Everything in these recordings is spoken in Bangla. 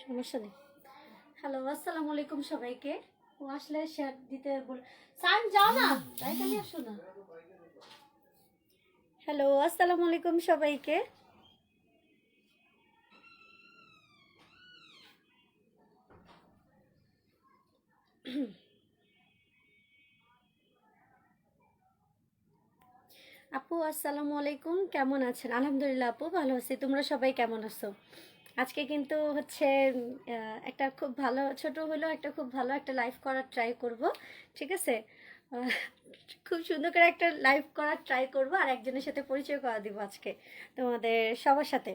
সমস্যা নেই। হ্যালো, আসসালামু আলাইকুম সবাইকে। ও আসলে শেয়ার দিতে বল। সান যাও না, তাই কেন আসো না? হ্যালো, আসসালামু আলাইকুম সবাইকে। আপু আসসালামু আলাইকুম, কেমন আছেন? আলহামদুলিল্লাহ আপু ভালো আছি, তোমরা সবাই কেমন আছো? আজকে কিন্তু হচ্ছে একটা খুব ভালো, ছোট হলেও একটা খুব ভালো একটা লাইভ করার ট্রাই করব, ঠিক আছে? আহ, খুব সুন্দর করে একটা লাইভ করার ট্রাই করব, আর একজনের সাথে পরিচয় করা দিব আজকে তোমাদের সবার সাথে।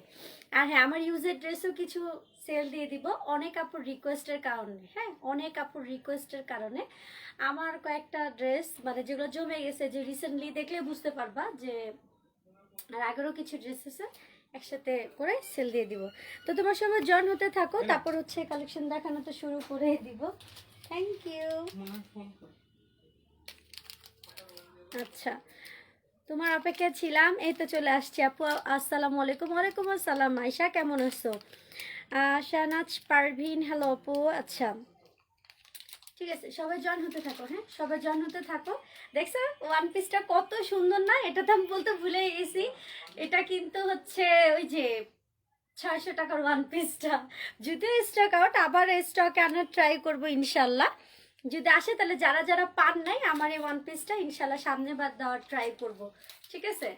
আর হ্যাঁ, আমার ইউজের ড্রেসও কিছু সেল দিয়ে দিব অনেক আপুর রিকোয়েস্টের কারণে। হ্যাঁ, অনেক আপুর রিকোয়েস্টের কারণে আমার কয়েকটা ড্রেস মানে যেগুলো জমে গেছে, যে রিসেন্টলি দেখলে বুঝতে পারবা যে আর আগেরও কিছু ড্রেস আছে, একসাথে করে সেল দিয়ে দিব। তো তোমার সবাই জয়েন হতে থাকো, তারপর হচ্ছে কালেকশন দেখানো তো শুরু করে দিব। Thank you. আচ্ছা, তোমার অপেক্ষায় ছিলাম, এই তো চলে আসছি আপু। আসসালামু আলাইকুম। ওয়ালাইকুম আসসালাম। আয়শা কেমন আছো? শাহনাজ পারভিন, হ্যালো আপু। আচ্ছা, ঠিক আছে, সবাই জয়েন হতে থাকো। হ্যাঁ, সবাই জয়েন হতে থাকো। দেখছো ওয়ান পিসটা কত সুন্দর না? এটা তো আমি বলতে ভুলে গেছি, এটা কিন্তু হচ্ছে ওই যে 600 টাকার ওয়ান পিসটা। যদিও স্টক আউট, আবার স্টক আনার ট্রাই করবো ইনশাল্লাহ। যদি আসে তাহলে যারা যারা পান নাই আমার এই ওয়ান পিসটা ইনশাল্লাহ সামনে বার দেওয়ার ট্রাই করব, ঠিক আছে?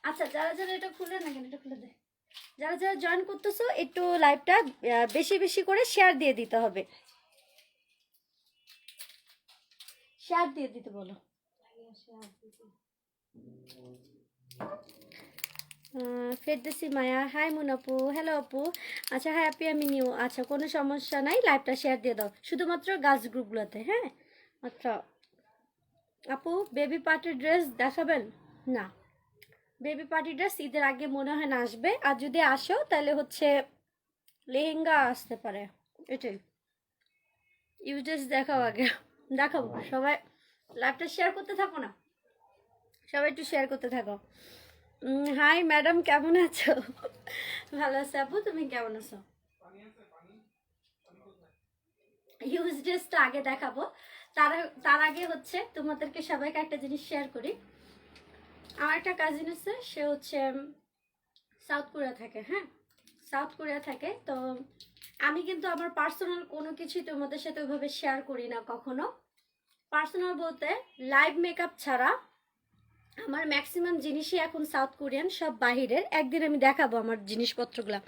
আচ্ছা, যারা যারা এটা খুলে না কেন, এটা খুলে দে। যারা যারা জয়েন করতেছো একটু লাইভটা বেশি বেশি করে শেয়ার দিয়ে দিতে হবে। শেয়ার দিয়ে দিতে বলো। ফেরদৌসি মায়া, হাই মুনাপু, হ্যালো আপু। আচ্ছা, হ্যাপি আমি নিউ। আচ্ছা, কোনো সমস্যা নাই, লাইভটা শেয়ার দিয়ে দাও শুধুমাত্র গাছ গ্রুপগুলোতে। হ্যাঁ, আচ্ছা আপু, বেবি পার্টির ড্রেস দেখাবেন? না, বেবি পার্টি ড্রেস ঈদের আগে মনে হয় না আসবে, আর যদি আসো তাহলে হচ্ছে লেহেঙ্গা আসতে পারে, এটাই। ইউজ ড্রেস দেখাও আগে। দেখাবো, সবাই লাইভটা শেয়ার করতে থাকো না, সবাই একটু শেয়ার করতে থাকো। হাই ম্যাডাম, কেমন আছো? ভালো আছো আপু, তুমি কেমন আছো? ইউজ ড্রেসটা আগে দেখাবো, তার তার আগে হচ্ছে তোমাদেরকে সবাইকে একটা জিনিস শেয়ার করি। আমার একটা কাজিন আছে, সে হচ্ছে সাউথ কোরিয়া থাকে। হ্যাঁ, সাউথ কোরিয়া থাকে। তো আমি কিন্তু আমার পার্সোনাল কোনো কিছুই তোমাদের সাথে ওইভাবে শেয়ার করি না কখনো। পার্সোনাল বলতে লাইভ মেকআপ ছাড়া আমার ম্যাক্সিমাম জিনিসই এখন সাউথ কোরিয়ান, সব বাহিরের। একদিন আমি দেখাবো আমার জিনিসপত্রগুলো।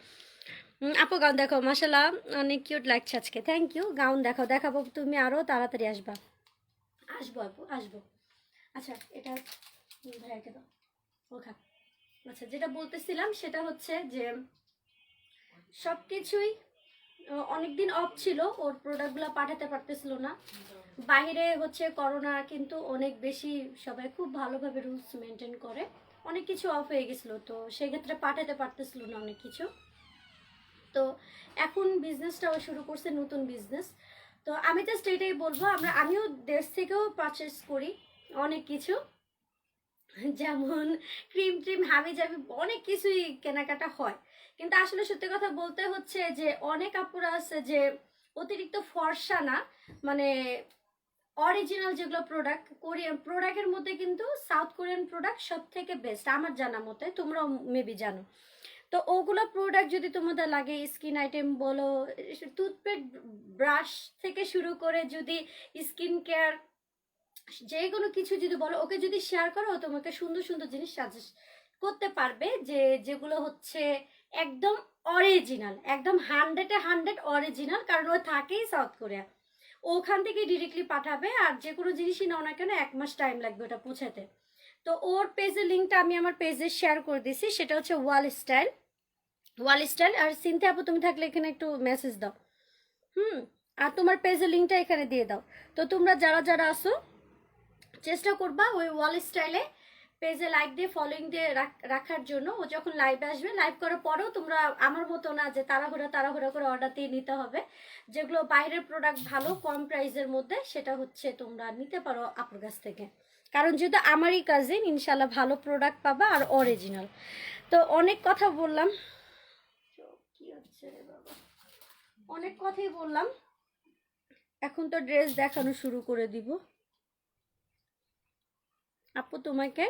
আপু গাউন দেখো, মাশাল্লাহ অনেক কিউট লাগছে আজকে। Thank you. গাউন দেখো, দেখাবো, তুমি আরও তাড়াতাড়ি আসবা। আসবো আপু, আসবো। আচ্ছা, এটা ভাইয়াকে দাও, ও খা। আচ্ছা, যেটা বলতেছিলাম সেটা হচ্ছে যে সব কিছুই অনেকদিন অফ ছিল, ওর প্রোডাক্টগুলো পাঠাতে পারতেছিল না। বাইরে হচ্ছে করোনা কিন্তু অনেক বেশি, সবাই খুব ভালোভাবে রুলস মেনটেন করে, অনেক কিছু অফ হয়ে গেছিলো, তো সেক্ষেত্রে পাঠাতে পারতেছিল না অনেক কিছু। তো এখন বিজনেসটাও শুরু করছে, নতুন বিজনেস। তো আমি জাস্ট এটাই বলবো, আমিও দেশ থেকেও পারচেস করি অনেক কিছু, যেমন ক্রিম ট্রিম হাবি জাবি অনেক কিছুই কেনাকাটা হয়। কিন্তু আসলে সত্যি কথা বলতে হচ্ছে যে অনেক আপুরা আছে যে অতিরিক্ত ফর্সা না, মানে অরিজিনাল যেগুলো প্রোডাক্ট, কোরিয়ান প্রোডাক্টের মধ্যে কিন্তু সাউথ কোরিয়ান প্রোডাক্ট সব থেকে বেস্ট আমার জানা মতে, তোমরাও মেবি জানো। তো ওগুলো প্রোডাক্ট যদি তোমাদের লাগে, স্কিন আইটেম বলো, টুথপেস্ট ব্রাশ থেকে শুরু করে যদি স্কিন কেয়ার যে কোনো কিছু যদি বলো, ওকে যদি শেয়ার করো, ও তোমাকে সুন্দর সুন্দর জিনিস সাজেস্ট করতে পারবে, যে যেগুলো হচ্ছে একদম অরিজিনাল, একদম 100-এ 100 অরিজিনাল, কারণ ও থাকেই সাউথ কোরিয়া। ওখান থেকে ডিরেক্টলি পাঠাবে, আর যে কোনো জিনিসই নাও না কেন 1 মাস টাইম লাগবে ওটা পৌঁছাতে। তো ওর পেজের লিঙ্কটা আমি আমার পেজে শেয়ার করে দিছি, সেটা হচ্ছে ওয়াল স্টাইল। ওয়াল স্টাইল। আর সিনথি আপু তুমি থাকলে এখানে একটু মেসেজ দাও। আর তোমার পেজের লিঙ্কটা এখানে দিয়ে দাও। তো তোমরা যারা যারা আসো চেষ্টা করবা ওই ওয়াল স্টাইলে পেজে লাইক দিয়ে ফলোইং দিয়ে রাখার জন্য। ও যখন লাইভে আসবে, লাইভ করার পরেও তোমরা আমার মতো না যে তাড়াহুড়া তাড়াহুড়া করে অর্ডার দিয়ে নিতে হবে। যেগুলো বাইরের প্রোডাক্ট ভালো কম প্রাইসের মধ্যে, সেটা হচ্ছে তোমরা নিতে পারো আপুর কাছ থেকে, কারণ যেহেতু আমারই কাজিন, ইনশাল্লাহ ভালো প্রোডাক্ট পাবা আর অরিজিনাল। তো অনেক কথা বললাম, কি বাবা, অনেক কথাই বললাম, এখন তো ড্রেস দেখানো শুরু করে দিব। আপু তোমাকে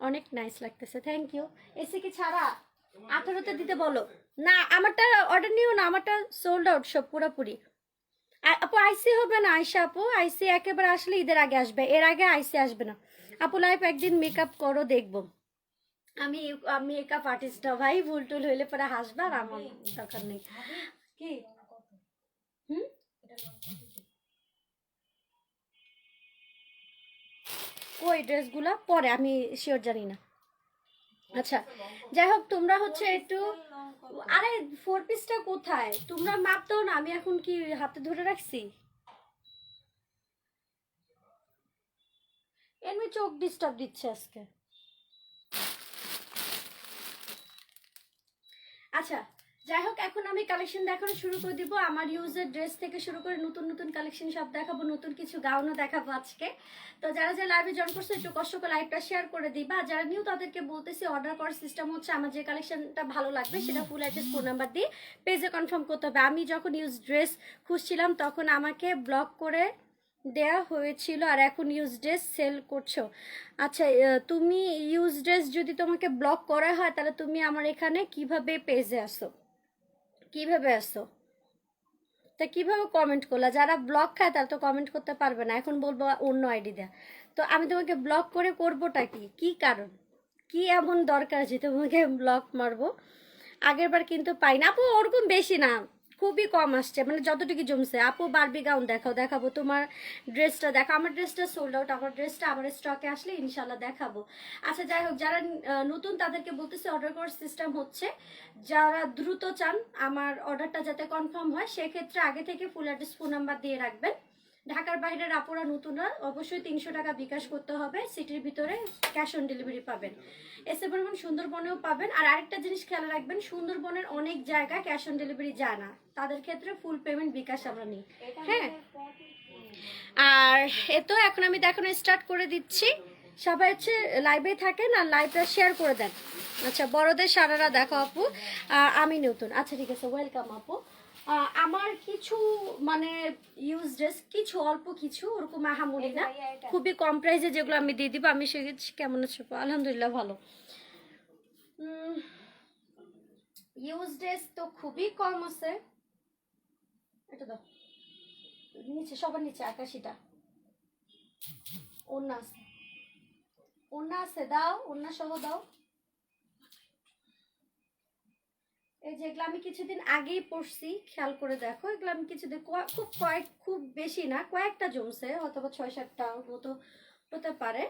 অনেক নাইস লাগতেছে, থ্যাংক ইউ। এসে কি ছাড়া 18তে দিতে বলো না, আমারটা অর্ডার নিও না, আমারটা সোল্ড আউট সব পুরোপুরি। আপু আইসি হবে না, আয়সা আপু আইসি একেবারে আসলে ঈদের আগে আসবে, এর আগে আইসি আসবে না। আপু লাইফ একদিন মেকআপ করো দেখবো। আমি আমি মেকআপ আর্টিস্ট না ভাই, ভুল টুল হইলে পরে হাসবা, আর আমার দরকার নেই। কি হুম, ওই ড্রেসগুলো পরে, আমি শিওর জানি না। আচ্ছা যাই হোক, তোমরা হচ্ছে একটু, আরে 4 পিসটা কোথায়, তোমরা মাপ দাও না, আমি এখন কি হাতে ধরে রাখছি? এমনি চোখ ডিস্টার্ব দিচ্ছে আজকে। আচ্ছা যাই হোক, এখন আমি কালেকশন দেখানো শুরু করে দিব। আমার ইউজের ড্রেস থেকে শুরু করে নতুন নতুন কালেকশন সব দেখাবো, নতুন কিছু গাউনও দেখাবো আজকে। তো যারা যারা লাইভে জয়েন করছে একটু কষ্ট করে লাইভটা শেয়ার করে দিবা। আর যারা নিউ তাদেরকে বলতেছি, অর্ডার করার সিস্টেম হচ্ছে, আমার যে কালেকশনটা ভালো লাগবে সেটা ফুল অ্যাড্রেস ফোন নাম্বার দিয়ে পেজে কনফার্ম করতে হবে। আমি যখন ইউজ ড্রেস খুঁজছিলাম তখন আমাকে ব্লক করে দেয়া হয়েছিল, আর এখন ইউজ ড্রেস সেল করছো। আচ্ছা তুমি ইউজ ড্রেস যদি তোমাকে ব্লক করা হয় তাহলে তুমি আমার এখানে কিভাবে পেজে আসো, কিভাবে আসো, তা কিভাবে কমেন্ট করলা? যারা ব্লক খায় তারা তো কমেন্ট করতে পারবে না, এখন বলবো অন্য আইডি দেয়া। তো আমি তোমাকে ব্লক করে করবোটা কি, কি কারণ, কি এমন দরকার আছে তোমাকে ব্লক মারবো? আগের বার কিন্তু পাই না আপু, ওরকম বেশি না, খুবই কম আসছে, মানে যতটুকু জমছে। আপু বারবি গাউন দেখাও, দেখাবো তোমার ড্রেসটা দেখো, আমার ড্রেসটা সোল্ড আউট, আমার ড্রেসটা আমার স্টকে আসলে ইনশাল্লাহ দেখাবো। আচ্ছা যাই হোক, যারা নতুন তাদেরকে বলতেছি, অর্ডার করার সিস্টেম হচ্ছে, যারা দ্রুত চান আমার অর্ডারটা যাতে কনফার্ম হয় সেক্ষেত্রে আগে থেকে ফুল অ্যাড্রেস ফোন নাম্বার দিয়ে রাখবেন। ঢাকার বাইরের আপুরা নতুনরা অবশ্যই 300 টাকা বিকাশ করতে হবে, সিটির ভিতরে ক্যাশ অন ডেলিভারি পাবেন। এসে পরিমাণ সুন্দরবনেও পাবেন। আর আরেকটা জিনিস খেয়াল রাখবেন, সুন্দরবনের অনেক জায়গায় ক্যাশ অন ডেলিভারি যায় না, তাদের ক্ষেত্রে ফুল পেমেন্ট বিকাশ আমরা নিই। হ্যাঁ, আর এতো এখন আমি দেখানো স্টার্ট করে দিচ্ছি। সবাই হচ্ছে লাইভে থাকেন আর লাইভটা শেয়ার করে দেন। আচ্ছা বড়দের সারারা দেখো আপু, আমি নতুন, আচ্ছা ঠিক আছে, ওয়েলকাম আপু। আমার কিছু মানে ইউজ ড্রেস, কিছু অল্প কিছু, ওরকম আহামরি না, খুবই কম প্রাইসে যেগুলো আমি দিয়ে দিব। আমি শিখেছি। কেমন আছো? আলহামদুলিল্লাহ ভালো। ইউজ ড্রেস তো খুবই কম আছে, এটা দাও নিচে, সবার নিচে আকাশিটা ওন্না আছে, ওন্না আছে, দাও ওন্না সহ দাও। এই যে এগুলো আমি কিছুদিন আগেই পড়ছি, খেয়াল করে দেখো, এগুলো আমি কিছুদিন খুব বেশি না, কয়েকটা জমছে, অথবা 6-7টা মতো হতে পারে।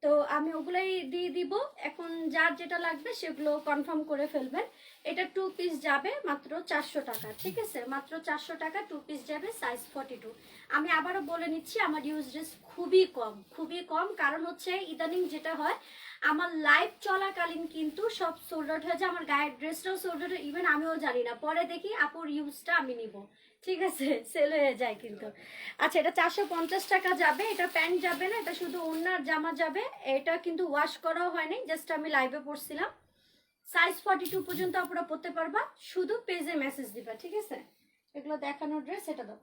তো আমি ওগুলাই দিয়ে দিব। এখন যার যেটা লাগবে সেগুলো কনফার্ম করে ফেলবেন। এটা 2 পিস যাবে মাত্র 400 টাকা, ঠিক আছে, মাত্র 400 টাকা 2 পিস যাবে, সাইজ 42। আমি আবারও বলে নিচ্ছি, আমার ইউজ ড্রেস খুবই কম, খুবই কম, কারণ হচ্ছে ইদানিং যেটা হয়, আমার লাইভ চলাকালীন কিন্তু সব সোল্ড আউট হয়ে যায়, আমার গায়ের ড্রেসটাও সোল্ড আউট, ইভেন আমিও জানি না, পরে দেখি আপুর ইউজটা আমি নিব, ঠিক আছে, সেল হয়ে যায় কিন্তু। আচ্ছা এটা 450 টাকা যাবে, এটা প্যান্ট যাবে না, এটা শুধু ওড়নার জামা যাবে। এটা কিন্তু ওয়াশ করাও হয়নি, জাস্ট আমি লাইভে পড়ছিলাম। সাইজ 42 পর্যন্ত আপনারা পড়তে পারবা, শুধু পেজে মেসেজ দিবা, ঠিক আছে। এগুলো দেখানোর ড্রেস, এটা দাও।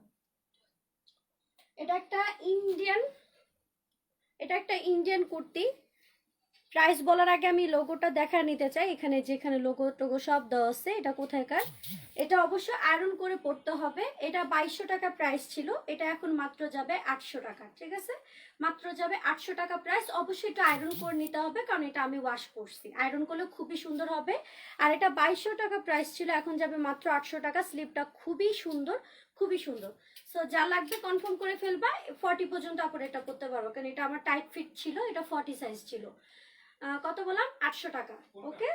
এটা একটা ইন্ডিয়ান, এটা একটা ইন্ডিয়ান কুর্তি। প্রাইস বলার আগে আমি লোগোটা দেখা নিতে চাই, এখানে যেখানে লোগো টোগো সব দেওয়া আছে, এটা কোথায়কার। এটা অবশ্য আয়রন করে পড়তে হবে। এটা 2200 টাকা প্রাইস ছিল, এটা এখন মাত্র যাবে 800 টাকা, ঠিক আছে, মাত্র যাবে 800 টাকা প্রাইস। অবশ্যই এটা আয়রন করে নিতে হবে, কারণ এটা আমি ওয়াশ করছি, আয়রন করলে খুবই সুন্দর হবে। আর এটা 2200 টাকা প্রাইস ছিল, এখন যাবে মাত্র 800 টাকা। স্লিপটা খুবই সুন্দর, খুবই সুন্দর। সো যা লাগবে কনফার্ম করে ফেলবা, 40 পর্যন্ত আপনারা এটা করতে পারবো, কারণ এটা আমার টাইট ফিট ছিল, এটা 40 সাইজ ছিল। কত বললাম? 800 টাকা। ওকে,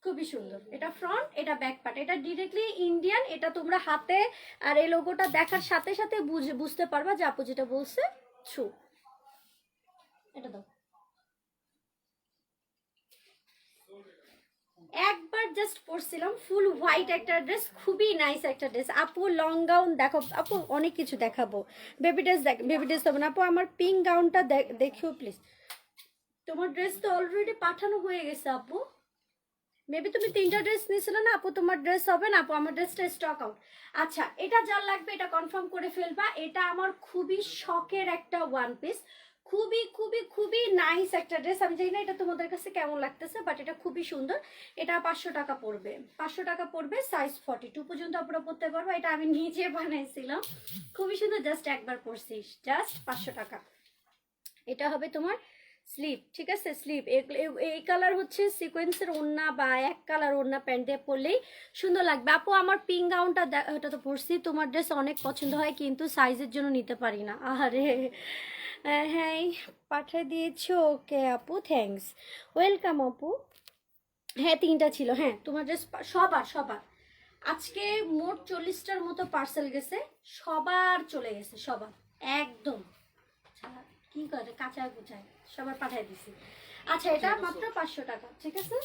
খুবই সুন্দর। এটা ফ্রন্ট, এটা ব্যাক পার্ট, এটা ডিরেক্টলি ইন্ডিয়ান। এটা তোমরা হাতে আর এই লোগোটা দেখার সাথে সাথে বুঝতে পারবা যে আপু যেটা বলছে ট্রু। এটা দাও, একবার জাস্ট পরছিলাম, ফুল হোয়াইট একটা ড্রেস, খুবই নাইস একটা ড্রেস। আপু লং গাউন দেখো, আপু অনেক কিছু দেখাবো। বেবি ড্রেস দেখ, বেবি ড্রেস হবে না আপু, আমার পিঙ্ক গাউনটা দেখিও প্লিজ। তোমার ড্রেস তো অলরেডি পাঠানো হয়ে গেছে আপু, মেবি তুমি 3টা ড্রেস নিয়েছিলে না আপু, তোমার ড্রেস হবে না আপু, আমার ড্রেসটা স্টক আউট। আচ্ছা, এটা যার লাগবে এটা কনফার্ম করে ফেলবা। এটা আমার খুবই শখের একটা ওয়ান পিস, খুবই খুবই খুবই নাইস একটা ড্রেস। আমি জানি না এটা তোমাদের কাছে কেমন লাগতেছে, বাট এটা খুবই সুন্দর। এটা 500 টাকা পড়বে, 500 টাকা পড়বে। সাইজ 42 পর্যন্ত আপনারা পড়তে পারবো। এটা আমি নিজে বানাইছিলাম, খুবই সুন্দর। জাস্ট একবার পরছি, জাস্ট 500 টাকা। এটা হবে তোমার স্লিপ, ঠিক আছে? স্লিপ এই কালার হচ্ছে সিকোয়েন্সের ওড়না বা এক কালার ওড়না প্যান্ট দিয়ে পরলেই সুন্দর লাগবে। আপু আমার পিঙ্ক গাউনটা ওটা তো পরছি, তোমার ড্রেস অনেক পছন্দ হয় কিন্তু সাইজের জন্য নিতে পারি না। আরে হ্যাঁ, পাঠিয়ে দিয়েছো, ওকে আপু, থ্যাঙ্কস, ওয়েলকাম আপু। হ্যাঁ 3টা ছিল, হ্যাঁ তোমার ড্রেস সবার সবার আজকে মোট 40টার মতো পার্সেল গেছে, সবার চলে গেছে, সবার একদম কি করে কাঁচা গুচায় সবার পাঠিয়ে দিছি। আচ্ছা, এটা মাত্র 500 টাকা, ঠিক আছে?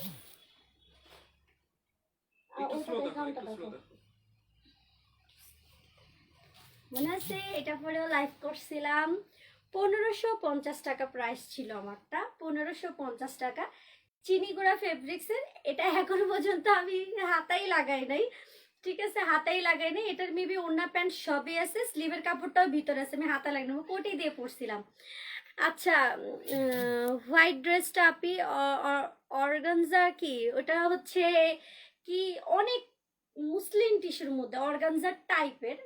মনে আছে এটা পরেও লাইভ করছিলাম, 1550 টাকা প্রাইস ছিল আমারটা, 1550 টাকা। চিনিগুড়া ফেব্রিক্সের। এটা এখনো পর্যন্ত আমি হাতাই লাগাই নাই, ঠিক আছে? হাতাই লাগাই নাই। এটার মেবি ওড়না প্যান্ট সবই আছে, স্লিভের কাপড়টাও ভিতরে আছে, আমি হাতা লাগানো কোটি দিয়ে পরছিলাম। আচ্ছা, হোয়াইট ড্রেসটা আপনি অর্গানজা কি ওটা হচ্ছে কি, অনেক মুসলিম টিস্যুর মধ্যে অর্গানজার টাইপের,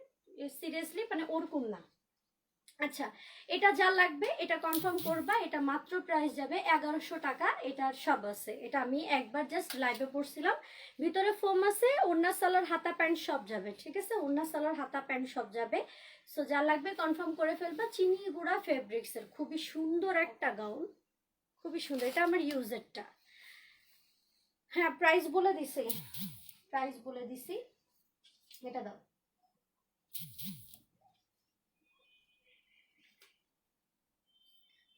সিরিয়াসলি মানে ওরকম না। আচ্ছা, এটা যা লাগবে এটা কনফার্ম করবা। এটা মাত্র প্রাইস যাবে 1100 টাকা। এটার সব আছে, এটা আমি একবার জাস্ট লাইভে পড়ছিলাম। ভিতরে ফোম আছে, ওড়না সালোয়ার হাতা প্যান্ট সব যাবে, ঠিক আছে? ওড়না সালোয়ার হাতা প্যান্ট সব যাবে। সো যা লাগবে কনফার্ম করে ফেলবা। চিনি গুঁড়া ফেব্রিক্সের খুবই সুন্দর একটা গাউন, খুবই সুন্দর। এটা আমার ইউজেরটা। হ্যাঁ প্রাইস বলে দিছি, প্রাইস বলে দিছি। এটা দাও।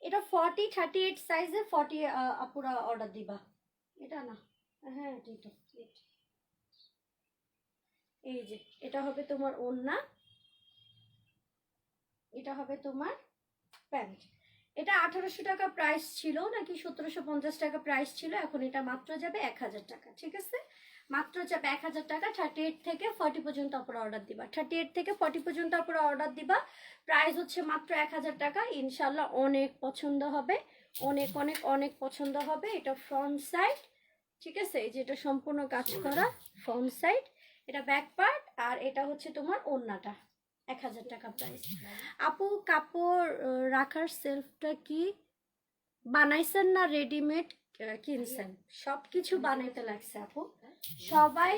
এটা 40-38 সাইজে 40 আপুরা অর্ডার দিবা। এটা না, হ্যাঁ এটা এই যে এটা হবে তোমার ওড়না, এটা হবে তোমার প্যান্ট। এটা 1800 টাকা প্রাইস ছিল নাকি 1750 টাকা প্রাইস ছিল, এখন এটা মাত্র যাবে 1000 টাকা, ঠিক আছে? মাত্র যাবে 1000 টাকা। 38 থেকে 40 পর্যন্ত আপনারা অর্ডার দিবা, 38 থেকে 40 পর্যন্ত আপনারা অর্ডার দিবা। প্রাইস হচ্ছে মাত্র 1000 টাকা। ইনশাল্লাহ অনেক পছন্দ হবে, অনেক অনেক অনেক পছন্দ হবে। এটা ফ্রন্ট সাইড, ঠিক আছে? এই যে এটা সম্পূর্ণ কাজ করা ফ্রন্ট সাইড, এটা ব্যাক পার্ট, আর এটা হচ্ছে তোমার ওড়নাটা। 1000 টাকা প্রাইস। আপু কাপড় রাখার সেলফটা কি বানাইছেন না রেডিমেড কিনছেন? সবকিছু বানাইতে লাগছে আপু, সবাই।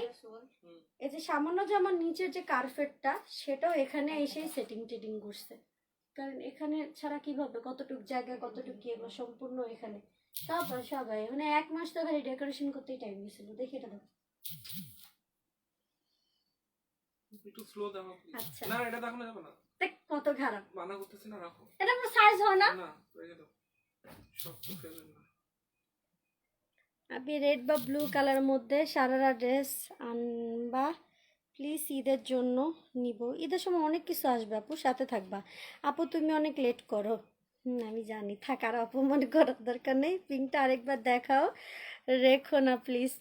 এই যে সামান্য যে আমার নিচের যে কার্পেটটা, সেটাও এখানে এসেই সেটিং টেটিং করছে, কারণ এখানে ছাড়া কিভাবে, কতটুকু জায়গা কতটুকু এগুলো সম্পূর্ণ এখানে সবাই সবাই মানে 1 মাস তো খালি ডেকোরেশন করতেই টাইম গেছিল। দেখি এটা দাও। একটু স্লো দাও প্লিজ। আচ্ছা না এটা দেখো না, যাবে না, দেখ কত খারাপ, মানা করতেছি না, রাখো। এটা আমার সাইজ হয় না। না রেখে দাও, সব তো ফেলেন না। আপনি রেড বা ব্লু কালারের মধ্যে সারারা ড্রেস আনবা প্লিজ, ঈদের জন্য নিব। ঈদের সময় অনেক কিছু আসবে আপু, সাথে থাকবা। আপু তুমি অনেক লেট করো, আমি জানি, থাক আর অপমান করার দরকার নেই। পিঙ্কটা আরেকবার দেখাও, রেখো না প্লিজ।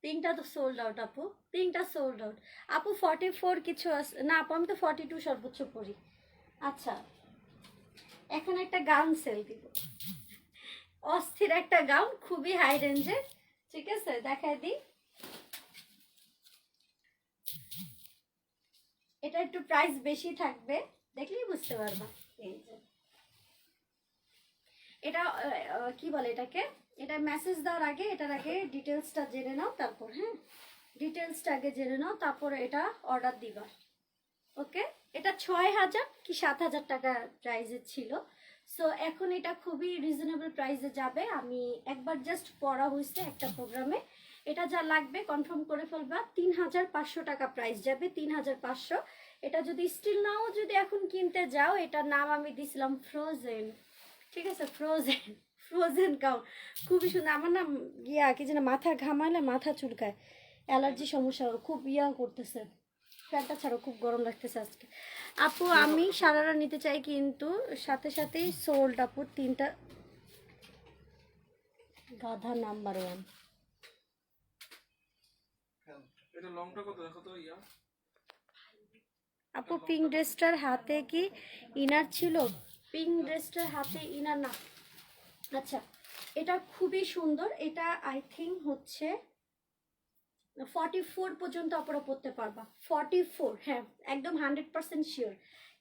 পিঙ্কটা তো সোল্ড আউট আপু, পিঙ্কটা সোল্ড আউট। আপু 44 কিছু না আপু, আমি তো 42 সর্বোচ্চ পড়ি। আচ্ছা, এখন একটা গাউন সেল দিব, অস্থির একটা গাউন, খুবই হাই রেঞ্জের, ঠিক আছে? দেখাই দিই। এটা একটু প্রাইস বেশি থাকবে, দেখলেই বুঝতে পারবা। এই যে এটা কি বলে এটাকে, এটা মেসেজ দেওয়ার আগে এটার আগে ডিটেলসটা জেনে নাও, তারপর হ্যাঁ ডিটেলসটা আগে জেনে নাও, তারপর এটা অর্ডার দিবা, ওকে? এটা 6000 কি 7000 টাকা প্রাইসে ছিল। সো এখন এটা খুবই রিজনেবল প্রাইসে যাবে। আমি একবার জাস্ট পড়া হয়েছে একটা প্রোগ্রামে। এটা যা লাগবে কনফার্ম করে ফেলবা। 3500 টাকা প্রাইস যাবে, 3500। এটা যদি স্টিল নাও যদি এখন কিনতে যাও, এটার নাম আমি দিছিলাম ফ্রোজেন, ঠিক আছে? ফ্রোজেন, ফ্রোজেন গাউন, খুবই সুন্দর। আমার না কি যেন মাথা ঘামাইলে মাথা চুলকায়, অ্যালার্জি সমস্যা খুব করতেছে, ফ্যানটা ছাড়া খুব গরম লাগতেছে আজকে। আপু আমি সারারা নিতে চাই কিন্তু সাথে সাথেই সোল্ড আপু 3টা গাধা নাম্বার 1। এটা লংটা কত দেখো তো ইয়া। আপু পিঙ্ক ড্রেসটার হাতে কি ইনার ছিল? পিঙ্ক ড্রেসটার হাতে ইনার না। আচ্ছা, এটা খুবই সুন্দর। এটা আই থিঙ্ক হচ্ছে 44 পর্যন্ত আপনারা পড়তে পারবা। 44, হ্যাঁ একদম 100% শিওর।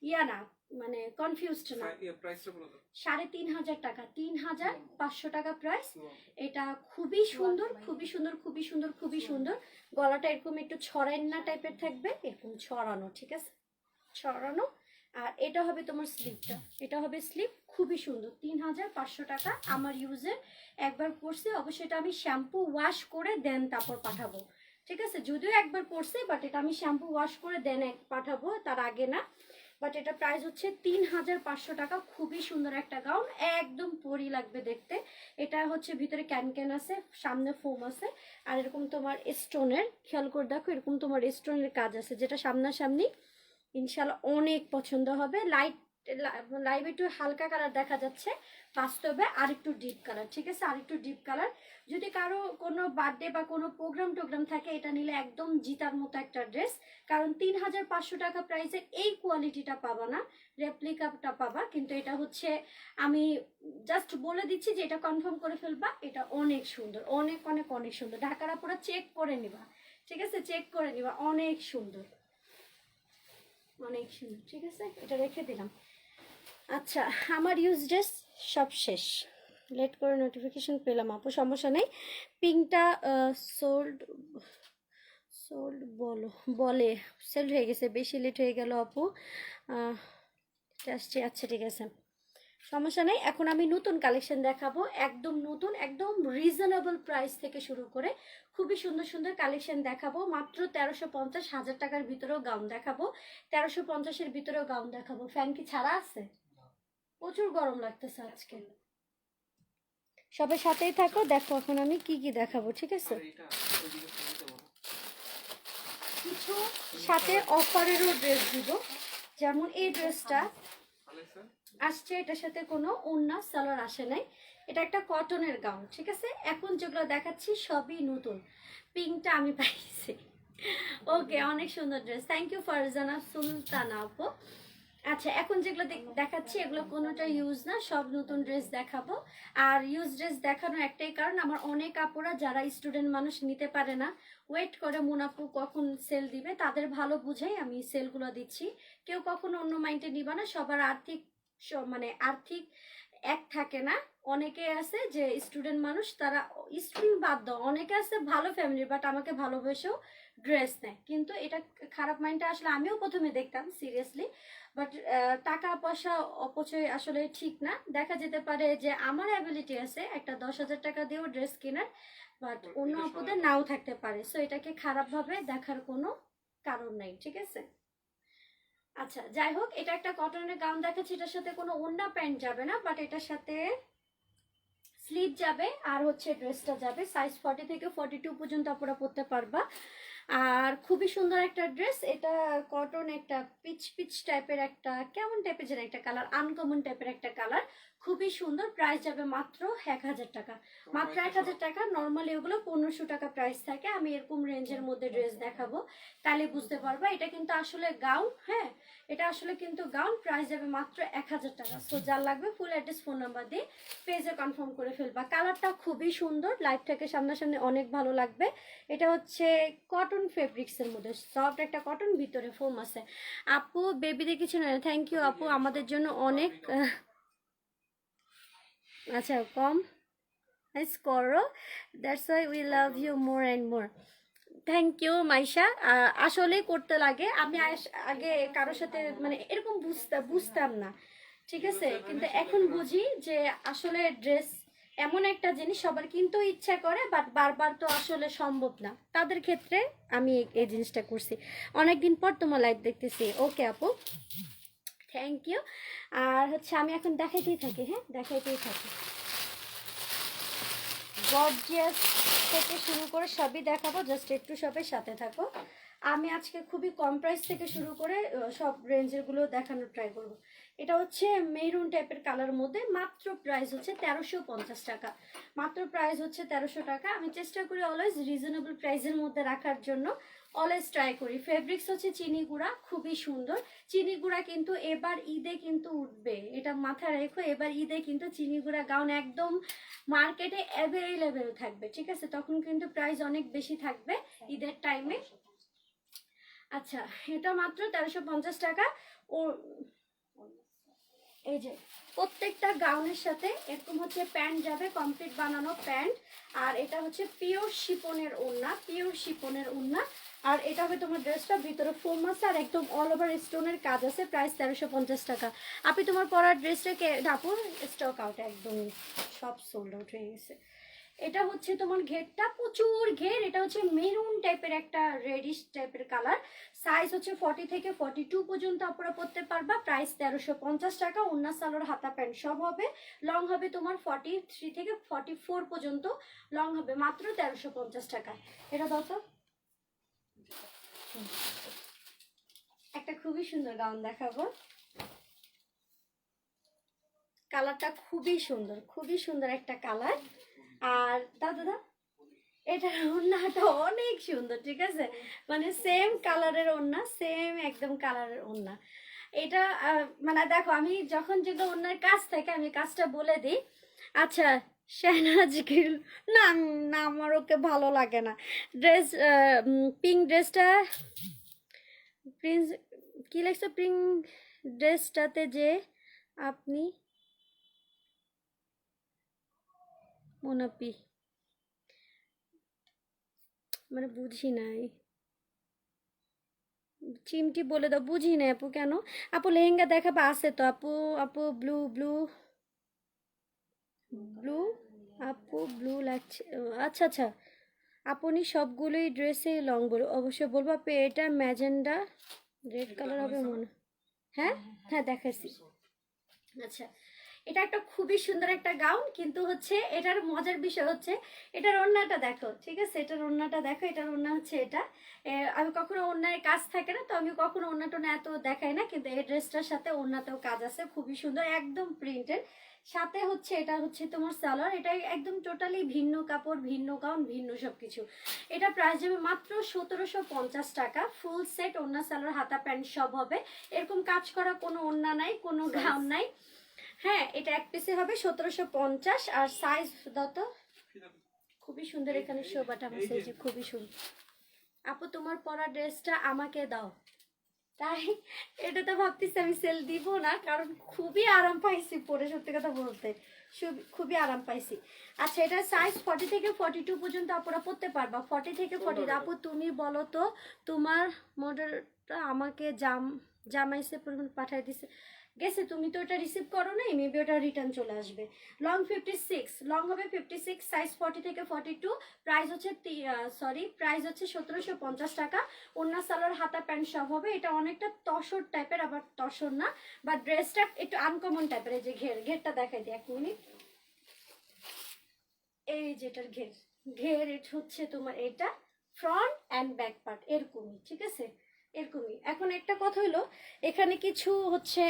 ইয়া না, মানে কনফিউজড না। প্রাইসটা বলো তো। 3,500 টাকা, 3,500 টাকা প্রাইস। এটা খুবই সুন্দর, খুবই সুন্দর, খুবই সুন্দর, খুবই সুন্দর। গলাটা এরকম একটু ছড়াইনা টাইপের থাকবে, এরকম ছড়ানো, ঠিক আছে, ছড়ানো। আর এটা হবে তোমার স্লিপটা, এটা হবে স্লিপ, খুবই সুন্দর। 3,500 টাকা। আমার ইউজের একবার পরছে, অবশ্যই এটা আমি শ্যাম্পু ওয়াশ করে দেন তারপর পাঠাবো, ঠিক আছে। যদিও একবার পরছে, বাট এটা আমি শ্যাম্পু ওয়াশ করে দেন পাঠাবো, তার আগে না। বাট এটা প্রাইস হচ্ছে 3,500 টাকা। খুবই সুন্দর একটা গাউন, একদম পরি লাগবে দেখতে। এটা হচ্ছে ভিতরে ক্যান আছে, সামনে ফোম আছে, আর এরকম তোমার স্টোনের, খেয়াল করে দেখো, এরকম তোমার স্টোনের কাজ আছে, যেটা সামনাসামনি ইনশাল্লাহ অনেক পছন্দ হবে। লাইভ একটু হালকা কালার দেখা যাচ্ছে, বাস্তবে আর একটু ডিপ কালার, ঠিক আছে, আর একটু ডিপ কালার। যদি কারো কোনো বার্থডে বা কোনো প্রোগ্রাম থাকে, এটা নিলে একদম জিতার মতো একটা ড্রেস। কারণ 3,500 টাকা প্রাইসে এই কোয়ালিটিটা পাবা না, রেপ্লিকাটা পাবা। কিন্তু এটা হচ্ছে, আমি জাস্ট বলে দিচ্ছি যে এটা কনফার্ম করে ফেলবা, এটা অনেক সুন্দর, অনেক অনেক অনেক সুন্দর। ঢাকারা পুরো চেক করে নিবা, ঠিক আছে, চেক করে নিবা, অনেক সুন্দর, অনেক সুন্দর, ঠিক আছে। এটা রেখে দিলাম। আচ্ছা, আমার ইউজ ড্রেস সব শেষ। লেট করে নোটিফিকেশন পেলাম আপু, সমস্যা নেই। পিঙ্কটা সোল্ড সোল্ড বলে সেল হয়ে গেছে, বেশি লেট হয়ে গেল আপু। আসছে, আচ্ছা ঠিক আছে, সমস্যা নেই। এখন আমি নতুন কালেকশন দেখাবো, একদম নতুন, একদম রিজনেবল প্রাইস থেকে শুরু করে খুবই সুন্দর সুন্দর কালেকশন দেখাবো। মাত্র 1350, 1000 টাকার ভিতরেও গাউন দেখাবো, 1350-এর ভিতরেও গাউন দেখাবো। ফ্যান কি ছাড়া আছে? প্রচুর গরম লাগতেছে আজকে। সবাই সাথেই থাকো, দেখো এখন আমি কি কি দেখাবো, ঠিক আছে। কিছু সাথে অফারেরও ড্রেস দিব, যেমন এই ড্রেসটা আসছে, এটার সাথে কোনো ওড়না সালোয়ার আসে নাই। এটা একটা কটনের গাউন, ঠিক আছে। এখন যেগুলো দেখাচ্ছি সবই নতুন। পিঙ্কটা আমি পাইছি, ওকে, অনেক সুন্দর dress, thank you Farzana Sultana আপু। আচ্ছা, এখন যেগুলো দেখাচ্ছি এগুলো কোনোটা ইউজ না, সব নতুন ড্রেস দেখাবো। আর ইউজ ড্রেস দেখানোর একটাই কারণ, আমার অনেক আপুরা যারা স্টুডেন্ট মানুষ নিতে পারে না, ওয়েট করে মুনাফু কখন সেল দিবে, তাদের ভালো বুঝেই আমি সেলগুলো দিচ্ছি। কেউ কখনো অন্য মাইন্ডে নিবা না, সবার আর্থিক মানে আর্থিক এক থাকে না। অনেকে আছে যে স্টুডেন্ট মানুষ, তারা স্টুডেন্ট বাদ দাও, অনেকে আছে ভালো ফ্যামিলির, বাট আমাকে ভালোবেসেও ড্রেস নেয়। কিন্তু এটা খারাপ মাইন্ডটা আসলে আমিও প্রথমে দেখতাম সিরিয়াসলি, বাট টাকা পয়সা অপচয় আসলে ঠিক না। দেখা যেতে পারে যে আমার অ্যাবিলিটি আছে একটা 10,000 টাকা দিয়েও ড্রেস কেনার, বাট অন্য আপুদের নাও থাকতে পারে। সো এটাকে খারাপভাবে দেখার কোনো কারণ নাই, ঠিক আছে। আচ্ছা, যাই হোক, এটা একটা কটনের গাউন দেখাচ্ছি, এটার সাথে কোনো ওড়না প্যান্ট যাবে না, বাট এটার সাথে স্লিভ যাবে, আর হচ্ছে ড্রেসটা যাবে। সাইজ 40 থেকে 42 পর্যন্ত আপনারা পরতে পারবা। আর খুবই সুন্দর একটা ড্রেস, এটা কটন, একটা পিচ পিচ টাইপের, একটা কেমন টাইপের যেন একটা কালার, আনকমন টাইপের একটা কালার, খুবই সুন্দর। প্রাইস যাবে মাত্র 1,000 টাকা, মাত্র 1,000 টাকা। নর্মালি ওগুলো 1500 টাকা প্রাইস থাকে। আমি এরকম রেঞ্জের মধ্যে ড্রেস দেখাবো, তাহলে বুঝতে পারবা। এটা কিন্তু আসলে গাউন, হ্যাঁ এটা আসলে কিন্তু গাউন। প্রাইস যাবে মাত্র 1,000 টাকা। সো যার লাগবে ফুল অ্যাড্রেস, ফোন নাম্বার দিয়ে পেজে কনফার্ম করে ফেলবা। কালারটা খুবই সুন্দর, লাইভটাকে সামনাসামনি অনেক ভালো লাগবে। এটা হচ্ছে কটন ফেব্রিক্সের মধ্যে, সফট একটা কটন, ভিতরে ফোম আছে। আপু বেবি দেখেছেন, থ্যাংক ইউ আপু, আমাদের জন্য অনেক আচ্ছা কম করো, that's why we love you more and more. Thank you Maisha. আসলেই করতে লাগে। আমি আগে কারোর সাথে মানে এরকম বুঝতাম না, ঠিক আছে, কিন্তু এখন বুঝি যে আসলে ড্রেস এমন একটা জিনিস সবার কিন্তু ইচ্ছা করে, বাট বারবার তো আসলে সম্ভব না। তাদের ক্ষেত্রে আমি এই জিনিসটা করছি। অনেকদিন পর তোমার লাইভ দেখতেছি। ওকে আপু, থ্যাংক ইউ। আর হচ্ছে আমি এখন দেখাইতেই থাকি, হ্যাঁ দেখাইতেই থাকি, গর্জিয়াস থেকে শুরু করে সবই দেখাবো, জাস্ট একটু সবের সাথে থাকো। আমি আজকে খুবই কম প্রাইস থেকে শুরু করে সব রেঞ্জের গুলো দেখানোর ট্রাই করব। এটা হচ্ছে মেরুন টাইপের কালার মধ্যে, মাত্র প্রাইস হচ্ছে 1350 টাকা, মাত্র প্রাইস হচ্ছে 1300 টাকা। আমি চেষ্টা করি অলওয়েজ রিজনেবল প্রাইসের মধ্যে রাখার জন্য। অলওয়েজ ট্রাই করি। ফেব্রিক্স হচ্ছে চিনি গুঁড়া, খুবই সুন্দর। চিনি গুঁড়া কিন্তু এবার ঈদে কিন্তু উঠবে, এটা মাথায় রেখো। এবার ঈদে কিন্তু চিনি গুঁড়া গাউন একদম মার্কেটে অ্যাভেলেবেল থাকবে, ঠিক আছে? তখন কিন্তু প্রাইস অনেক বেশি থাকবে ঈদের টাইমে। আচ্ছা, এটা মাত্র 1350 টাকা। ও এই যে প্রত্যেকটা গাউনের সাথে এরকম হচ্ছে প্যান্ট যাবে, কমপ্লিট বানানো প্যান্ট। আর এটা হচ্ছে পিওর শিপনের ওড়না, পিওর শিপনের ওড়না। আর এটা হবে তোমার ড্রেসটা ভিতরে ফোম আছে আর একদম অল ওভার স্টোনের কাজ আছে। প্রাইস 1350 টাকা। আপনি তোমার পরার ড্রেসটাকে ডাপুর স্টক আউট, একদমই সব সোল্ড আউট হয়ে গেছে। এটা হচ্ছে তোমার ঘেরটা, প্রচুর ঘের। এটা হচ্ছে মেরুন টাইপের একটা রেডিশ টাইপের কালার। সাইজ হচ্ছে 40 থেকে 42 পর্যন্ত আপনারা পরতে পারবা। প্রাইস 1350 টাকা। ওন্না সালোয়ার হাতা প্যান্ট সব হবে। লং হবে তোমার 43 থেকে 44 পর্যন্ত লং হবে, মাত্র 1350 টাকা। এটা দাও তো। একটা খুবই সুন্দর গাউন দেখাবো, কালারটা খুবই সুন্দর, খুবই সুন্দর একটা কালার। আর দাদা এটার ওড়নাটা অনেক সুন্দর, ঠিক আছে? মানে সেম কালারের ওড়না, সেম একদম কালারের ওড়না। এটা মানে দেখো, আমি যখন যেগুলো ওড়নার কাজ থাকে আমি কাজটা বলে দিই। আচ্ছা, শাহনাজ গিল, না না, আমার ওকে ভালো লাগে না। ড্রেস পিঙ্ক ড্রেসটা, প্রিন্স কি লাগছে পিঙ্ক ড্রেসটাতে যে আপনি মোনাপি, মানে বুঝি নাই, চিমটি বলে দাও, বুঝি না আপু কেন। আপু লেহেঙ্গা দেখাবা, আছে তো আপু। আপু ব্লু ব্লু ব্লু, আপু ব্লু লাগছে। আচ্ছা আচ্ছা, আপনি সবগুলোই ড্রেসে লং বলো, অবশ্যই বলবো আপু। এটা ম্যাজেন্ডা রেড কালার হবে মনে, হ্যাঁ হ্যাঁ দেখাইছি। আচ্ছা, এটা একটা খুবই সুন্দর একটা গাউন, কিন্তু হচ্ছে এটার মজার বিষয় হচ্ছে এটার ওড়নাটা দেখো, ঠিক আছে? এটার ওড়নাটা দেখো, এটার ওড়না হচ্ছে এটা। আমি কখনো ওড়নায় কাজ থাকে না, তো আমি কখনো ওড়না টোনা এত দেখাই না, কিন্তু এই ড্রেসটার সাথে ওড়নাতেও কাজ আছে, খুবই সুন্দর, একদম প্রিন্টেড। সাথে হচ্ছে এটা হচ্ছে তোমার সালোয়ার। এটা একদম টোটালি ভিন্ন কাপড়, ভিন্ন গাউন, ভিন্ন সবকিছু। এটা প্রাইস যাবে মাত্র 1750 টাকা। ফুল সেট ওড়না সালোয়ার হাতা প্যান্ট সব হবে। এরকম কাজ করা কোনো ওড়না নাই, কোনো গাউন নাই। হ্যাঁ, এটা এক পিসে হবে 1750। আর সাইজ দত খুবই সুন্দর, এখানে শোভাটা আছে যে খুবই সুন্দর। আপু তোমার পরা ড্রেসটা আমাকে দাও। তাই এটা তো ভাবতেছি আমি সেল দিব না, কারণ খুবই আরাম পাইছি পরে, সত্যি কথা বলতে খুবই আরাম পাইছি। আচ্ছা, এটা সাইজ 40 থেকে 42 পর্যন্ত আপনারা পড়তে পারবা। 40 থেকে 40। আপু তুমি বলো তো, তোমার মডেলটা আমাকে জামাইছে পরিমাণ পাঠাই দিছে গেছে, তুমি তো ওটা রিসিভ করো নাই, মেবি ওটা রিটার্ন চলে আসবে। লং 56, লং হবে 56, সাইজ 40 থেকে 42। প্রাইস হচ্ছে প্রাইস হচ্ছে 1750 টাকা। ওন্না সালোয়ার হাতা প্যান্ট সব হবে। এটা অনেকটা তসর টাইপের, আবার তসর না, বা ড্রেসটা একটু আনকমন টাইপের। এই যে ঘেরটা দেখাই দিই, এক মিনিট। এই যেটার ঘের এটা হচ্ছে তোমার, এটা ফ্রন্ট অ্যান্ড ব্যাক পার্ট এরকমই, ঠিক আছে? এরকমই। এখন একটা কথা হলো, এখানে কিছু হচ্ছে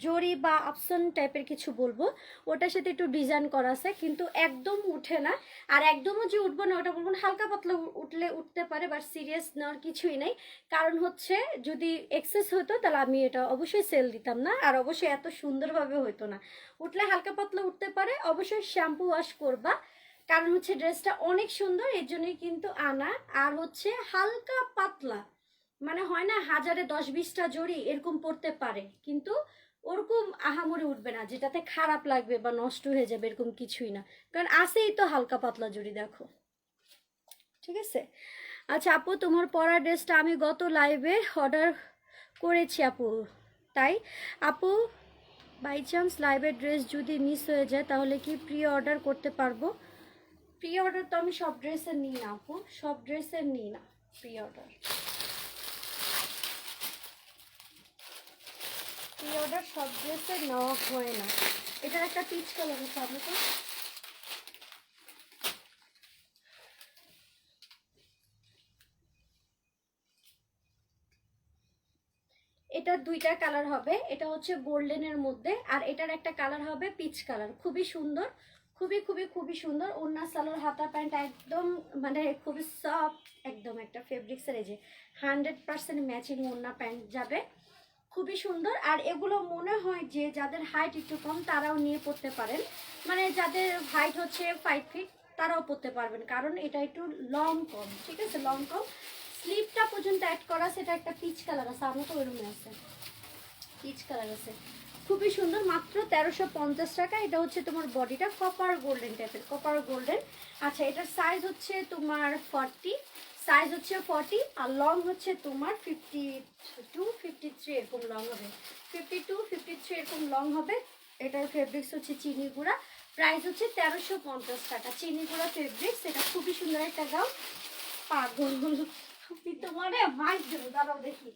জরি বা অপশন টাইপের কিছু বলবো, ওটার সাথে একটু ডিজাইন করা আছে, কিন্তু একদম উঠে না। আর একদমও যে উঠবো না ওটা বলবো না, হালকা পাতলা উঠলে উঠতে পারে, বাট সিরিয়াস নেওয়ার কিছুই নেই। কারণ হচ্ছে যদি এক্সেস হতো তাহলে আমি এটা অবশ্যই সেল দিতাম না, আর অবশ্যই এত সুন্দরভাবে হতো না। উঠলে হালকা পাতলা উঠতে পারে, অবশ্যই শ্যাম্পু ওয়াশ করবা। কারণ হচ্ছে ড্রেসটা অনেক সুন্দর, এর জন্যই কিন্তু আনা। আর হচ্ছে হালকা পাতলা, মানে হয় না হাজারে 10-20টা জড়ি এরকম পড়তে পারে, কিন্তু ওরকম আহামরি উঠবে না যেটাতে খারাপ লাগবে বা নষ্ট হয়ে যাবে, এরকম কিছুই না। কারণ আসেই তো হালকা পাতলা জড়ি, দেখো, ঠিক আছে? আচ্ছা আপু, তোমার পরা ড্রেসটা আমি গত লাইভে অর্ডার করেছি আপু। তাই আপু, বাই চান্স লাইভের ড্রেস যদি মিস হয়ে যায় তাহলে কি প্রি অর্ডার করতে পারবো? প্রি অর্ডার তো আমি সব ড্রেসের নিই না আপু, সব ড্রেসের নিই না প্রি অর্ডার। প্রি অর্ডার সব ড্রেসের নেওয়া হয় না। এটার একটা পিচ কালার আছে, আপনি তো এটা দুইটা কালার হবে। এটা হচ্ছে গোল্ডেনের মধ্যে, আর এটার একটা কালার হবে পিচ কালার, খুবই সুন্দর, খুবই খুবই খুবই সুন্দর। ওড়না সালোয়ার হাতা প্যান্ট একদম মানে খুবই সফট, একদম একটা ফেব্রিক্সের এই যে 100% ম্যাচিং ওড়না প্যান্ট যাবে, খুবই সুন্দর। আর এগুলো মনে হয় যে যাদের হাইট একটু কম তারাও নিয়ে পড়তে পারেন, মানে যাদের হাইট হচ্ছে 5 ফিট তারাও পড়তে পারবেন, কারণ এটা একটু লং কম, ঠিক আছে, লং কম। স্লিপটা পর্যন্ত অ্যাড করা, সেটা একটা পিচ কালার আছে, আমার তো ওই রুমে আছে, পিচ কালার আছে, খুবই সুন্দর। মাত্র 1350 টাকা। এটা হচ্ছে তোমার বডিটা কপার গোল্ডেন টাইপের, কপার গোল্ডেন। আচ্ছা, এটার সাইজ হচ্ছে তোমার 40, সাইজ হচ্ছে 40, আর লং হচ্ছে তোমার 52 53 এরকম লং হবে, 52 53 এরকম লং হবে। এটার ফেব্রিক্স হচ্ছে চিনি গুঁড়া, প্রাইস হচ্ছে 1350 টাকা। চিনি গুঁড়া ফেব্রিক্স, এটা খুবই সুন্দর একটা গাউন। পাগল তোমার মাইক দেবো, দাঁড়াও দেখি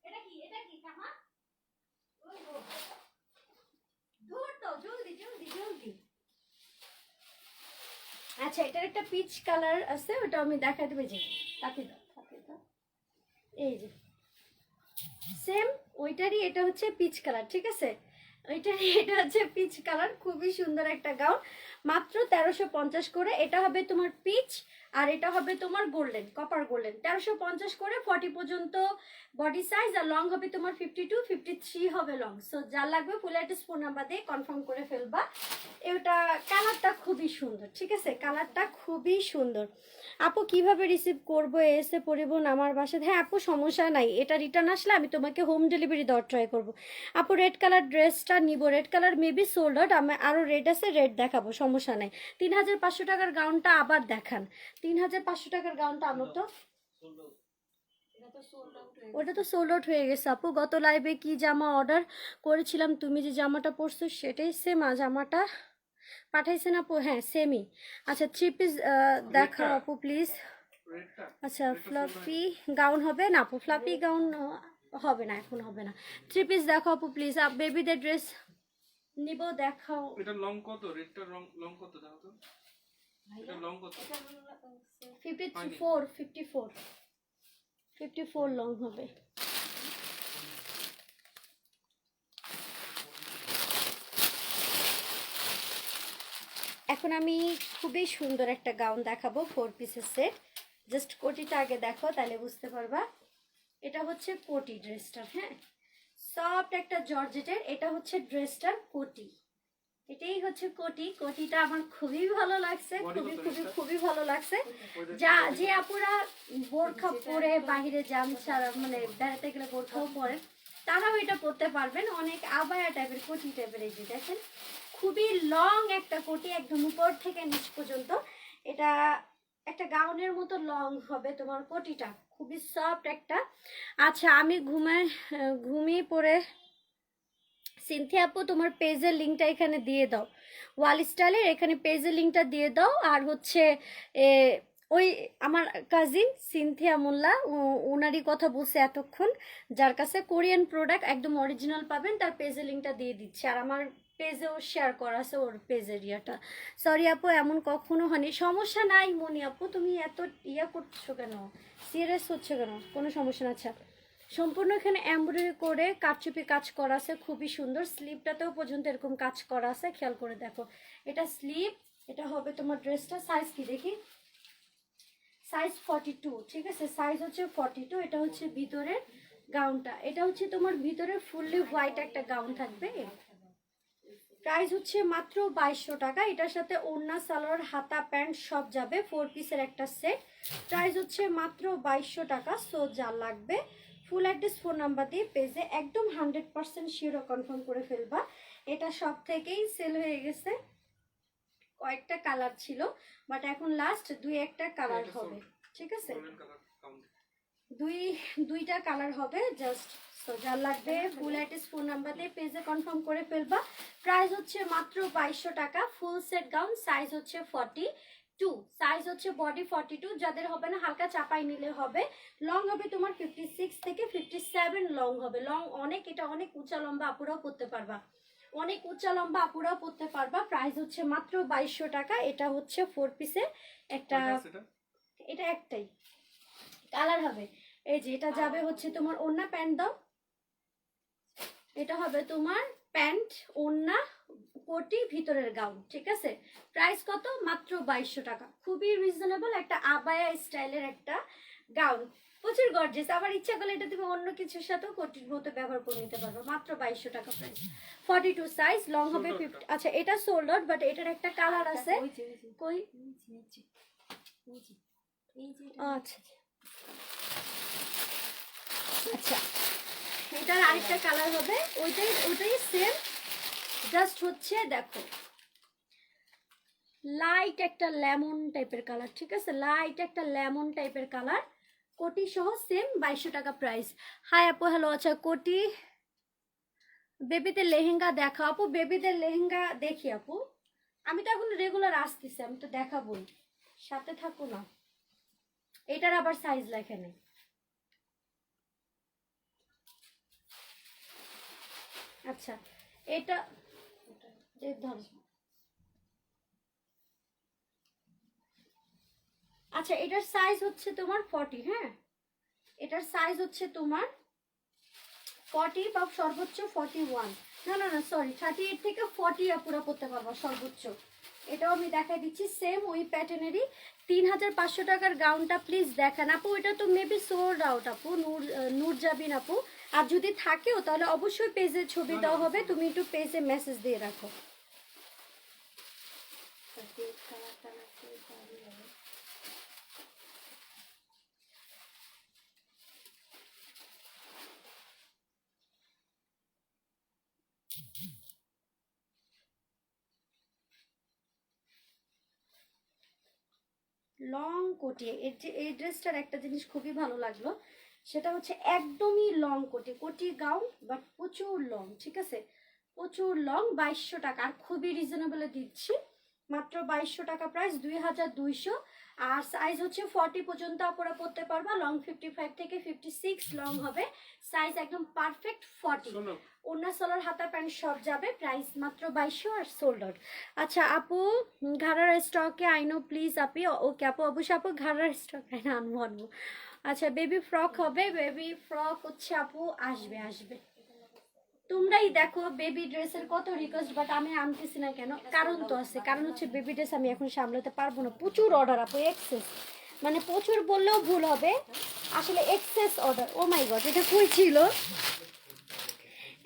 এটা কি, এটা কি কামা, দূর তো, জলদি জলদি জলদি। আচ্ছা, এটার একটা পিচ কালার আছে, ওটা আমি দেখা দেবে, যে তাতে দাও তাতে দাও, এই যে সেম ওইটারই, এটা হচ্ছে পিচ কালার, ঠিক আছে, ওইটারই এটা হচ্ছে পিচ কালার, খুবই সুন্দর একটা গাউন। মাত্র 1350 করে। এটা হবে তোমার পিচ, আর এটা হবে তোমার গোল্ডেন, কপার গোল্ডেন। 1350 করে, 40 পর্যন্ত বডি সাইজ, আর লং হবে তোমার 52 53 হবে লং। সো যা লাগবে ফুল অ্যাড্রেস ফোন নাম্বার দিয়ে কনফার্ম করে ফেলবা। এটা কালারটা খুবই সুন্দর, ঠিক আছে, কালারটা খুবই সুন্দর। আপু কিভাবে রিসিভ করবো এসে পরিবহন আমার বাসায়? হ্যাঁ আপু, সমস্যা নাই, এটা রিটার্ন আসলে আমি তোমাকে হোম ডেলিভারি দেওয়ার ট্রাই করবো। আপু রেড কালার ড্রেসটা নিব, red colour maybe sold out, আমি আরও রেড আছে, রেড দেখাবো, সমস্যা নাই। 3500 টাকার গাউনটা আবার দেখান, 3500 টাকার গাউনটা আমার তো, ওটা তো সোল্ড আউট হয়ে গেছে আপু। গত লাইভে কি জামা অর্ডার করেছিলাম, তুমি যে জামাটা পরছো সেটাই সেম জামাটা পাঠাইছেন আপু? হ্যাঁ সেমই। আচ্ছা, 3 পিস দেখাও আপু প্লিজ। রেডটা আচ্ছা, ফ্লাফি গাউন হবে না আপু? ফ্লাফি গাউন হবে না, এখন হবে না। 3 পিস দেখাও আপু প্লিজ। বেবিদের ড্রেস নিব, দেখাও। এটা লং কত? রেডটা লং কত দেখো তো? এটা লং কত? 54 54 54 লং হবে। এখন আমি খুবই সুন্দর একটা গাউন দেখাবো, 4 পিসের সেট। জাস্ট কোটিটা আগে দেখো, তাহলে বুঝতে পারবা। এটা হচ্ছে কোটি ড্রেসটার, হ্যাঁ, সফট একটা জর্জেটের। এটা হচ্ছে ড্রেসটার কোটি, এটাই হচ্ছে কোটি। কোটিটা আমার খুবই ভালো লাগছে, খুবই খুবই খুবই ভালো লাগছে। যা যে আপুরা বোরখা পরে বাহিরে যান, সারা মানে বেড়াতে গেলে বোরখাও পরেন, তারাও এটা পরতে পারবেন। অনেক আবায়া টাইপের কোটি টাইপের, এই যে দেখেন, খুবই লং একটা কোটি, একদম উপর থেকে নিচ পর্যন্ত। এটা একটা গাউনের মতো লং হবে তোমার কোটিটা, খুবই সফট একটা। আচ্ছা, আমি ঘুমিয়ে পড়ে, সিনথিয়া আপু তোমার পেজের লিঙ্কটা এখানে দিয়ে দাও, ওয়াল স্টাইলের এখানে পেজের লিঙ্কটা দিয়ে দাও। আর হচ্ছে ওই আমার কাজিন সিনথিয়া মোল্লা, ওনারই কথা বলছে এতক্ষণ, যার কাছে কোরিয়ান প্রোডাক্ট একদম অরিজিনাল পাবেন, তার পেজের লিঙ্কটা দিয়ে দিচ্ছে। আর আমার পেজেও শেয়ার করা আছে ওর পেজের ইয়াটা। সরি আপু, এমন কখনো হয়নি। সমস্যা নাই মনি আপু, তুমি এত ইয়া করছো কেন, সিরিয়াস হচ্ছে কেন, কোনো সমস্যা না। আচ্ছা, সম্পূর্ণ এখানে এমব্রয়ডারি করে কারচুপি কাজ করা আছে, খুবই সুন্দর। স্লিপটাতেও পর্যন্ত এরকম কাজ করা আছে, খেয়াল করে দেখো। এটা স্লিপ, এটা হবে তোমার ড্রেসটা। সাইজ কি দেখি, সাইজ 42, ঠিক আছে, সাইজ হচ্ছে 42। এটা হচ্ছে ভিতরের গাউনটা, এটা হচ্ছে তোমার ভিতরে ফুললি হোয়াইট একটা গাউন থাকবে। প্রাইস হচ্ছে মাত্র 2200 টাকা। এটার সাথে ওড়না সালোয়ার হাতা প্যান্ট সব যাবে, 4 পিসের একটা সেট। প্রাইস হচ্ছে মাত্র 2200 টাকা। সো যা লাগবে ফুল অ্যাড্রেস ফোন নাম্বার দিয়ে পেজে একদম 100% শিওর কনফার্ম করে ফেলবা। এটা সব থেকেই সেল হয়ে গেছে, কয়েকটা কালার ছিল, বাট এখন লাস্ট একটা কালার হবে, ঠিক আছে, গোল্ডেন কালার কাউন্ট। দুইটা কালার হবে জাস্ট। সো যা লাগবে ফুল অ্যাড্রেস ফোন নাম্বার দিয়ে পেজে কনফার্ম করে ফেলবা। প্রাইস হচ্ছে মাত্র 2200 টাকা। ফুল সেট গাউন, সাইজ হচ্ছে 42, সাইজ হচ্ছে বডি 42, যাদের হবে না হালকা চাপাই নিলে হবে। লং হবে তোমার 56 থেকে 57 লং হবে, লং অনেক, এটা অনেক উঁচা লম্বা আপুরাও পরতে পারবা, অনেক উঁচা লম্বা আপুরাও পরতে পারবা। প্রাইস হচ্ছে মাত্র 2200 টাকা। এটা হচ্ছে 4 পিসের একটা, এটা একটাই কালার হবে। এই যে এটা যাবে হচ্ছে তোমার ওড়না প্যান্ট দাও, এটা হবে তোমার প্যান্ট, ওড়না, কোটি, ভিতরের গাউন, ঠিক আছে। প্রাইস কত? মাত্র 2200 টাকা। খুবই রিজনেবল একটা আবায়া স্টাইলের একটা গাউন, প্রচুর গর্জিয়াস। আবার ইচ্ছা করলে এটা তুমি অন্য কিছুর সাথেও কোটির মতো ব্যবহার করে নিতে পারবে। মাত্র 2200 টাকা প্রাইস। 42 সাইজ, লং হবে 50। আচ্ছা এটা সোল্ড আউট, বাট এটার একটা কালার আছে। কই? আচ্ছা আচ্ছা, এটার আরেকটা কালার হবে, ওইটাই সেম, জাস্ট হচ্ছে দেখো লাইট একটা লেমন টাইপের কালার, ঠিক আছে, লাইট একটা লেমন টাইপের কালার, কোটি সহ সেম 2200 টাকা প্রাইস। হাই আপু, হ্যালো। আচ্ছা কোটি, বেবিদের লেহেঙ্গা দেখা আপু, বেবিদের লেহেঙ্গা দেখি আপু। আমি তো এখন রেগুলার আসতেছি, আমি তো দেখাবোই, সাথে থাকো না। এটার আবার সাইজ লেখা নেই। আচ্ছা এটা ধর, আচ্ছা এটার সাইজ হচ্ছে তোমার 40। হ্যাঁ, এটার সাইজ হচ্ছে তোমার 40 বা সর্বোচ্চ 41। না না না সরি, 38 থেকে 40 পুরো করতে পারবো সর্বোচ্চ। এটাও আমি দেখাই দিচ্ছি, সেম ওই প্যাটার্নেরই। 3500 টাকার গাউনটা প্লিজ দেখান আপু। এটা তো মেবি সোল্ড আউট আপু, নূর জাবিন আপু। আর যদি থাকেও তাহলে অবশ্যই পেজে ছবি দেওয়া হবে, তুমি একটু পেজে মেসেজ দিয়ে রাখো। লং কোটি, এই ড্রেসটার একটা জিনিস খুবই ভালো লাগলো, সেটা হচ্ছে একদমই লং কোটি, কোটি গাউন বাট প্রচুর লং, ঠিক আছে, প্রচুর লং। 2200 টাকা, আর খুবই রিজনেবলে দিচ্ছি, মাত্র 2200 টাকা প্রাইস, 2200। আর সাইজ হচ্ছে 40 পর্যন্ত আপনারা পড়তে পারবা, লং 55 থেকে 56 লং হবে, সাইজ একদম পারফেক্ট 40। ওনা সোলার হাতা প্যান্ট সব যাবে, প্রাইস মাত্র 2200 আর সোল্ড আউট। আচ্ছা আপু, ঘাড়ার স্টকে আইনো প্লিজ আপি। ওকে আপু, অবশ্যই আপু ঘাড়ার স্টকে আনবো। আচ্ছা বেবি ফ্রক হবে, বেবি ফ্রক হচ্ছে আপু আসবে আসবে। তোমরাই দেখো বেবি ড্রেসের কত রিকোয়েস্ট, বাট আমি আনতেছি না কেন, কারণ তো আছে। কারণ হচ্ছে বেবি ড্রেস আমি এখন সামলাতে পারবো না, প্রচুর অর্ডার আপু, এক্সেস, মানে প্রচুর বললেও ভুল হবে, আসলে এক্সেস অর্ডার। ও মাই গড, এটা কই ছিল,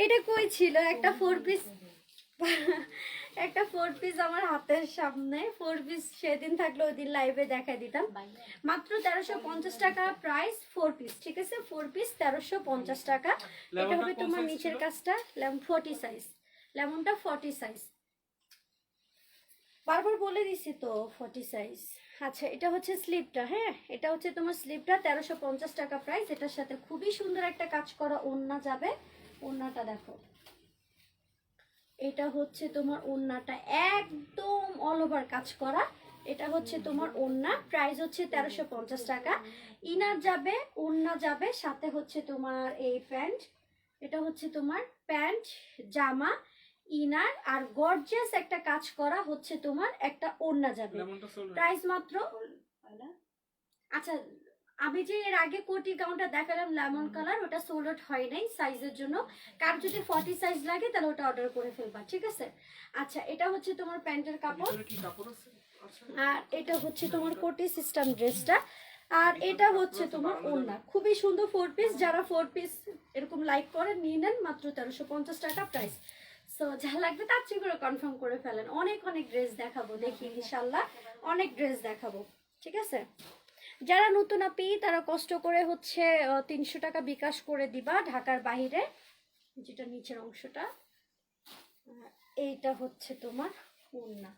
এটা কই ছিল একটা 4 পিস, একটা 4 পিস আমার হাতের সামনে 4 পিস, সেদিন থাকলে ওই দিন লাইভে দেখাই দিতাম। মাত্র 1350 টাকা প্রাইস, 4 পিস, ঠিক আছে, 4 পিস 1350 টাকা। এটা হবে তোমার নিচের কাজটা 40 সাইজ, লেমনটা 40 সাইজ, বারবার বলে দিছি তো 40 সাইজ। আচ্ছা এটা হচ্ছে স্লিপটা, হ্যাঁ এটা হচ্ছে তোমার স্লিপটা, 1350 টাকা প্রাইস। এটার সাথে খুবই সুন্দর একটা কাজ করা ওড়না যাবে, ওড়নাটা দেখো, এটা হচ্ছে তোমার ওড়নাটা একদম অল ওভার কাজ করা, এটা হচ্ছে তোমার ওড়না, প্রাইস হচ্ছে 1350 টাকা। ইনার যাবে, ওড়না যাবে, সাথে হচ্ছে তোমার এই প্যান্ট, এটা হচ্ছে তোমার প্যান্ট, জামা, ইনার, আর গর্জিয়াস একটা কাজ করা হচ্ছে তোমার একটা ওড়না যাবে, প্রাইস মাত্র। আচ্ছা আমি যে এর আগে কোটি গাউনটা দেখালাম লেমন কালার, ওটা সোল্ড আউট হয় নাই সাইজের জন্য, কার যদি 40 সাইজ লাগে তাহলে ওটা অর্ডার করে ফেলবা, ঠিক আছে। আচ্ছা এটা হচ্ছে তোমার প্যান্টের কাপড়, আর এটা হচ্ছে তোমার কোটি সিস্টেম ড্রেসটা, আর এটা হচ্ছে তোমার ওড়না, খুবই সুন্দর 4 পিস। যারা 4 পিস এরকম লাইক করে নিয়ে নেন, মাত্র 1350 টাকা প্রাইস। সো যা লাগবে তার চেয়ে করে কনফার্ম করে ফেলেন। অনেক অনেক ড্রেস দেখাবো, দেখি ইনশাল্লাহ অনেক ড্রেস দেখাবো, ঠিক আছে। যারা নতুন আপি তারা কষ্ট করে হচ্ছে 300 টাকা বিকাশ করে দিবা ঢাকার বাইরে, যেটা নিচের অংশটা, এইটা হচ্ছে তোমার ওড়না,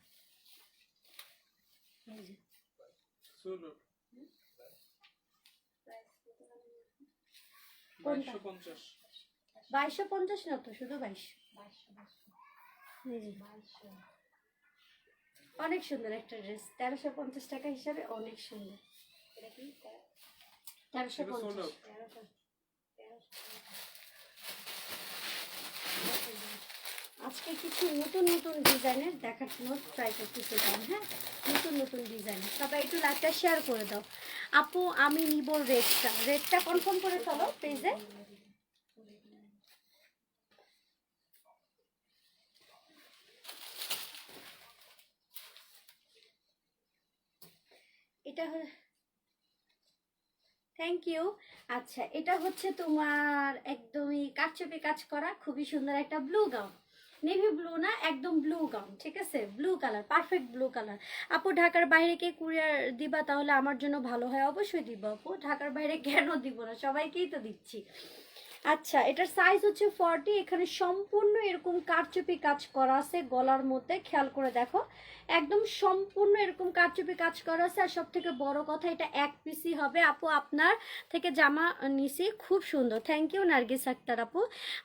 2250 না তো, শুধু 2200। অনেক সুন্দর একটা ড্রেস, 1350 টাকা হিসাবে অনেক সুন্দর। 1350। আজকে কিছু নতুন নতুন ডিজাইনের দেখার জন্য ট্রাই করতেছি, হ্যাঁ নতুন নতুন ডিজাইন। সবাই একটু লাইভটা শেয়ার করে দাও। আপু আমি নিব রেটটা কনফার্ম করে ফেলো পেজে। এটা থ্যাংক ইউ। আচ্ছা, এটা হচ্ছে তোমার একদমই কারচুপি কাজ করা খুবই সুন্দর একটা ব্লু গাউন, নেভি ব্লু না, একদম ব্লু গাউন, ঠিক আছে, blue colour, perfect blue colour. আপু ঢাকার বাইরে কে কুরিয়ার দিবা? তাহলে আমার জন্য ভালো হয়। অবশ্যই দিব আপু, ঢাকার বাইরে কেন দিব না, সবাইকেই তো দিচ্ছি। আচ্ছা, এটার সাইজ হচ্ছে 40। এখানে সম্পূর্ণ এরকম কারচুপি কাজ করা আছে গলার মধ্যে, খেয়াল করে দেখো, একদম সম্পূর্ণ এরকম কারচুপি কাজ করা আছে। আর সব থেকে বড় কথা, এটা এক পিসই হবে। আপু আপনার থেকে জামা নিছি, খুব সুন্দর, থ্যাংক ইউ নার্গিস আক্তার আপু।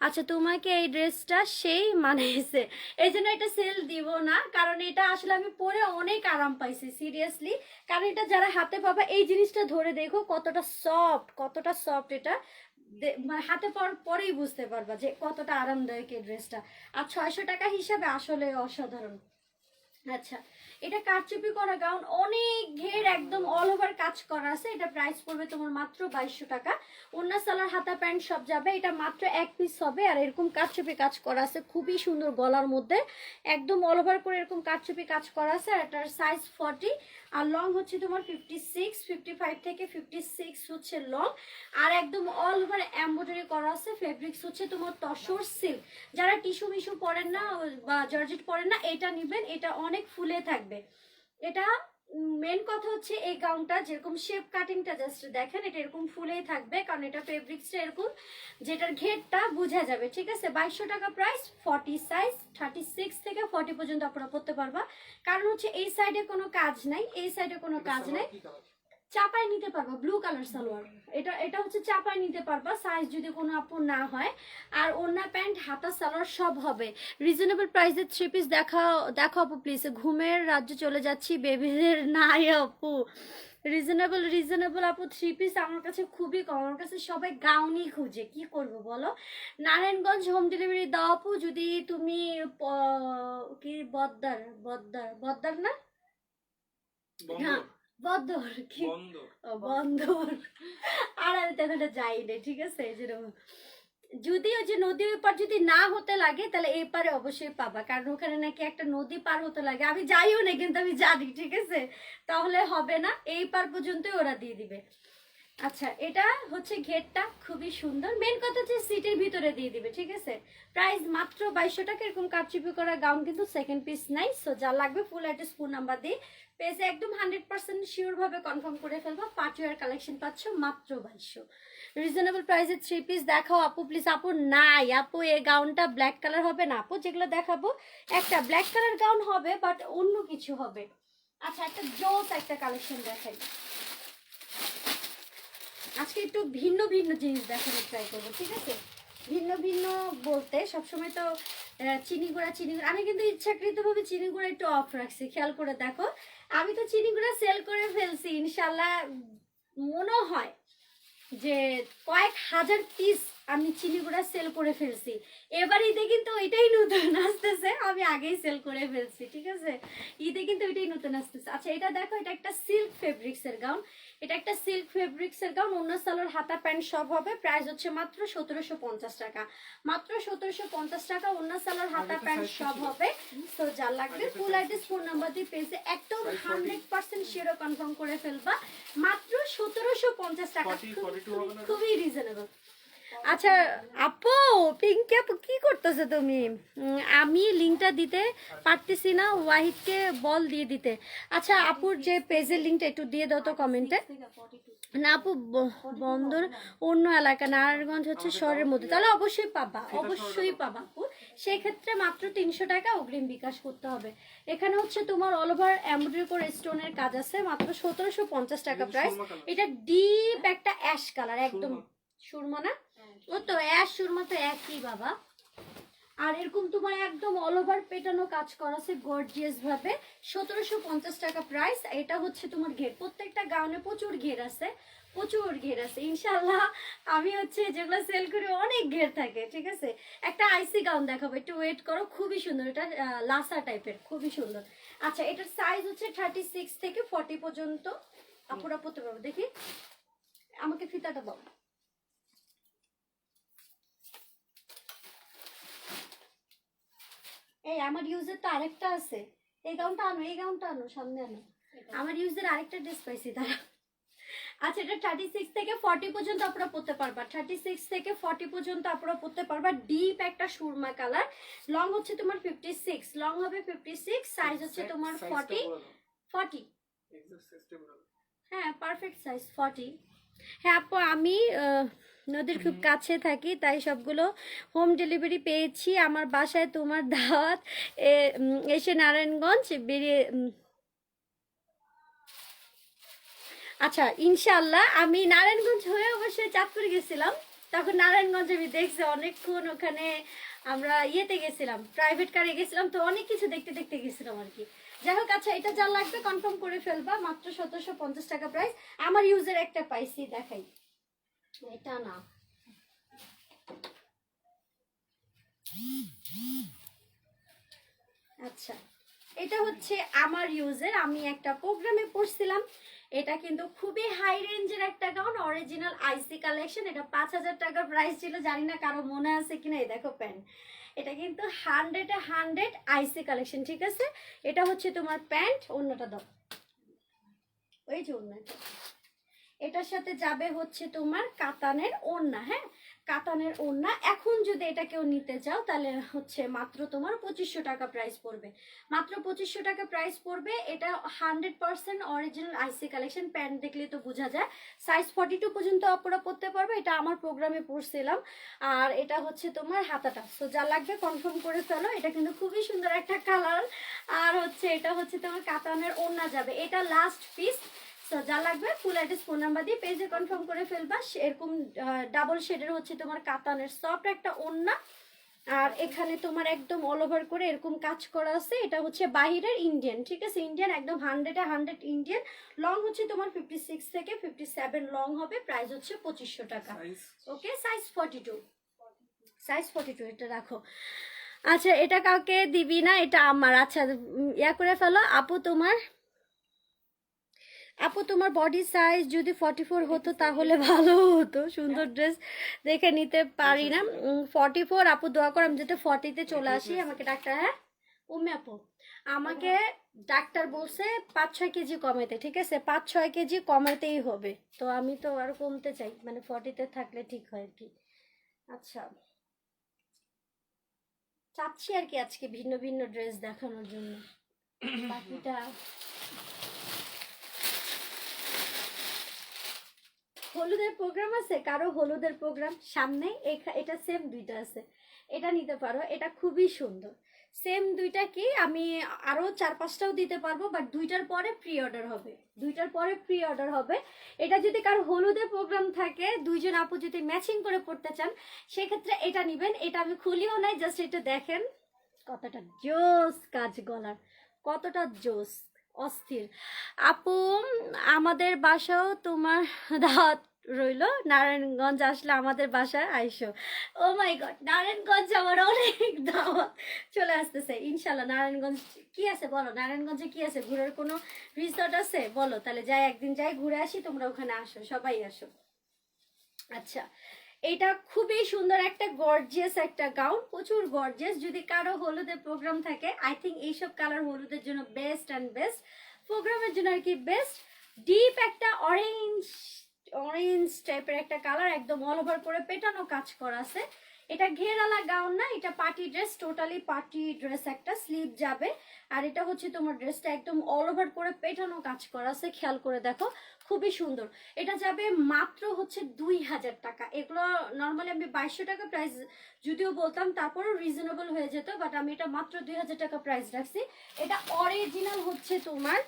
আচ্ছা, তোমাকে এই ড্রেসটা সেই মানাইছে, এই জন্য এটা সেল দিব না, কারণ এটা আসলে আমি পরে অনেক আরাম পাইছি সিরিয়াসলি। কারণ এটা যারা হাতে পাবা, এই জিনিসটা ধরে দেখো কতটা সফট, কতটা সফট, এটা মানে হাতে পাওয়ার পরেই বুঝতে পারবা যে কতটা আরামদায়ক এই ড্রেসটা। আর 600 টাকা হিসাবে আসলে অসাধারণ। আচ্ছা, এটা কারচুপি করা গাউন, অনেক ঘের, একদম অল ওভার কাজ করা আছে। এটা প্রাইস পড়বে তোমার মাত্র 2200 টাকা। ওন্না সালোয়ার হাতা প্যান্ট সব যাবে। এটা মাত্র এক পিস হবে। আর এরকম কারচুপি কাজ করা আছে খুবই সুন্দর গলার মধ্যে, একদম অল ওভার করে এরকম কারচুপি কাজ করা আছে। আর এটার সাইজ 40 আর লং হচ্ছে তোমার 56, 55 থেকে 56 হচ্ছে লং। আর একদম অল ওভার এমব্রয়ডারি করা আছে। ফেব্রিক্স হচ্ছে তোমার তসর সিল্ক। যারা টিস্যু মিশু পরেন না বা জর্জেট পরেন না, এটা নিবেন, এটা অনেক ফুলে থাকবে। এটা মেন কথা হচ্ছে এই গাউনটা যেরকম শেপ কাটিংটা জাস্ট দেখেন, এটা এরকম ফুলেই থাকবে, কারণ এটা ফেব্রিক্সটা এরকম, যেটার ঘেরটা বোঝা যাবে, ঠিক আছে। 2200 টাকা প্রাইস। 40 সাইজ, 36 থেকে 40 পর্যন্ত আপনারা পড়তে পারবা। কারণ হচ্ছে এই সাইডে কোনো কাজ নাই, এই সাইডে কোনো কাজ নাই, চাপায় নিতে পারবা। ব্লু কালার সালোয়ার, এটা এটা হচ্ছে চাপায় নিতে পারবা, সাইজ যদি কোনো আপু না হয়। আর ওড়না প্যান্ট হাতা সালোয়ার সব হবে। রিজনেবল প্রাইসে 3 পিস দেখাও, দেখো আপু প্লিজ। ঘুমের রাজ্যে চলে যাচ্ছি, বেবিদের নাই আপু। রিজনেবল আপু 3 পিস আমার কাছে খুবই কম। আমার কাছে সবাই গাউনই খুঁজে, কি করব বলো। নারায়ণগঞ্জ হোম ডেলিভারি দাও আপু, যদি তুমি কি বদ্দার বদ্দার বদ্দার না, হ্যাঁ বন্দর, কি বন্দর। আর আমি তো এখানে যাই না, ঠিক আছে। যেরকম যদি ওই যে নদী ওই পার যদি না হতে লাগে, তাহলে এই পারে অবশ্যই পাবা, কারণ ওখানে নাকি একটা নদী পার হতে লাগে। আমি যাইও না, কিন্তু আমি জানি, ঠিক আছে। তাহলে হবে না, এই পার পর্যন্তই ওরা দিয়ে দিবে। আচ্ছা, এটা হচ্ছে ঘেরটা খুবই সুন্দর। মেন কথা হচ্ছে সিটের ভিতরে দিয়ে দিবে, ঠিক আছে। প্রাইস মাত্র 2200 টাকা। এরকম কারচুপি করা গাউন কিন্তু সেকেন্ড পিস নাই। সো যা লাগবে ফুল অ্যাড্রেস, ফোন নাম্বার দিয়ে পেজে একদম 100% শিওর ভাবে কনফার্ম করে ফেলবো। পার্টিওয়ার কালেকশন পাচ্ছ মাত্র 2200। রিজনেবল প্রাইসে 3 পিস দেখাও আপু প্লিজ। আপু নাই আপু, এই গাউনটা ব্ল্যাক কালার হবে না আপু, যেগুলো দেখাবো একটা ব্ল্যাক কালার গাউন হবে, বাট অন্য কিছু হবে। আচ্ছা, একটা জোস একটা কালেকশন দেখাই। আজকে একটু ভিন্ন ভিন্ন জিনিস দেখানোর ট্রাই করবো, ঠিক আছে। ভিন্ন ভিন্ন বলতে সবসময় তো চিনি গুঁড়া, আমি কিন্তু ইচ্ছাকৃতভাবে চিনি গুঁড়া একটু অফ রাখছি, খেয়াল করে দেখো। আমি তো চিনি গুঁড়া সেল করে ফেলছি ইনশাল্লাহ, মনে হয় যে কয়েক হাজার পিস আমি চিনি গুঁড়া সেল করে ফেলছি। এবার ঈদে কিন্তু ওইটাই নতুন আসতেছে, আমি আগেই সেল করে ফেলছি, ঠিক আছে। ঈদে কিন্তু ওইটাই নতুন আসতেছে। আচ্ছা, এটা দেখো, এটা একটা সিল্ক ফেব্রিক্স এর গাউন। এটা একটা সিল্ক ফেব্রিক্স এর গাউন, অন্য সালোয়ার হাতা প্যান্ট সব হবে। প্রাইস হচ্ছে মাত্র 1750 টাকা। মাত্র 1750 টাকা, অন্য সালোয়ার হাতা প্যান্ট সব হবে। তো যা লাগবে ফুল অ্যাড্রেস, ফোন নাম্বার দিয়ে পেজে একদম 100% শিওর কনফার্ম করে ফেলবা। মাত্র 1750 টাকা, খুবই রিজনেবল। আচ্ছা আপু, পিঙ্কি আপু কি করতেছো তুমি? আমি লিঙ্কটা দিতে পারতেছি না, ওয়াহিদকে বল দিয়ে দিতে। আচ্ছা, আপুর যে পেজের লিঙ্কটা একটু দিয়ে দাও তো কমেন্টে। না আপু, বন্দর অন্য এলাকা, নারায়ণগঞ্জ হচ্ছে শহরের মধ্যে, তাহলে অবশ্যই পাবা, অবশ্যই পাবা আপু। সেই ক্ষেত্রে মাত্র 300 টাকা অগ্রিম বিকাশ করতে হবে। এখানে হচ্ছে তোমার অল ওভার এমব্রয়ডারি করে স্টোনের কাজ আছে। মাত্র 1750 টাকা প্রাইস। এটা ডিপ একটা অ্যাশ কালার, একদম সুরমা না, ও তো অ্যাশ সুরমা তো একই বাবা। আর এরকম তোমার একদম অল ওভার পেটানো কাজ করা আছে গর্জিয়াস ভাবে। 1750 টাকা প্রাইস। এটা হচ্ছে তোমার ঘের, প্রত্যেকটা গাউনে প্রচুর ঘের আছে, প্রচুর ঘের আছে ইনশাল্লাহ। আমি হচ্ছে যেগুলো সেল করি অনেক ঘের থাকে, ঠিক আছে। একটা আইসি গাউন দেখাবো, একটু ওয়েট করো, খুবই সুন্দর। এটা লাসা টাইপের, খুবই সুন্দর। আচ্ছা, এটার সাইজ হচ্ছে 36 থেকে 40 পর্যন্ত আপুরা পড়তে পারবো। দেখি, আমাকে ফিতাটা দাও। এই আমার ইউজের তো আরেকটা আছে, এই গাউনটা আনো, এই গাউনটা আনো, সামনে আনো। আমার ইউজের আরেকটা ড্রেস পাইছি তারা। আচ্ছা, এটা 36 থেকে 40 পর্যন্ত আপনারা পরতে পারবা, 36 থেকে 40 পর্যন্ত আপনারা পরতে পারবা। ডিপ একটা সুরমা কালার, লং হচ্ছে তোমার 56, লং হবে 56, সাইজ হচ্ছে তোমার 40। হ্যাঁ, পারফেক্ট সাইজ 40। হ্যাঁ আপু, আমি নদীর খুব কাছে থাকি, তাই সবগুলো হোম ডেলিভারি পেয়েছি। আমার বাসায় তোমার দাওয়াত, এসে নারায়ণগঞ্জ বেরিয়ে আচ্ছা ইনশাল্লাহ। আমি নারায়ণগঞ্জ হয়ে অবশ্যই চাঁদপুরে গেছিলাম, তখন নারায়ণগঞ্জে আমি দেখছি অনেকক্ষণ, ওখানে আমরা ইয়েতে গেছিলাম, প্রাইভেট কারে গেছিলাম, তো অনেক কিছু দেখতে দেখতে গেছিলাম আর কি। যাই হোক, আচ্ছা এটা যা লাগবে কনফার্ম করে ফেলবা, মাত্র 1750 টাকা প্রাইস। আমার ইউজের একটা পাইছি, দেখাই, এটা না, আচ্ছা এটা হচ্ছে আমার ইউজের, আমি একটা প্রোগ্রামে পড়ছিলাম। এটা কিন্তু খুবই হাই রেঞ্জের একটা গাউন, অরিজিনাল আইসি কালেকশন। এটা 5000 টাকা প্রাইস ছিল, জানি না কারো মনে আছে কিনা। এই দেখো প্যান্ট, এটা কিন্তু 100 আইসি কালেকশন, ঠিক আছে। এটা হচ্ছে তোমার প্যান্ট, অন্যটা দাও, ওই যে অন্যটা। এটার সাথে যাবে হচ্ছে তোমার কাতানের ওড়না, হ্যাঁ কাতানের ওড়না। এখন যদি এটা কেউ নিতে চাও তাহলে হচ্ছে মাত্র তোমার 2500 টাকা প্রাইস পড়বে, মাত্র 2500 টাকা প্রাইস পড়বে। এটা 100% অরিজিনাল আইসি কালেকশন, প্যান্ট দেখলে তো বোঝা যায়। সাইজ 42 পর্যন্ত আপনারা পরতে পারবে, এটা আমার প্রোগ্রামে পড়ছিলাম। আর এটা হচ্ছে তোমার হাতাটা, তো যা লাগবে কনফার্ম করে ফেলো। এটা কিন্তু খুবই সুন্দর একটা কালার। আর হচ্ছে এটা হচ্ছে তোমার কাতানের ওড়না যাবে, এটা লাস্ট পিস। তো যা লাগবে ফুল অ্যাড্রেস ফোন নাম্বার দিয়ে পেজে কনফার্ম করে ফেলবা। এরকম ডাবল শেডের হচ্ছে তোমার কাতানের সফট একটা ওড়না, আর এখানে তোমার একদম অল ওভার করে এরকম কাজ করা আছে। এটা হচ্ছে বাহিরের ইন্ডিয়ান, ঠিক আছে, ইন্ডিয়ান একদম 100 ইন্ডিয়ান। লং হচ্ছে তোমার 56 থেকে 57 লং হবে, প্রাইস হচ্ছে 2500 টাকা। ওকে, সাইজ 42, সাইজ 42, এটা রাখো। আচ্ছা এটা কাউকে দিবি না, এটা আমার। আচ্ছা ইয়া করে ফেলো আপু, তোমার বডি সাইজ যদি 44 হতো তাহলে ভালো হতো, সুন্দর ড্রেস দেখে নিতে পারি না। 44 আপু, দোয়া কর আমি যাতে 40-তে চলে আসি। আমাকে ডাক্তার, হ্যাঁ উম্মে আপু, আমাকে ডাক্তার বলছে 5-6 কেজি কমাইতে, ঠিক আছে, 5-6 কেজি কমাইতেই হবে। তো আমি তো আর কমতে চাই, মানে 40-তে থাকলে ঠিক হয় আর কি। আচ্ছা, চাচ্ছি আর কি আজকে ভিন্ন ভিন্ন ড্রেস দেখানোর জন্য। বাকিটা হলুদের প্রোগ্রাম আছে, কারো হলুদের প্রোগ্রাম সামনে, এটা সেম দুইটা আছে, এটা নিতে পারো, এটা খুবই সুন্দর। সেম দুইটা কি আমি আরো 4-5টাও দিতে পারবো, বাট দুইটার পরে প্রি অর্ডার হবে, দুইটার পরে প্রি অর্ডার হবে। এটা যদি কারো হলুদের প্রোগ্রাম থাকে, দুইজন আপু যদি ম্যাচিং করে পড়তে চান, সেক্ষেত্রে এটা নিবেন। এটা আমি খুলিও নাই, জাস্ট এটা দেখেন কতটা জোস কাজ, গলার কতটা জোস, অস্থির। আপু আমাদের বাসাও তোমার দাওয়াত রইলো, নারায়ণগঞ্জ আসলে আমাদের বাসায় আইসো। ও মাই গড, নারায়ণগঞ্জ আমার অনেক দাওয়াত চলে আসতেছে ইনশাল্লাহ। নারায়ণগঞ্জ কি আছে বলো, নারায়ণগঞ্জে কি আছে, ঘুরার কোনো রিসর্ট আছে বলো, তাহলে যাই একদিন যাই ঘুরে আসি, তোমরা ওখানে আসো, সবাই আসো। আচ্ছা, এটা খুবই সুন্দর একটা গর্জিয়াস একটা গাউন, প্রচুর গর্জিয়াস। যদি কারো হলুদের প্রোগ্রাম থাকে, আই থিঙ্ক এইসব কালার হলুদের জন্য বেস্ট অ্যান্ড বেস্ট, প্রোগ্রামের জন্য আর কি বেস্ট। ডিপ একটা অরেঞ্জ অরেঞ্জ টাইপের একটা কালার, একদম অল ওভার করে পেটানো কাজ করা আছে। এটা ঘেরালা গাউন না, এটা party dress, totally party dress, একটা স্লিভ যাবে। আর এটা হচ্ছে তোমার ড্রেসটা একদম অল ওভার করে পেটানো কাজ করা আছে, খেয়াল করে দেখো, খুবই সুন্দর। এটা যাবে মাত্র হচ্ছে 2000 টাকা। এগুলো নর্মালি আমি 2200 টাকা প্রাইস যদিও বলতাম, তারপরেও রিজনেবল হয়ে যেত, বাট আমি এটা মাত্র 2000 টাকা প্রাইস রাখছি। এটা অরিজিনাল হচ্ছে তোমার,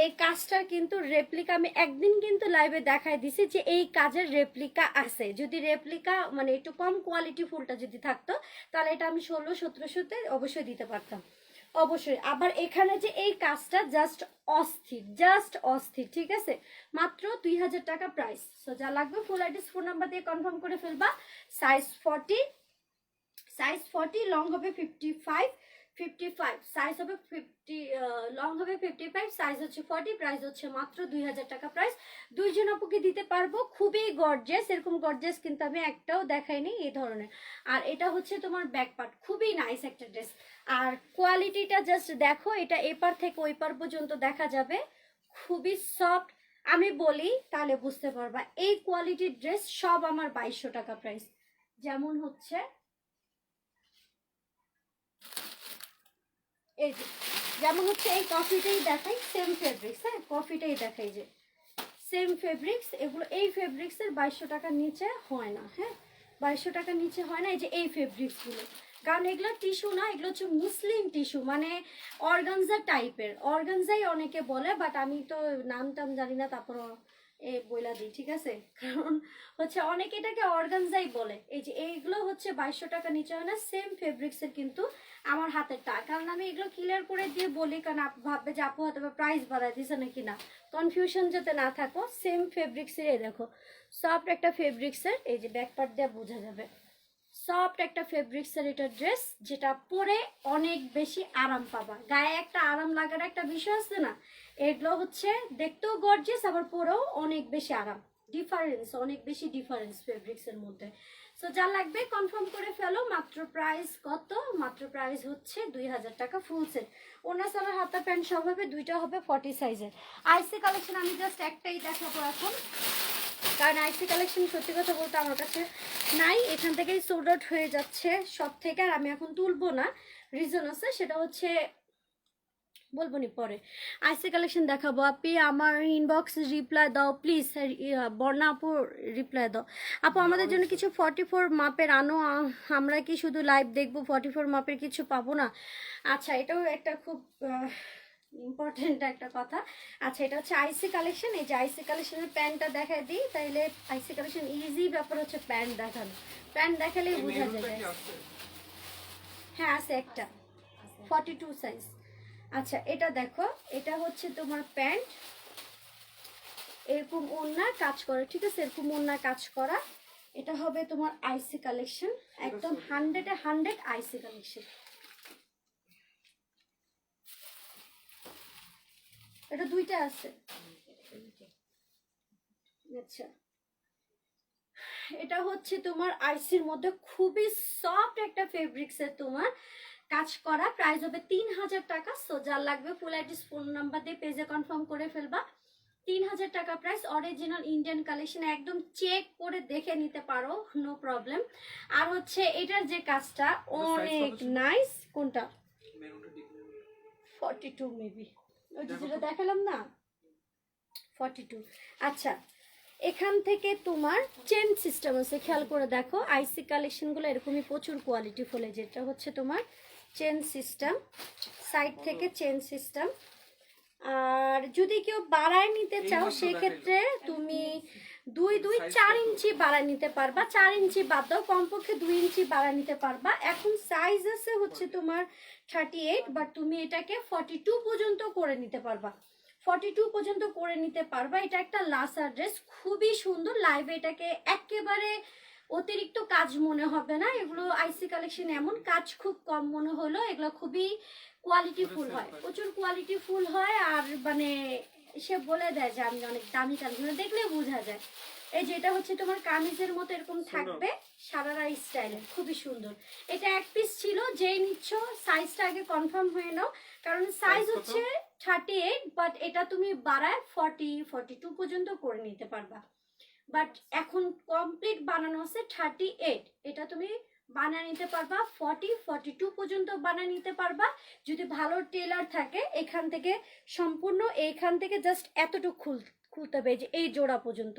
এই কাজটার কিন্তু রেপ্লিকা আমি একদিন কিন্তু লাইভে দেখাই দিছি যে এই কাজের রেপ্লিকা আছে। যদি রেপ্লিকা মানে একটু কম কোয়ালিটি ফুলটা যদি থাকতো, তাহলে এটা আমি 1600-1700-তে অবশ্যই দিতে পারতাম, অবশ্যই। আবার এখানে যে এই কাজটা জাস্ট অস্থির, জাস্ট অস্থির, ঠিক আছে, মাত্র 2000 টাকা প্রাইস। সো যা লাগবে ফুল অ্যাড্রেস ফোন নাম্বার দিয়ে কনফার্ম করে ফেলবা। সাইজ 40, সাইজ 40, লং হবে 55, সাইজ হবে 50, লং হবে 55, সাইজ হচ্ছে 40, প্রাইস হচ্ছে মাত্র 2000 টাকা প্রাইস। দুইজন আপুকে দিতে পারবো, খুবই গর্জিয়াস, এরকম গর্জিয়াস কিন্তু আমি একটাও দেখাইনি এই ধরনের। আর এটা হচ্ছে তোমার ব্যাক পার্ট, খুবই নাইস একটা ড্রেস। আর কোয়ালিটিটা জাস্ট দেখো, এটা এপার থেকে ওই পার পর্যন্ত দেখা যাবে, খুবই সফট। আমি বলি তাহলে বুঝতে পারবা, এই কোয়ালিটির ড্রেস সব আমার 2200 টাকা প্রাইস। যেমন হচ্ছে এই যে, যেমন হচ্ছে এই কফিটাই দেখাই, সেম ফেব্রিক্স, হ্যাঁ কফিটাই দেখাই যে সেম ফেব্রিক্স, এগুলো এই ফেব্রিক্সের 2200 টাকার নিচে হয় না, হ্যাঁ 2200 টাকার নিচে হয় না। এই যে এই ফেব্রিক্সগুলো, কারণ এগুলো টিস্যু না, এগুলো হচ্ছে মুসলিম টিস্যু, মানে অর্গানজা টাইপের, অর্গানজাই অনেকে বলে, বাট আমি তো নাম টাম জানি না, তারপর এ বইলা দিই, ঠিক আছে, কারণ হচ্ছে অনেকে এটাকে অর্গানজাই বলে। এই যে এইগুলো হচ্ছে 2200 টাকা নিচে হয় না, সেম ফেব্রিক্সের কিন্তু আমার হাতেরটা, কারণ আমি এগুলো ক্লিয়ার করে দিয়ে বলি, কারণ ভাববে যে আপু হয়তো প্রাইস বাড়ায় দিছে নাকি, না কনফিউশন যাতে না থাকো। সেম ফেব্রিক্সের, এই দেখো সফট একটা ফেব্রিক্সের, এই যে ব্যাক পার্ট দিয়ে বোঝা যাবে, সফট একটা ফেব্রিক্সের এটা ড্রেস, যেটা পরে অনেক বেশি আরাম পাবা, গায়ে একটা আরাম লাগার একটা বিষয় আছে না, এগুলো হচ্ছে দেখতেও গর্জিয়াস, আবার পরেও অনেক বেশি আরাম, ডিফারেন্স অনেক বেশি ডিফারেন্স ফেব্রিক্সের মধ্যে। সো যা লাগবে কনফার্ম করে ফেলো। মাত্র প্রাইস কত? মাত্র প্রাইস হচ্ছে 2000 টাকা ফুল সেট। ওনার সালোয়ার হাতা প্যান্ট সব হবে, দুইটা হবে 40 সাইজের। আইসি কালেকশন আমি জাস্ট একটাই দেখাবো এখন, কারণ আইসি কালেকশন সত্যি কথা বলতে আমার কাছে নাই, এখান থেকেই সোল্ড আউট হয়ে যাচ্ছে সব থেকে, আর আমি এখন তুলবো না, রিজন আছে, সেটা হচ্ছে বলবো নি পরে। আইসি কালেকশন দেখাবো। আপনি আমার ইনবক্স রিপ্লাই দাও প্লিজ, বর্ণা আপু রিপ্লাই দাও। আপু আমাদের জন্য কিছু 44 মাপের আনো, আমরা কি শুধু লাইভ দেখবো, 44 মাপের কিছু পাবো না? আচ্ছা, এটাও একটা খুব ইম্পর্টেন্ট একটা কথা। আচ্ছা, এটা হচ্ছে আইসি কালেকশন। এই যে আইসি কালেকশনের প্যান্টটা দেখাই দিই, তাইলে আইসি কালেকশন ইজি ব্যাপার হচ্ছে প্যান্ট দেখানো, প্যান্ট দেখালেই বোঝা যায়। হ্যাঁ আছে একটা 42 সাইজ। আচ্ছা এটা দেখো, এটা হচ্ছে তোমার প্যান্ট, এরকম ওড়না কাজ করা, ঠিক আছে, এরকম ওড়না কাজ করা, এটা হবে তোমার আইসি কালেকশন, একদম 100-এ 100 আইসি কালেকশন। এটা দুইটা আছে। আচ্ছা, এটা হচ্ছে তোমার আইসির মধ্যে খুবই সফট একটা ফেব্রিক্সের তোমার কাজ করা, প্রাইস হবে 3000 টাকা। সো যার লাগবে ফুল অ্যাড্রেস ফোন নাম্বার দিয়ে পেজে কনফার্ম করে ফেলবা। 3000 টাকা প্রাইস, অরিজিনাল ইন্ডিয়ান কালেকশন, একদম চেক করে দেখে নিতে পারো, নো প্রবলেম। আর হচ্ছে এটার যে কাজটা অনেক নাইস। কোনটা? 42 মেবি, ওই যেটা দেখালাম না 42। আচ্ছা, এখান থেকে তোমার চেন সিস্টেম আছে, খেয়াল করে দেখো, আইসি কালেকশনগুলো এরকমই প্রচুর কোয়ালিটি ফুলে, যেটা হচ্ছে তোমার চেন সিস্টেম, সাইড থেকে চেন সিস্টেম। আর যদি কেউ বাড়ায় নিতে চাও সেক্ষেত্রে তুমি 4 ইঞ্চি বাড়ায় নিতে পারবা, 4 ইঞ্চি বাদ দাও, কমপক্ষে 2 ইঞ্চি বাড়ায় নিতে পারবা। এখন সাইজ আছে হচ্ছে তোমার 38, বাট তুমি এটাকে 42 পর্যন্ত করে নিতে পারবা, 42 পর্যন্ত করে নিতে পারবা। এটা একটা লাসা ড্রেস, খুবই সুন্দর, লাইভে এটাকে একেবারে অতিরিক্ত কাজ মনে হবে না, এগুলো আইসি কালেকশন এমন কাজ খুব কম মনে হলো, এগুলো খুবই কোয়ালিটি ফুল হয়, প্রচুর কোয়ালিটি ফুল হয়, আর মানে সে বলে দেয় যে আমি অনেক দামি কালেকশন, দেখলে বোঝা যায়। এই যেটা হচ্ছে তোমার কামিজের মতো এরকম থাকবে, সারারা স্টাইলের, খুবই সুন্দর। এটা এক পিস ছিল, যেই নিচ্ছ সাইজটা আগে কনফার্ম হয়ে নাও, কারণ সাইজ হচ্ছে 38, বাট এটা তুমি বাড়ায় 42 পর্যন্ত করে নিতে পারবা। বাট এখন কমপ্লিট বানানো আছে 38, এটা তুমি বানিয়ে নিতে পারবা 42 পর্যন্ত বানিয়ে নিতে পারবা, যদি ভালো টেলার থাকে। এখান থেকে সম্পূর্ণ, এইখান থেকে জাস্ট এতটুকু খুলতে হবে, যে এই জোড়া পর্যন্ত,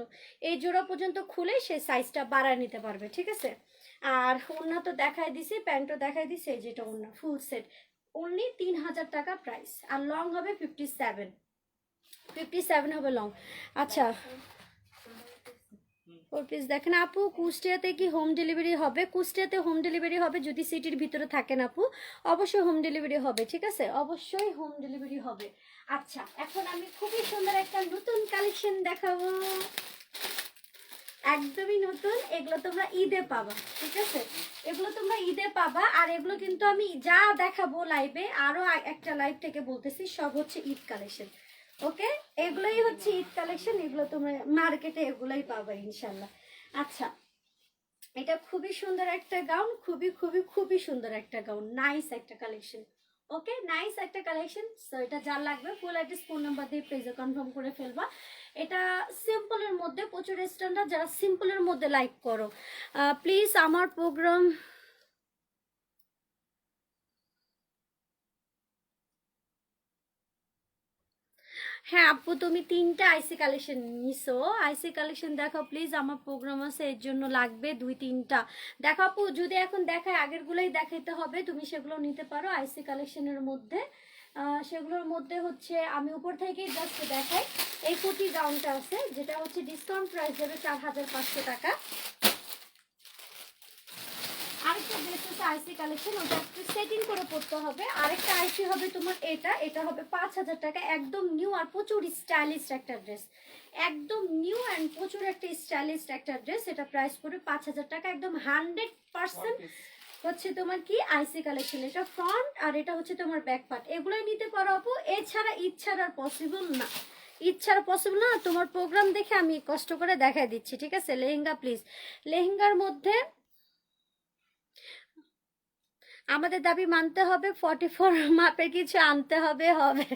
এই জোড়া পর্যন্ত খুলে সে সাইজটা বাড়ায় নিতে পারবে, ঠিক আছে। আর ওড়না তো দেখাই দিছি, প্যান্টও দেখাই দিছি, এই যেটা ওড়না ফুল সেট, অনলি 3000 টাকা প্রাইস। আর লং হবে 57 হবে লং। আচ্ছা, প্লিজ দেখেন আপু, কুষ্টিয়াতে কি হোম ডেলিভারি হবে? কুষ্টিয়াতে হোম ডেলিভারি হবে, যদি সিটির ভিতরে থাকেন আপু অবশ্যই হোম ডেলিভারি হবে, ঠিক আছে, অবশ্যই হোম ডেলিভারি হবে। আচ্ছা, এখন আমি খুবই সুন্দর একটা নতুন কালেকশন দেখাবো, একদমই নতুন, এগুলো তোমরা ঈদে পাবা, ঠিক আছে, এগুলো তোমরা ঈদে পাবা। আর এগুলো কিন্তু আমি যা দেখাবো লাইভে, আরো একটা লাইভ থেকে বলতেছি, সব হচ্ছে ঈদ কালেকশন, ওকে, এগুলোই হচ্ছে ঈদ কালেকশন, এগুলো তোমরা মার্কেটে এগুলোই পাবা ইনশাল্লাহ। আচ্ছা, এটা খুবই সুন্দর একটা গাউন, খুবই খুবই খুবই সুন্দর একটা গাউন, নাইস একটা কালেকশন, ওকে, নাইস একটা কালেকশন। সো এটা যার লাগবে ফুল অ্যাড্রেস ফোন নাম্বার দিয়ে পেজে কনফার্ম করে ফেলবা। এটা সিম্পলের মধ্যে প্রচুর স্ট্যান্ডার্ড, যারা সিম্পলের মধ্যে লাইক করো প্লিজ আমার প্রোগ্রাম। হ্যাঁ আপু, তুমি 3টা আইসি কালেকশন নিছো, আইসি কালেকশন দেখো প্লিজ, আমার প্রোগ্রাম আছে এর জন্য লাগবে 2-3টা। দেখো আপু, যদি এখন দেখায় আগের গুলোই দেখাইতে হবে, তুমি সেগুলো নিতে পারো আইসি কালেকশনের মধ্যে। সেগুলোর মধ্যে হচ্ছে আমি উপর থেকেই জাস্ট দেখাই। এই কুটি গাউনটা আছে, যেটা হচ্ছে ডিসকাউন্ট প্রাইস যাবে 4500 টাকা। আরেকটা ড্রেস আছে আইসি কালেকশন, ওটা একটু সেটিং করে পড়তে হবে। আরেকটা আইসি হবে তোমার এটা হবে 5000 টাকা, একদম নিউ আর প্রচুর স্টাইলিশ একটা ড্রেস, একদম নিউ অ্যান্ড প্রচুর একটা স্টাইলিশ একটা ড্রেস। এটা প্রাইস পড়বে 5000 টাকা, একদম 100% হচ্ছে তোমার কি আইসি কালেকশন। এটা ফ্রন্ট আর এটা হচ্ছে তোমার ব্যাক পার্ট, এগুলোই নিতে পারো আপু। এছাড়া ইচ্ছার আর পসিবল না, ইচ্ছার পসিবল না। তোমার প্রোগ্রাম দেখে আমি কষ্ট করে দেখাই দিচ্ছি, ঠিক আছে। লেহেঙ্গা প্লিজ, লেহেঙ্গার মধ্যে আমাদের দাবি মানতে হবে, 44 মাপের কিছু আনতে হবে হবে।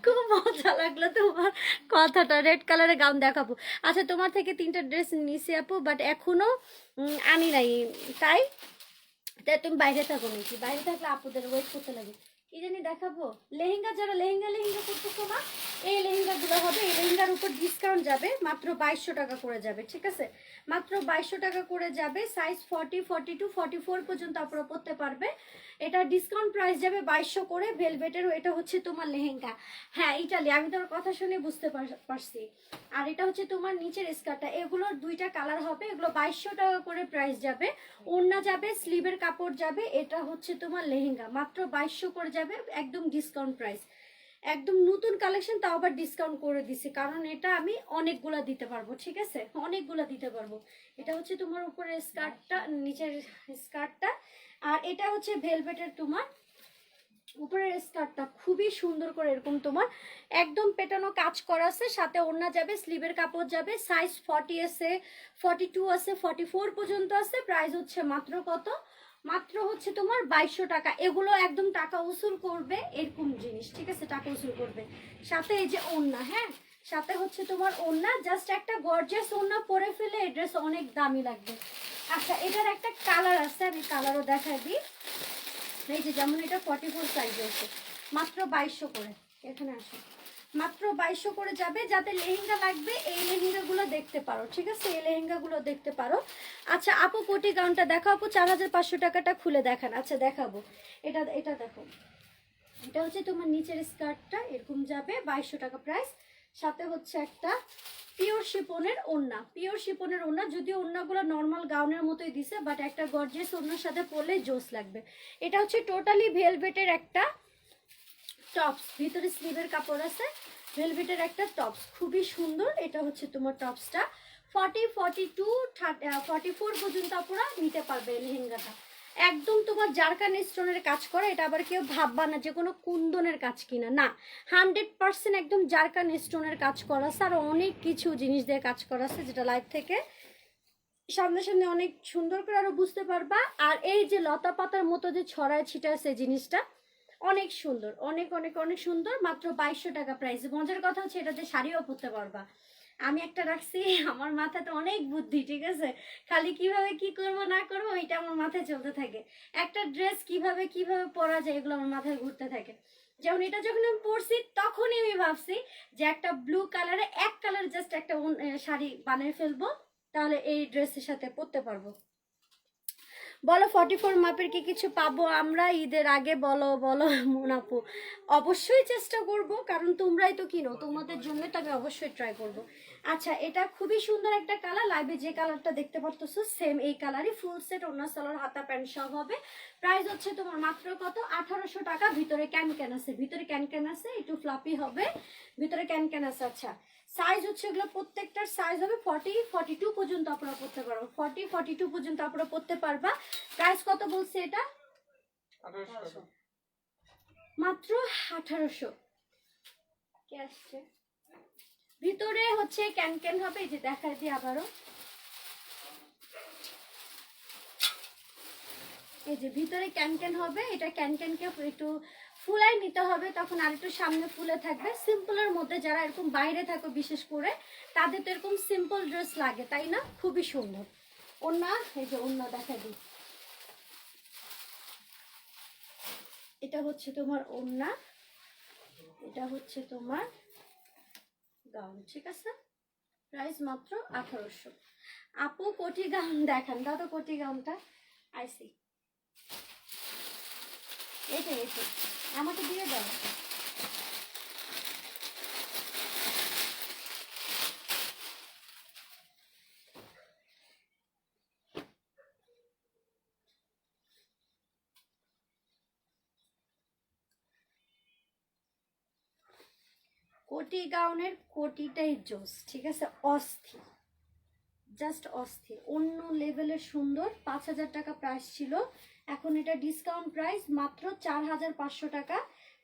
খুব মজা লাগলো তোমার কথাটা। রেড কালারের গাউন দেখাবো। আচ্ছা, তোমার থেকে 3টা ড্রেস নিছি আপু, বাট এখনো আনি নাই, তাই তাই তুমি বাইরে থাকো নাকি? বাইরে থাকলে আপুদের ওয়েট করতে লাগে। কি জানি দেখাবো, লেহেঙ্গা, যারা লেহেঙ্গা লেহেঙ্গা করতেছো না, এই লেহেঙ্গাগুলো হবে। এই লেহেঙ্গার উপর ডিসকাউন্ট যাবে, মাত্র 2200 টাকা করে যাবে, ঠিক আছে। মাত্র 2200 টাকা করে যাবে। সাইজ 40, 42, 44 পর্যন্ত আপনারা পরতে পারবে। এটা ডিসকাউন্ট প্রাইস যাবে 2200 করে। ভেলভেটের এটা হচ্ছে তোমার লেহেঙ্গা। হ্যাঁ ইটালি, আমি তোমার কথা শুনে বুঝতে পারছি। আর এটা হচ্ছে তোমার নিচের স্কার্টটা, এগুলোর 2টা কালার হবে। এগুলো 2200 টাকা করে প্রাইস যাবে। ওড়না যাবে, স্লিভের কাপড় যাবে। এটা হচ্ছে তোমার লেহেঙ্গা, মাত্র 2200 করে যাবে, একদম ডিসকাউন্ট প্রাইস। একদম নতুন কালেকশন, তাও আবার ডিসকাউন্ট করে দিছি, কারণ এটা আমি অনেকগুলা দিতে পারবো, ঠিক আছে, অনেকগুলা দিতে পারবো। এটা হচ্ছে তোমার উপরে স্কার্টটা, নিচের স্কার্টটা। আর এটা হচ্ছে ভেলভেটের তোমার উপরের স্কার্টটা, খুবই সুন্দর করে এরকম তোমার একদম পেটানো কাজ করা আছে। সাথে ওড়না যাবে, স্লিভের কাপড় যাবে। সাইজ 40 আছে, 42 আছে, 44 পর্যন্ত আছে। প্রাইস হচ্ছে মাত্র কত? মাত্র হচ্ছে তোমার 2200 টাকা। এগুলো একদম টাকা উসুল করবে এরকম জিনিস, ঠিক আছে, টাকা উসুল করবে। সাথে এই যে ওড়না, হ্যাঁ সাথে হচ্ছে তোমার ওড়না, জাস্ট একটা গর্জিয়াস ওড়না পরে ফেলে এই ড্রেস অনেক দামি লাগবে। আচ্ছা, এটার একটা কালার আছে, আমি কালারও দেখাই দিই। এই যে যেমন এটা 44 সাইজে আছে, মাত্র 2200 করে। এখানে আসো, মাত্র 2200 করে যাবে। যাতে লেহেঙ্গা লাগবে এই লেহেঙ্গাগুলো দেখতে পারো, ঠিক আছে, এই লেহেঙ্গাগুলো দেখতে পারো। আচ্ছা আপু, কোটি গাউনটা দেখো আপু, 4500 টাকাটা খুলে দেখান। আচ্ছা দেখাবো, এটা এটা দেখো, এটা হচ্ছে তোমার নিচের স্কার্টটা এরকম যাবে, 2200 টাকা প্রাইস। সাথে হচ্ছে একটা পিওর শিপনের ওড়না, পিওর শিপনের ওড়না। যদিও ওড়নাগুলো নর্মাল গাউনের মতোই দিছে, বাট একটা গর্জিয়াস ওড়নার সাথে পরলে জোস লাগবে। এটা হচ্ছে টোটালি ভেলভেটের একটা টপস, ভিতরে স্লিভের কাপড় আছে, ভেলভেটের একটা টপস, খুবই সুন্দর। এটা হচ্ছে তোমার টপসটা 40, 42, 44 পর্যন্ত আপনারা নিতে পারবে এই লেহেঙ্গাটা। একদম তোমার জারকান স্টোনের কাজ করা। এটা আবার কেউ ভাববা না যে কোনো কুন্দনের কাজ কিনা, না, 100% একদম জারকান স্টোনের কাজ করা আছে। আর অনেক কিছু জিনিস দিয়ে কাজ করা আছে, যেটা লাইভ থেকে সামনে সামনে অনেক সুন্দর করে আরো বুঝতে পারবা। আর এই যে লতা পাতার মতো যে ছড়ায় ছিটা আছে জিনিসটা, অনেক সুন্দর, অনেক অনেক অনেক সুন্দর। মাত্র 2200 টাকা প্রাইস। মজার কথা হচ্ছে এটাতে শাড়িও পরতে পারবা। আমি একটা রাখছি, আমার মাথাতে অনেক বুদ্ধি, ঠিক আছে, খালি কিভাবে কি করব না করবো এটা আমার মাথায় চলতে থাকে। একটা ড্রেস কিভাবে কিভাবে পরা যায় এগুলো আমার মাথায় ঘুরতে থাকে। যেমন এটা যখন আমি পরছি তখনই আমি ভাবছি যে একটা ব্লু কালারে এক কালার জাস্ট একটা শাড়ি বানিয়ে ফেলবো, তাহলে এই ড্রেসের সাথে পরতে পারবো। বলো 44 মাপের কি কিছু পাবো আমরা ঈদের আগে? বলো বলো মোনাপু, অবশ্যই চেষ্টা করব, কারণ তোমরাই তো কিনো, তোমাদের জন্য তো আমি অবশ্যই ট্রাই করব। আচ্ছা, এটা খুবই সুন্দর একটা কালার। লাইভে যে কালারটা দেখতে পারতেছো সেম এই কালারই, ফুল সেট ওড়না সালোয়ার হাতা প্যান্ট সব হবে। প্রাইস হচ্ছে তোমার মাত্র কত? 1800 টাকা। ভিতরে ক্যান আছে, ভিতরে ক্যান আছে, একটু ফ্লাপি হবে, ভিতরে ক্যান আছে। আচ্ছা, সাইজ হচ্ছে এগুলো প্রত্যেকটার সাইজ হবে 40, 42 পর্যন্ত আপনারা পড়তে পারবো, 40, 42 পর্যন্ত আপনারা পড়তে পারবা। প্রাইস কত বলছে এটা? 1800 মাত্র 1800। কে আসছে? ভিতরে হচ্ছে ক্যান হবে, এই যে দেখাই দিই আবারও। এই যে ভিতরে ক্যান হবে, এটা ক্যানকে একটু ফুলাই নিতে হবে, তখন আর একটু সামনে ফুলে থাকবে। সিম্পলের মধ্যে যারা এরকম বাইরে থাকো বিশেষ করে, তাদের তো এরকম সিম্পল ড্রেস লাগে, তাই না? খুবই সুন্দর। ওড়না, এই যে ওড়না দেখা দিই, এটা হচ্ছে তোমার ওড়না, এটা হচ্ছে তোমার গাউন, ঠিক আছে? প্রাইস মাত্র 1800। আপু কোটি গাউন দেখান, দাও তো কোটি গাউনটা। আইসি, এটা আমাকে দিয়ে দাও। কোটি গাউনের কোটিটাই জোস, ঠিক আছে? অস্থির, জাস্ট অস্থির, অন্য লেভেলের সুন্দর। 5000 টাকা প্রাইস ছিল, এখন এটা ডিসকাউন্ট প্রাইস মাত্র 4500 টাকা।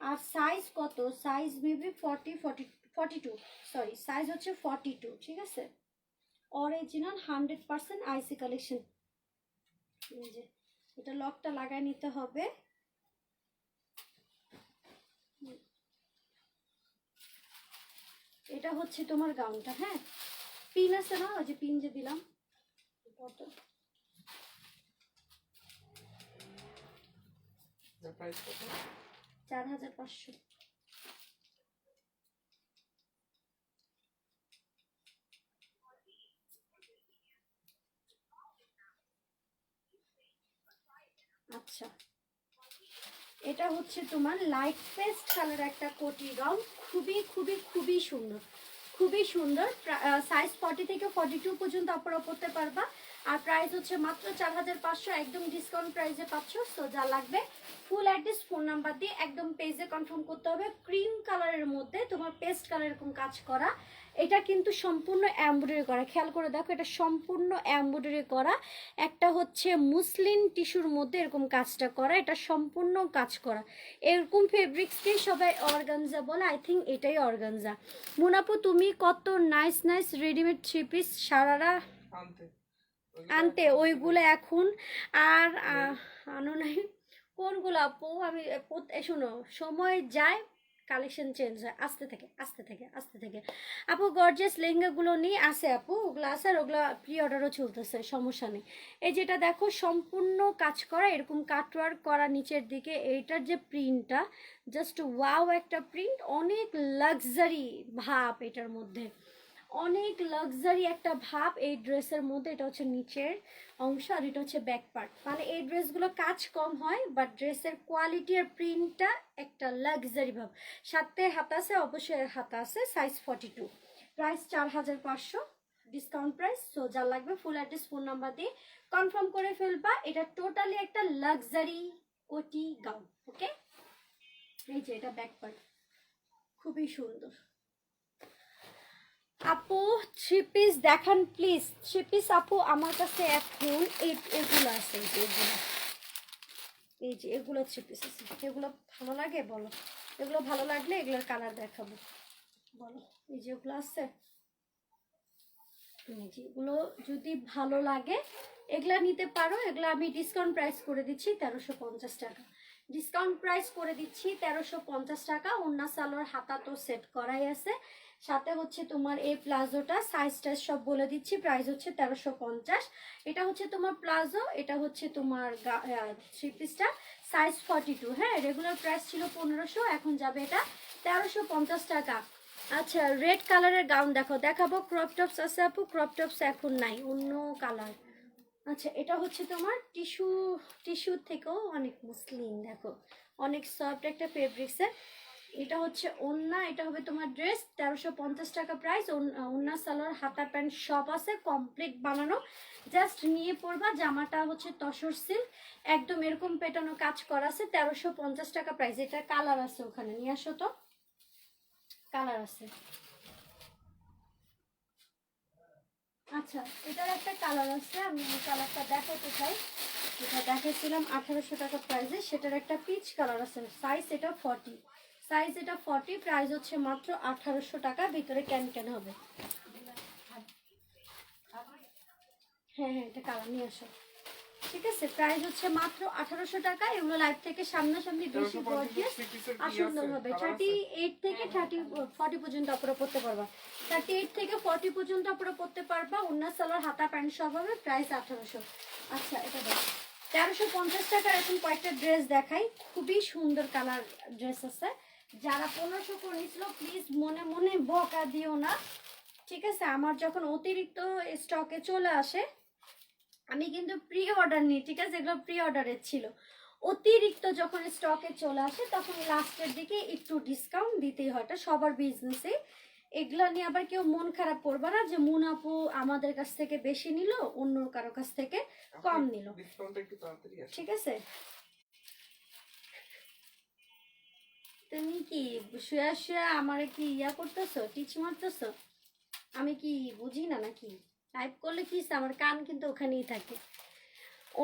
আর সাইজ কত? সাইজ মেবি 42, সরি সাইজ হচ্ছে 42, ঠিক আছে? অরিজিনাল 100% আইসি কালেকশন। এই যে এটা লকটা লাগায় নিতে হবে। এটা হচ্ছে তোমার গাউনটা, হ্যাঁ? পিন আছে না, ওই যে পিন যে দিলাম, কত? প্রাইস কত? 4500। আচ্ছা, এটা হচ্ছে তোমার লাইট পেস্ট কালার একটা কোটি গাউন, খুবই খুবই খুবই সুন্দর, খুবই সুন্দর। সাইজ 40 থেকে 42 পর্যন্ত আপনারা পড়তে পারবা। আর প্রাইস হচ্ছে মাত্র 4500, একদম ডিসকাউন্ট প্রাইসে পাচ্ছ। সো যা লাগবে ফুল অ্যাড্রেস, ফোন নাম্বার দিয়ে একদম পেজে কনফার্ম করতে হবে। ক্রিম কালারের মধ্যে তোমার পেস্ট কালার এরকম কাজ করা, এটা কিন্তু সম্পূর্ণ এমব্রয়ডারি করা, খেয়াল করে দেখো, এটা সম্পূর্ণ এমব্রয়ডারি করা। একটা হচ্ছে মুসলিন টিস্যুর মধ্যে এরকম কাজটা করা, এটা সম্পূর্ণ কাজ করা। এরকম ফেব্রিক্সকেই সবাই অর্গানজা বলে, আই থিঙ্ক এটাই অর্গানজা। মুনাপু তুমি কত nice nice readymade 3 piece sharara আনতে, ওইগুলো এখন আর আনো নাই। কোনগুলো আপু? আমি শোনো, সময় যায়, কালেকশন চেঞ্জ হয়, আসতে থাকে আস্তে থেকে আস্তে থেকে। আপু গর্জিয়াস লেহেঙ্গাগুলো নিয়ে আসে আপু, ওগুলো আছে, আর ওগুলো প্রি অর্ডারও চলতেছে, সমস্যা নেই। এই যেটা দেখো সম্পূর্ণ কাজ করা, এরকম কাটওয়ার্ক করা নিচের দিকে, এইটার যে প্রিন্টটা জাস্ট ওয়াও একটা প্রিন্ট, অনেক লাক্সারি ভাব এটার মধ্যে, অনেক লাক্সারি একটা ভাব এই ড্রেসের মধ্যে। এটা হচ্ছে নিচের অংশ আর এটা হচ্ছে ব্যাক পার্ট। মানে এই ড্রেসগুলো কাজ কম হয়, বাট ড্রেসের কোয়ালিটি আর প্রিন্টটা একটা লাক্সারি ভাব। সাথে হাতা আছে, অবশ্যই হাতা আছে, size 42, price 4500 discount price. So যা লাগবে ফুল অ্যাড্রেস, ফোন নাম্বার দিয়ে কনফার্ম করে ফেলবা। এটা টোটালি একটা লাক্সারি কোটি গাউন, ওকে? এই যে এটা ব্যাক পার্ট, খুবই সুন্দর। আপু 3 পিস দেখান প্লিজ, 3 পিস আপু আমার কাছে এখন এগুলো আছে, এই যে এগুলো 3 পিস আছে। এগুলো ভালো লাগে বলো? এগুলো ভালো লাগলে এগুলোর কালার দেখাবো, বলো? এই যে এগুলো আছে, এই যে এগুলো যদি ভালো লাগে এগুলা নিতে পারো। এগুলো আমি ডিসকাউন্ট প্রাইস করে দিচ্ছি 1350 টাকা, ডিসকাউন্ট প্রাইস করে দিচ্ছি 1350 টাকা। ওন্না সালোয়ার হাতা তো সেট করাই আছে, সাথে হচ্ছে তোমার এই প্লাজোটা সাইজটা সব বলে দিচ্ছি, প্রাইস হচ্ছে 1350। এটা হচ্ছে তোমার প্লাজো, এটা হচ্ছে তোমার 3 পিসটা সাইজ 42, হ্যাঁ? রেগুলার প্রাইস ছিল 1500, এখন যাবে এটা 1350 টাকা। আচ্ছা, রেড কালারের গাউন দেখাবো। ক্রপ টপস আছে আপু, ক্রপ টপস এখন নাই, অন্য কালার। আচ্ছা, এটা হচ্ছে তোমার টিস্যুর থেকেও অনেক মসলিন, দেখো অনেক সফট একটা ফেব্রিক্সের। এটা হচ্ছে ওন্না, এটা হবে তোমার ড্রেস 1350 টাকা প্রাইস। ওন্না সালোয়ার হাতা প্যান্ট সব আছে, কমপ্লিট বানানো, জাস্ট নিয়ে পড়বা। জামাটা হচ্ছে তসর সিল্ক, একদম এরকম পেটানো কাজ করা আছে, 1350 টাকা প্রাইস। এটা কালার আছে, ওখানে নিয়ে আসো তো, কালার আছে। আচ্ছা, এটার একটা কালার আছে, আমি এই কালারটা দেখাতে চাই। এটা দেখাচ্ছিলাম 1800 টাকা প্রাইসে, সেটার একটা পিচ কালার আছে, সাইজ এটা 40, সাইজ এটা 40, প্রাইস হচ্ছে মাত্র 1800 টাকা। ভিতরে ক্যান হবে। হ্যাঁ হ্যাঁ, এটা কালার নিয়ে আসো। ঠিক আছে, প্রাইস হচ্ছে মাত্র 1800 টাকা। এগুলো লাইভ থেকে সামনাসামনি বেশি গর্জিয়াস আর সুন্দর হবে। 38 থেকে 40 পর্যন্ত আপনারা পড়তে পারবা। 38 থেকে 40 পর্যন্ত আপনারা পড়তে পারবা। ওন্না সালোয়ার হাতা প্যান্ট সব হবে, প্রাইস 1800। আচ্ছা, এটা দেখো 1350 টাকার এখন কয়েকটা ড্রেস দেখাই, খুবই সুন্দর কালার ড্রেস আছে। যারা 1500 করে নিছিল প্লিজ মনে মনে বকা দিও না, ঠিক আছে? আমার যখন অতিরিক্ত স্টকে চলে আসে আমি কিন্তু প্রি অর্ডার নিই, ঠিক আছে? এগুলো প্রি অর্ডারের ছিল। অতিরিক্ত যখন স্টকে চলে আসে তখন লাস্টের দিকে একটু ডিসকাউন্ট দিতেই হয়, এটা সবার বিজনেসে। এগুলো নিয়ে আবার কেউ মন খারাপ করবে না যে মুন আপু আমাদের কাছ থেকে বেশি নিল, অন্য কারো কাছ থেকে কম নিল, ঠিক আছে? তুমি কি শুয়া শুয়া আমারে কি ইয়া করতেছো, টিচ মারতেছো? আমি কি বুঝি না নাকি? টাইপ করলে কি আমার কান কিন্তু ওখানেই থাকে।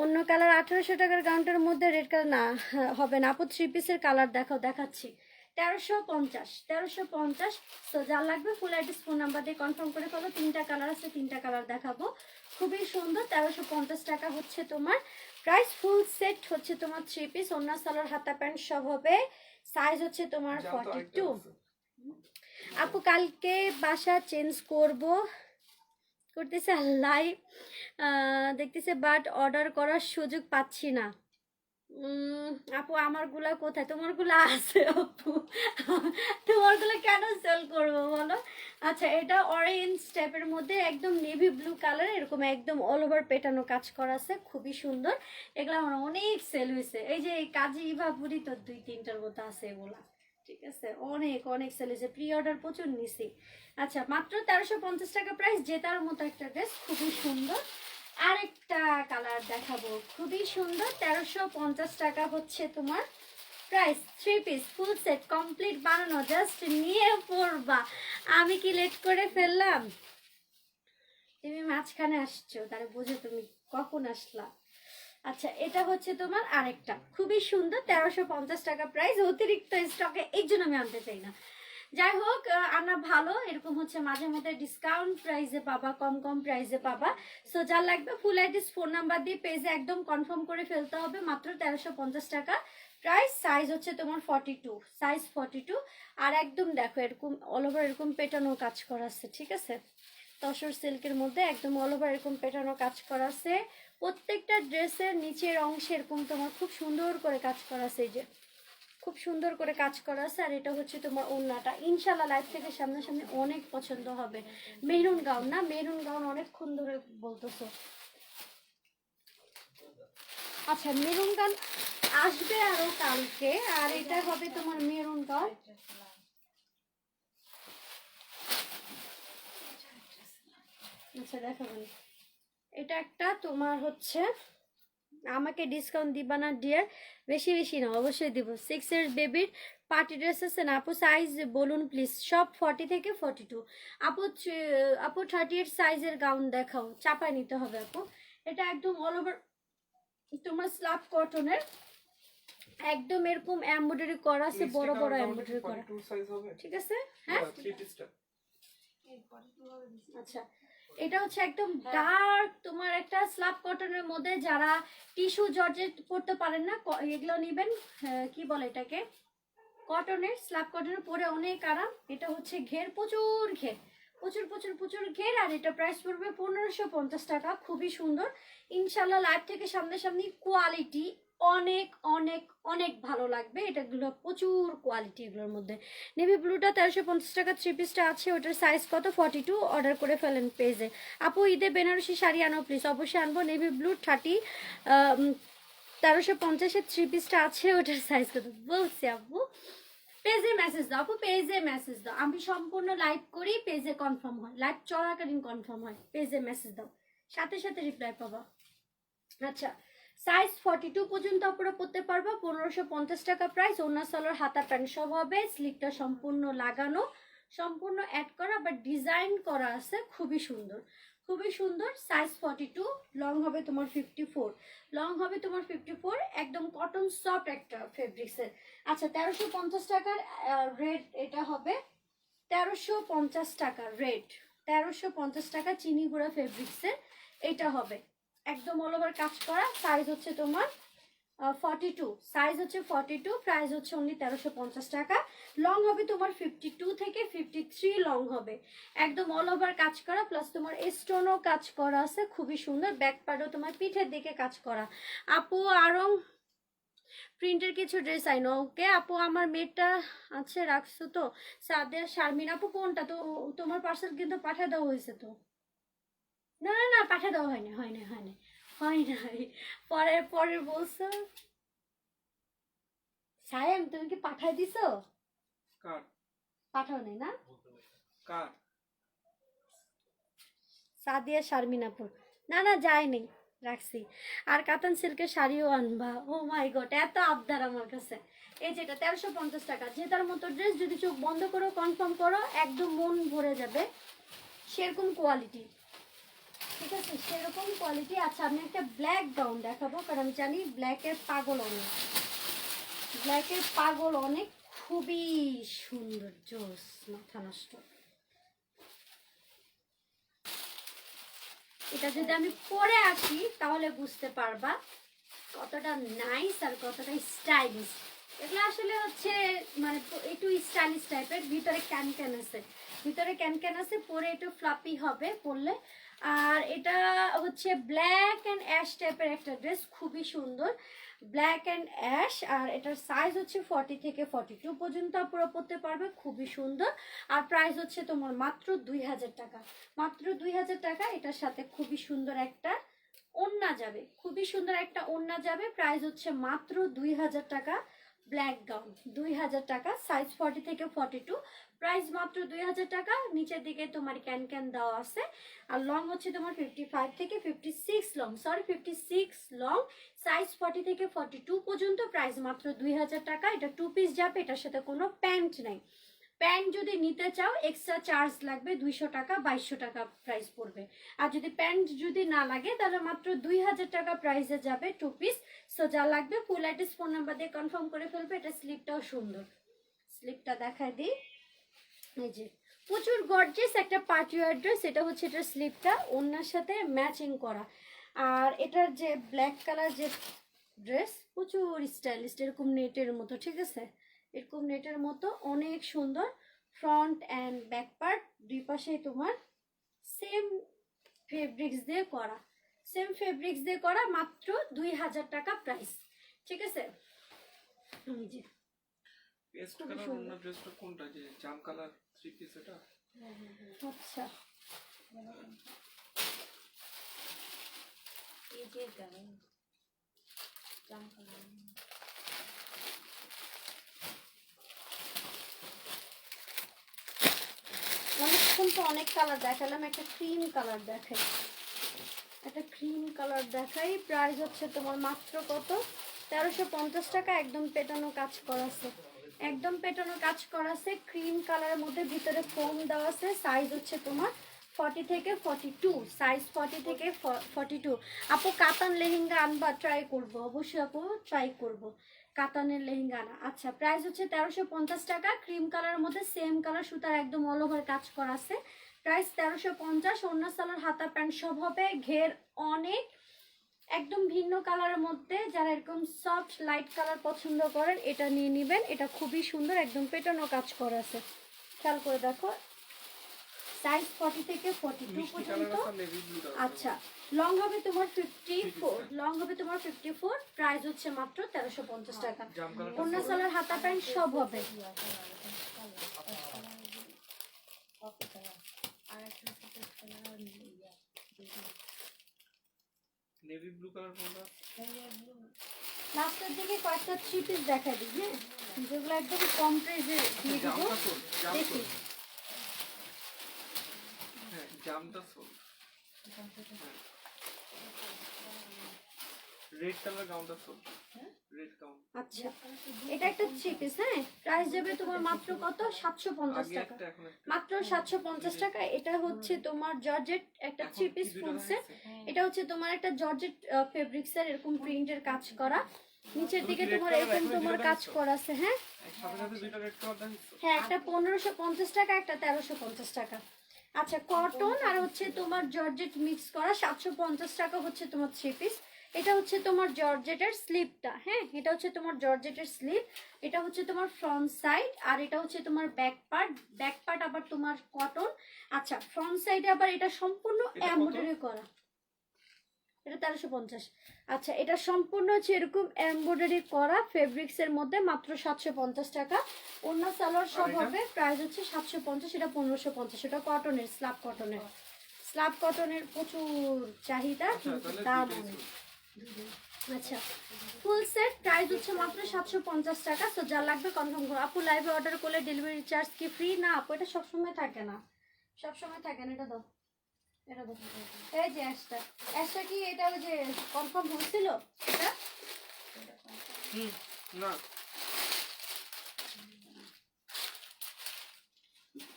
অন্য কালার 1800 টাকার গাউনটার মধ্যে রেড কালার না হবে না আপু, 3 পিসের কালার দেখাচ্ছি। 1350। তো যা লাগবে ফুল অ্যাড্রেস ফোন নাম্বার দিয়ে কনফার্ম করে ফেলো। 3টা কালার আছে, 3টা কালার দেখাবো, খুবই সুন্দর। 1350 টাকা হচ্ছে তোমার প্রাইস। ফুল সেট হচ্ছে তোমার 3 পিস, অন্য সালোয়ার হাতা প্যান্ট সব হবে। সাইজ হচ্ছে তোমার 42। আপু কালকে বাসা চেঞ্জ করতেছে লাইভ দেখতেছে, বাট অর্ডার করার সুযোগ পাচ্ছি না। আপু আমারগুলা কোথায়? তোমারগুলা আছে আপু, তোমারগুলো কেন সেল করবো বলো? আচ্ছা, এটা অরেঞ্জ টাইপের মধ্যে একদম নেভি ব্লু কালার, এরকম একদম অল ওভার পেটানো কাজ করা আছে, খুবই সুন্দর। এগুলো আমার অনেক সেল হয়েছে। এই যে কাজী ইভাপুরি তো 2-3টার মতো আছে এগুলা, ঠিক আছে? অনেক অনেক সেল হয়েছে, প্রি অর্ডার প্রচুর নিছি। আচ্ছা, মাত্র 1350 টাকা প্রাইস, জেতার মতো একটা ড্রেস, খুবই সুন্দর। আরেকটা কালার দেখাবো, খুবই সুন্দর। 1350 টাকা হচ্ছে তোমার price. 3 piece full set complete বানানো, জাস্ট নিয়ে পড়বা। আমি কি লেট করে ফেললাম? তুমি মাঝখানে আসছো, তার বুঝে তুমি কখন আসলা। আচ্ছা, এটা হচ্ছে তোমার আরেকটা খুবই সুন্দর, 1350 টাকা প্রাইস। অতিরিক্ত স্টকে এই জন্য আমি আনতে চাই না। যাই হোক, আনা ভালো, এরকম হচ্ছে মাঝে মধ্যে ডিসকাউন্ট প্রাইসে পাবা, কম কম প্রাইসে পাবা। সো যা লাগবে ফুল অ্যাড্রেস ফোন নাম্বার দিয়ে পেজে একদম কনফার্ম করে ফেলতে হবে। মাত্র 1350 টাকা প্রাইস। সাইজ হচ্ছে তোমার 42, সাইজ 42। আর একদম দেখো এরকম অল ওভার এরকম পেটানো কাজ করা আছে, ঠিক আছে? তসর সিল্কের মধ্যে একদম অল ওভার এরকম পেটানো কাজ করা আছে। প্রত্যেকটা ড্রেসের নিচের অংশে এরকম তোমার খুব সুন্দর করে কাজ করা আছে, এই যে খুব সুন্দর করে কাজ করা আছে। আর এটা হচ্ছে তোমার ওড়নাটা, ইনশাল্লাহ লাইভ থেকে সামনাসামনি অনেক পছন্দ হবে। মেরুন গাউন না, মেরুন গাউন অনেকক্ষণ ধরে বলতেছো। আচ্ছা, মেরুন গাউন আসবে আরো কালকে। আর এটা হবে তোমার মেরুন গাউন। আচ্ছা দেখাবো, এটা একটা তোমার হচ্ছে, আমাকে ডিসকাউন্ট দিবা না ডিয়ার? বেশি বেশি না, অবশ্যই দিব। 6 ইয়ার্স বেবির পার্টি ড্রেস আছে না আপু? সাইজ বলুন প্লিজ। সব 40 থেকে 42। আপু আপু 38 সাইজের গাউন দেখাও, চাপায় নিতে হবে আপু। এটা একদম অল ওভার তোমার স্লাব কটনের, একদম এরকম এমব্রয়ডারি করা আছে, বড় বড় এমব্রয়ডারি করা, ঠিক আছে? হ্যাঁ, আচ্ছা, এটা হচ্ছে একদম ডার্ক তোমার একটা স্ল্যাব কটনের মধ্যে। যারা টিস্যু জর্জেট পরতে পারেন না এগুলো নেবেন। কি বলে এটাকে, কটনের, স্ল্যাব কটনের পরে অনেক আরাম। এটা হচ্ছে ঘের, প্রচুর ঘের, প্রচুর প্রচুর প্রচুর ঘের। আর এটা প্রাইস পড়বে 1550 টাকা, খুবই সুন্দর। ইনশাল্লাহ লাইভ থেকে সামনাসামনি কোয়ালিটি অনেক অনেক অনেক ভালো লাগবে। এটাগুলো প্রচুর কোয়ালিটি এগুলোর মধ্যে। নেভি ব্লুটা 1350 টাকা 3 পিসটা আছে, ওটার সাইজ কত? 42। অর্ডার করে ফেলেন পেজে। আপু ঈদে বেনারসি শাড়ি আনো প্লিজ। অবশ্যই আনবো। নেভি ব্লু 1350-এর 3 পিসটা আছে, ওটার সাইজ কত বলছি আপু? পেজে মেসেজ দাও আপু, পেজে মেসেজ দাও। আমি সম্পূর্ণ লাইভ করি, পেজে কনফার্ম হয়, লাইভ চলাকালীন কনফার্ম হয়। পেজে মেসেজ দাও, সাথে সাথে রিপ্লাই পাবা। আচ্ছা, সাইজ 42 পর্যন্ত আপনারা পড়তে পারবা। 1550 টাকা প্রাইস। ওনার সালোয়ার হাতা প্যান্ট সব হবে। স্লিপটা সম্পূর্ণ লাগানো, সম্পূর্ণ অ্যাড করা, বাট ডিজাইন করা আছে, খুবই সুন্দর, খুবই সুন্দর। সাইজ 42, লং হবে তোমার 54, লং হবে তোমার 54। একদম কটন সফট একটা ফেব্রিক্সের। আচ্ছা, 1350 টাকার রেড, এটা হবে 1350 টাকা রেড, 1350 টাকা চিনি গুঁড়া ফেব্রিক্সের এটা হবে। একদম অল ওভার কাজ করা, সাইজ হচ্ছে তোমার 42, সাইজ হচ্ছে 42, প্রাইস হচ্ছে অনলি 1350 টাকা। লং হবে তোমার 52 থেকে 53 লং হবে, একদম অল ওভার কাজ করা, প্লাস তোমার স্টোনও কাজ করা আছে খুবই সুন্দর, ব্যাক পার্টও তোমার পিঠের দিকে কাজ করা। আপু আরং প্রিন্টের কিছু ড্রেস আইনো। ওকে আপু, আমার মেয়েটা আছে রাখছো তো, সাদিয়া শারমিন আপু কোনটা? তো তোমার পার্সেল কিন্তু পাঠিয়ে দেওয়া হয়েছে তো। না না না, পাঠিয়ে দেওয়া হয়নি, হয়নি হয়নি হয় নাই, পরে পরে বলছো। সায়াম তুমি কি পাঠাই দিছো? কার পাঠাও নাই না? কার সাদিয়া শারমিনাপুর, না না যায়নি, রাখছি। আর কাতান সিল্কের শাড়িও আনবা? ও মাই গড, এত আবদার আমার কাছে। এই যেটা 1350 টাকা, যে তার মতো ড্রেস যদি চোখ বন্ধ করো কনফার্ম করো, একদম মন ভরে যাবে, সেরকম কোয়ালিটি। ঠিক আছে, সেরকম কোয়ালিটি। আচ্ছা আমি একটা ব্ল্যাক গাউন দেখাবো, কারণ আমি জানি ব্ল্যাকের পাগল অনেক, ব্ল্যাকের পাগল অনেক, খুবই সুন্দর, জোস, মাথা নষ্ট। এটা যদি আমি পরে আসি তাহলে বুঝতে পারবা কতটা নাইস আর কতটা স্টাইলিশ। এগুলো আসলে হচ্ছে মানে একটু স্টাইলিশ টাইপের, ভিতরে ক্যান ক্যান আছে, ভিতরে ক্যান ক্যান আছে, পরে একটু ফ্লাপি হবে পরলে। আর এটা হচ্ছে ব্ল্যাক অ্যান্ড অ্যাশ টাইপের একটা ড্রেস, খুবই সুন্দর, ব্ল্যাক অ্যান্ড অ্যাশ। আর এটার সাইজ হচ্ছে 40 থেকে 42 পর্যন্ত পুরো পরতে পারবে, খুবই সুন্দর। আর প্রাইস হচ্ছে তোমার মাত্র 2000 টাকা, মাত্র 2000 টাকা। এটার সাথে খুবই সুন্দর একটা ওড়না যাবে, খুবই সুন্দর একটা ওড়না যাবে, প্রাইস হচ্ছে মাত্র 2000 টাকা। ব্ল্যাক গাউন 2000 টাকা, সাইজ 40 থেকে 42, প্রাইস মাত্র 2000 টাকা। নিচের দিকে তোমার ক্যান ক্যান দেওয়া আছে। আর লং হচ্ছে তোমার 55 থেকে 56 লং, সরি 56 লং, সাইজ 40 থেকে 42 পর্যন্ত, প্রাইস মাত্র 2000 টাকা। এটা 2 পিস যাবে, এটার সাথে কোনো প্যান্ট নাই। প্যান্ট যদি নিতে চাও এক্সট্রা চার্জ লাগবে 200 টাকা, 2200 টাকা প্রাইস পড়বে। আর যদি প্যান্ট যদি না লাগে তাহলে মাত্র 2000 টাকা প্রাইসে যাবে 2 পিস। সো যা লাগবে ফুল অ্যাড্রেস ফোন নাম্বার দিয়ে কনফার্ম করে ফেলবে। এটা স্লিপটাও সুন্দর, স্লিপটা দেখাই দিই। এই যে প্রচুর গর্জিয়াস একটা পার্টি ওয়্যার ড্রেস, এটা হচ্ছে এটার স্লিপটা ওনার সাথে ম্যাচিং করা। আর এটার যে ব্ল্যাক কালার যে ড্রেস, প্রচুর স্টাইলিশ, এরকম নেটের মতো, ঠিক আছে, এরকম নেটের মতো অনেক সুন্দর। ফ্রন্ট অ্যান্ড ব্যাক পার্ট দুই পাশেই তোমার সেম ফেব্রিক্স দিয়ে করা, সেম ফেব্রিক্স দিয়ে করা, মাত্র 2000 টাকা প্রাইস। ঠিক আছে, এই যে পেস্ট খুবই কালার সুন্দর। অন্য ড্রেসটা কোনটা, যে জাম কালার 3 পিস এটা? আচ্ছা এই যে গায়ে জাম কালার। অনেকক্ষণ তো অনেক কালার দেখালাম, একটা ক্রিম কালার দেখাই, একটা ক্রিম কালার দেখাই। প্রাইস হচ্ছে তোমার মাত্র কত, 1350 টাকা। একদম পেটানো কাজ করা আছে, একদম পেটানো কাজ করা আছে, ক্রিম কালারের মধ্যে ভিতরে ফোম দেওয়া আছে। সাইজ হচ্ছে তোমার 40 থেকে 42, সাইজ 40 থেকে 42। আপু কাতান লেহেঙ্গা আনবা? ট্রাই করবো অবশ্যই আপু, ট্রাই করবো কাতানের লেহেঙ্গা আনা। আচ্ছা প্রাইস হচ্ছে 1350 টাকা, ক্রিম কালারের মধ্যে সেম কালার সুতার একদম অল ওভার কাজ করা আছে, প্রাইস 1350। অন্য সালোয়ার হাতা প্যান্ট সব হবে, ঘের অনেক, একদম ভিন্ন কালারের মধ্যে। যারা এরকম সফট লাইট কালার পছন্দ করেন এটা নিয়ে নেবেন, এটা খুবই সুন্দর, একদম পেটানো কাজ করা আছে, খেয়াল করে দেখো। সাইজ 40 থেকে 42 মিষ্টি কালার পর্যন্ত। আছে, নেভি ব্লু কালার। আচ্ছা লং হবে তোমার 54, লং হবে তোমার 54, প্রাইস হচ্ছে মাত্র 1350 টাকা। জাম কালার অন্য সালোয়ার হাতা প্যান্ট সব হবে। কফি কালার আর একটা সবুজ কালার নেভি ব্লু কালার কোনটা? ব্লু। লাস্টের দিকে কয়েকটা 3 পিস দেখা দিই, হ্যাঁ, যেগুলো একদম কম প্রাইসে দিয়ে দিব। জামটা সোল, জাম দেখি সোল। হ্যাঁ জামটা সোল। রেড কালার গাউনটা সোল, রেড গাউন। আচ্ছা এটা একটা 3 পিস, হ্যাঁ, প্রাইস যাবে তোমার মাত্র কত, 750 আগে টাকা, একটা এখন একটা। মাত্র 750 টাকা। এটা হচ্ছে তোমার জর্জেট একটা 3 পিস ফুল সেট, এটা হচ্ছে তোমার একটা জর্জেট ফেব্রিক্সের এরকম প্রিন্টের কাজ করা, নিচের দিকে তোমার এরকম তোমার কাজ করা আছে, হ্যাঁ সাথে সাথে দুইটা রেড কালার দেখাচ্ছ। হ্যাঁ, একটা 1550 টাকা, একটা 1350 টাকা। আচ্ছা কটন আর হচ্ছে তোমার জর্জেট মিক্স করা 750 টাকা হচ্ছে তোমার 3 পিস। এটা হচ্ছে তোমার জর্জেটের স্লিপটা, হ্যাঁ এটা হচ্ছে তোমার জর্জেটের স্লিপ, এটা হচ্ছে তোমার ফ্রন্ট সাইড, আর এটা হচ্ছে তোমার ব্যাক পার্ট। ব্যাক পার্ট আবার তোমার কটন। আচ্ছা ফ্রন্ট সাইডে আবার এটা সম্পূর্ণ এটা কত? এমব্রয়ডারি করা, এটা 1350। আচ্ছা এটা সম্পূর্ণ হচ্ছে এরকম এমব্রয়ডারি করা ফেব্রিক্স এর মধ্যে, মাত্র 750 টাকা। অন্য সালোয়ার সব এটা? হবে প্রাইস হচ্ছে 750, এটা 1550। এটা কটনের, স্ল্যাব কটনের। স্ল্যাব কটনের প্রচুর চাহিদা, আচ্ছা, কিন্তু তাহলে দাম দুইটাই অনেক। ছিল। আচ্ছা ফুল সেট প্রাইস হচ্ছে মাত্র 750 টাকা। সো যা লাগবে কনফার্ম করো। আপু লাইভে অর্ডার করলে ডেলিভারি চার্জ কি ফ্রি? না আপু, এটা সবসময় থাকে না, সবসময় থাকে না। এটা দাও, এটা দাও। এই যে অ্যাশটা, অ্যাশটা কি এটা ওই যে কনফার্ম হয়েছিল এটা? না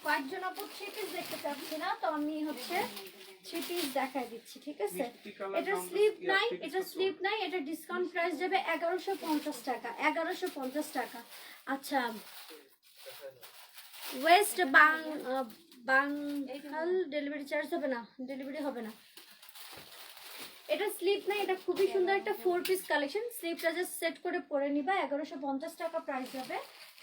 কয়েকজন আপু 3 পিস দেখতে চাচ্ছি না, তো আমি হচ্ছে 3 পিস দেখাই দিচ্ছি, ঠিক আছে? মিষ্টি কালার এটা স্লিপ নাই, এটা স্লিপ নাই, এটা ডিসকাউন্ট প্রাইস যাবে 1150 টাকা, 1150 টাকা। আচ্ছা ওয়েস্ট বাংলাল ডেলিভারি চার্জ হবে না, ডেলিভারি হবে না। এটা স্লিপ নাই, এটা খুবই সুন্দর একটা 4 পিস কালেকশন। স্লিপটা জাস্ট সেট করে পরে নিবা, 1150 টাকা প্রাইস যাবে।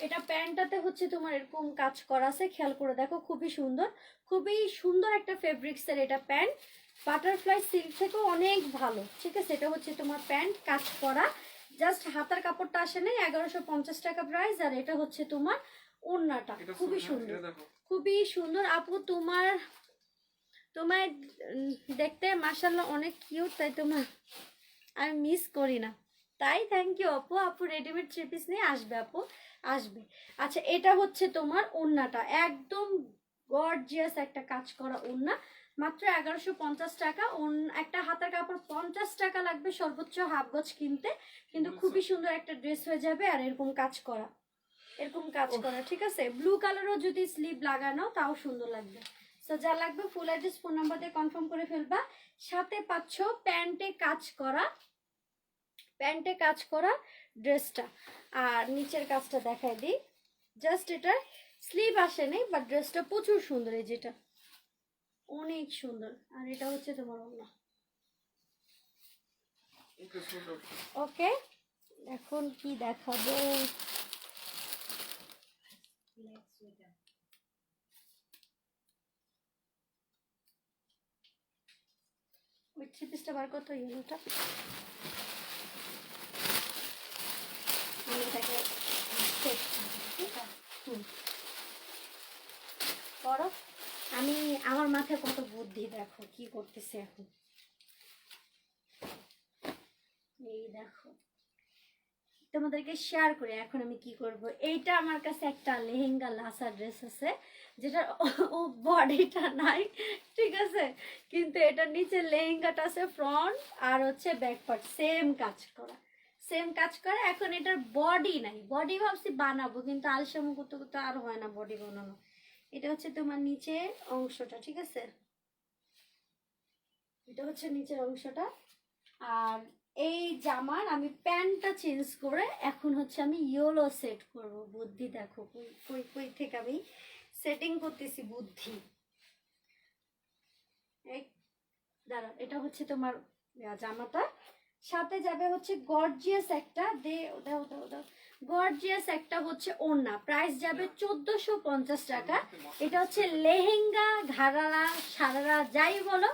এটা প্যান্টটাতে হচ্ছে তোমার এরকম কাজ করা আছে, খেয়াল করে দেখো, খুবই সুন্দর, খুবই সুন্দর একটা ফেব্রিক্সের এটা প্যান্ট। বাটারফ্লাই সিল্ক থেকেও অনেক ভালো, ঠিক আছে? এটা হচ্ছে তোমার প্যান্ট কাজ করা, জাস্ট হাতার কাপড়টা আসে নাই, 1150 টাকা প্রাইস। আর এটা হচ্ছে তোমার ওড়নাটা, খুবই সুন্দর, খুবই সুন্দর। আপু তোমার তোমার দেখতে মাশাআল্লাহ অনেক কিউট, তাই তোমার আমি মিস করি না। তাই থ্যাংক ইউ আপু। আপু রেডিমেড 3 পিস নিয়ে আসবে, আপু আসবে। আচ্ছা এটা হচ্ছে তোমার ওড়নাটা, একদম গর্জিয়াস একটা কাজ করা ওড়না, মাত্র 1150 টাকা। একটা হাতার কাপড় 50 টাকা লাগবে সর্বোচ্চ হাফ গজ কিনতে, কিন্তু খুবই সুন্দর একটা ড্রেস হয়ে যাবে। আর এরকম কাজ করা, এরকম কাজ করা, ঠিক আছে? ব্লু কালারও যদি স্লিভ লাগানো তাও সুন্দর লাগবে। সো যা লাগবে ফুল অ্যাড্রেস ফোন নাম্বার দিয়ে কনফার্ম করে ফেলবা। সাথে পাচ্ছ প্যান্টে কাজ করা, প্যান্টে কাজ করা ড্রেসটা। আর নিচের কাজটা দেখাই দিই, জাস্ট এটা স্লিভ আসেনি, বাট ড্রেসটা প্রচুর সুন্দর, এই যেটা অনেক সুন্দর। আর এটা হচ্ছে তোমার ওড়না। ওকে এখন কি দেখাবো? ওই 3 পিসটা বার কত ইয়েলোটা, আমি এটাকে করো। আমি আমার মাথায় কত বুদ্ধি, দেখো কি করতেছে এখন। এই দেখো তোমাদেরকে শেয়ার করি এখন আমি কি করব। এইটা আমার কাছে একটা লেহেঙ্গা লাসা ড্রেস আছে, যেটা ও বডিটা নাই, ঠিক আছে, কিন্তু এটা নিচে লেহেঙ্গাটা আছে, ফ্রন্ট আর হচ্ছে ব্যাক পার্ট সেম কাজ করা, সেম কাজ করা। এখন এটার বডি নাই, বডি ভাবছি বানাবো, কিন্তু আলসামো করতে করতে আর হয় না বডি বানানো। এটা হচ্ছে তোমার নিচে অংশটা, ঠিক আছে, এটা হচ্ছে নিচের অংশটা। আর এই জামার আমি প্যান্টটা চেঞ্জ করে এখন হচ্ছে আমি ইয়েলো সেট করব। বুদ্ধি দেখো কই কই কই থেকে আমি সেটিং করতেছি বুদ্ধি। এই দাঁড়া, এটা হচ্ছে তোমার জামাটা, সাথে যাবে হচ্ছে গর্জিয়াস একটা দাও দাও দাও, গর্জিয়াস একটা হচ্ছে ওড়না, প্রাইস যাবে 1450 টাকা। এটা হচ্ছে লেহেঙ্গা, ঘাড়ারা, সারারা যাই বলো,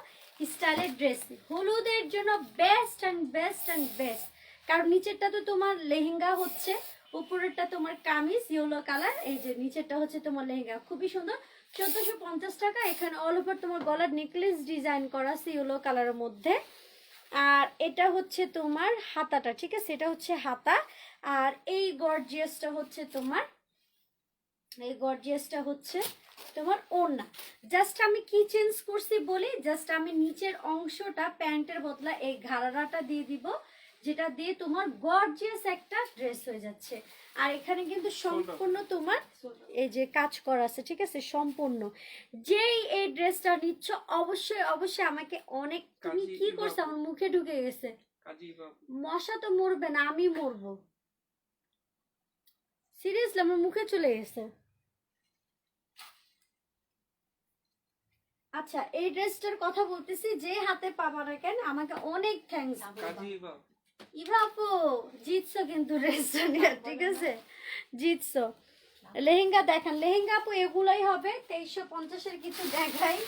স্টাইলের ড্রেস, হলুদের জন্য best and best and best. কারণ নিচেরটা তো তোমার লেহেঙ্গা হচ্ছে, উপরেরটা তোমার কামিজ ইয়েলো কালার, এই যে নিচেরটা হচ্ছে তোমার লেহেঙ্গা, খুবই সুন্দর। 1450 টাকা। এখানে অল ওভার তোমার গলার নেকলেস ডিজাইন করা আছে ইয়েলো কালারের মধ্যে। আর এটা হচ্ছে তোমার হাতাটা, ঠিক আছে, এটা হচ্ছে হাতা। আর এই গর্জিয়াসটা হচ্ছে তোমার, এই গর্জিয়াসটা হচ্ছে তোমার ওড়না। জাস্ট আমি কি চেঞ্জ করছি বলি, জাস্ট আমি নিচের অংশটা প্যান্টের বদলা এই ঘাড়াটা দিয়ে দিব, যেটা দিয়ে তোমার গর্জিয়াস একটা ড্রেস হয়ে যাচ্ছে। আর এখানে কিন্তু সম্পূর্ণ তোমার এই যে কাজ করা আছে, ঠিক আছে, সম্পূর্ণ। যেই এই ড্রেসটা নিচ্ছ অবশ্যই অবশ্যই আমাকে অনেক, তুমি কি করছো আমার মুখে ঢুকে গেছে, মশা তো মরবে না, আমি মরবো, সিরিয়াসলি আমার মুখে চলে গেছে। আচ্ছা এই ড্রেসটার কথা বলতেছি, যে হাতে পাবা না কেন আমাকে অনেক থ্যাঙ্কস। কাজী বাপ ইভা আপু জিতছো কিন্তু ড্রেসটা নিয়ে, ঠিক আছে জিতছো। লেহেঙ্গা দেখান, লেহেঙ্গা আপু এগুলাই হবে 2350 কিছু দেখাই।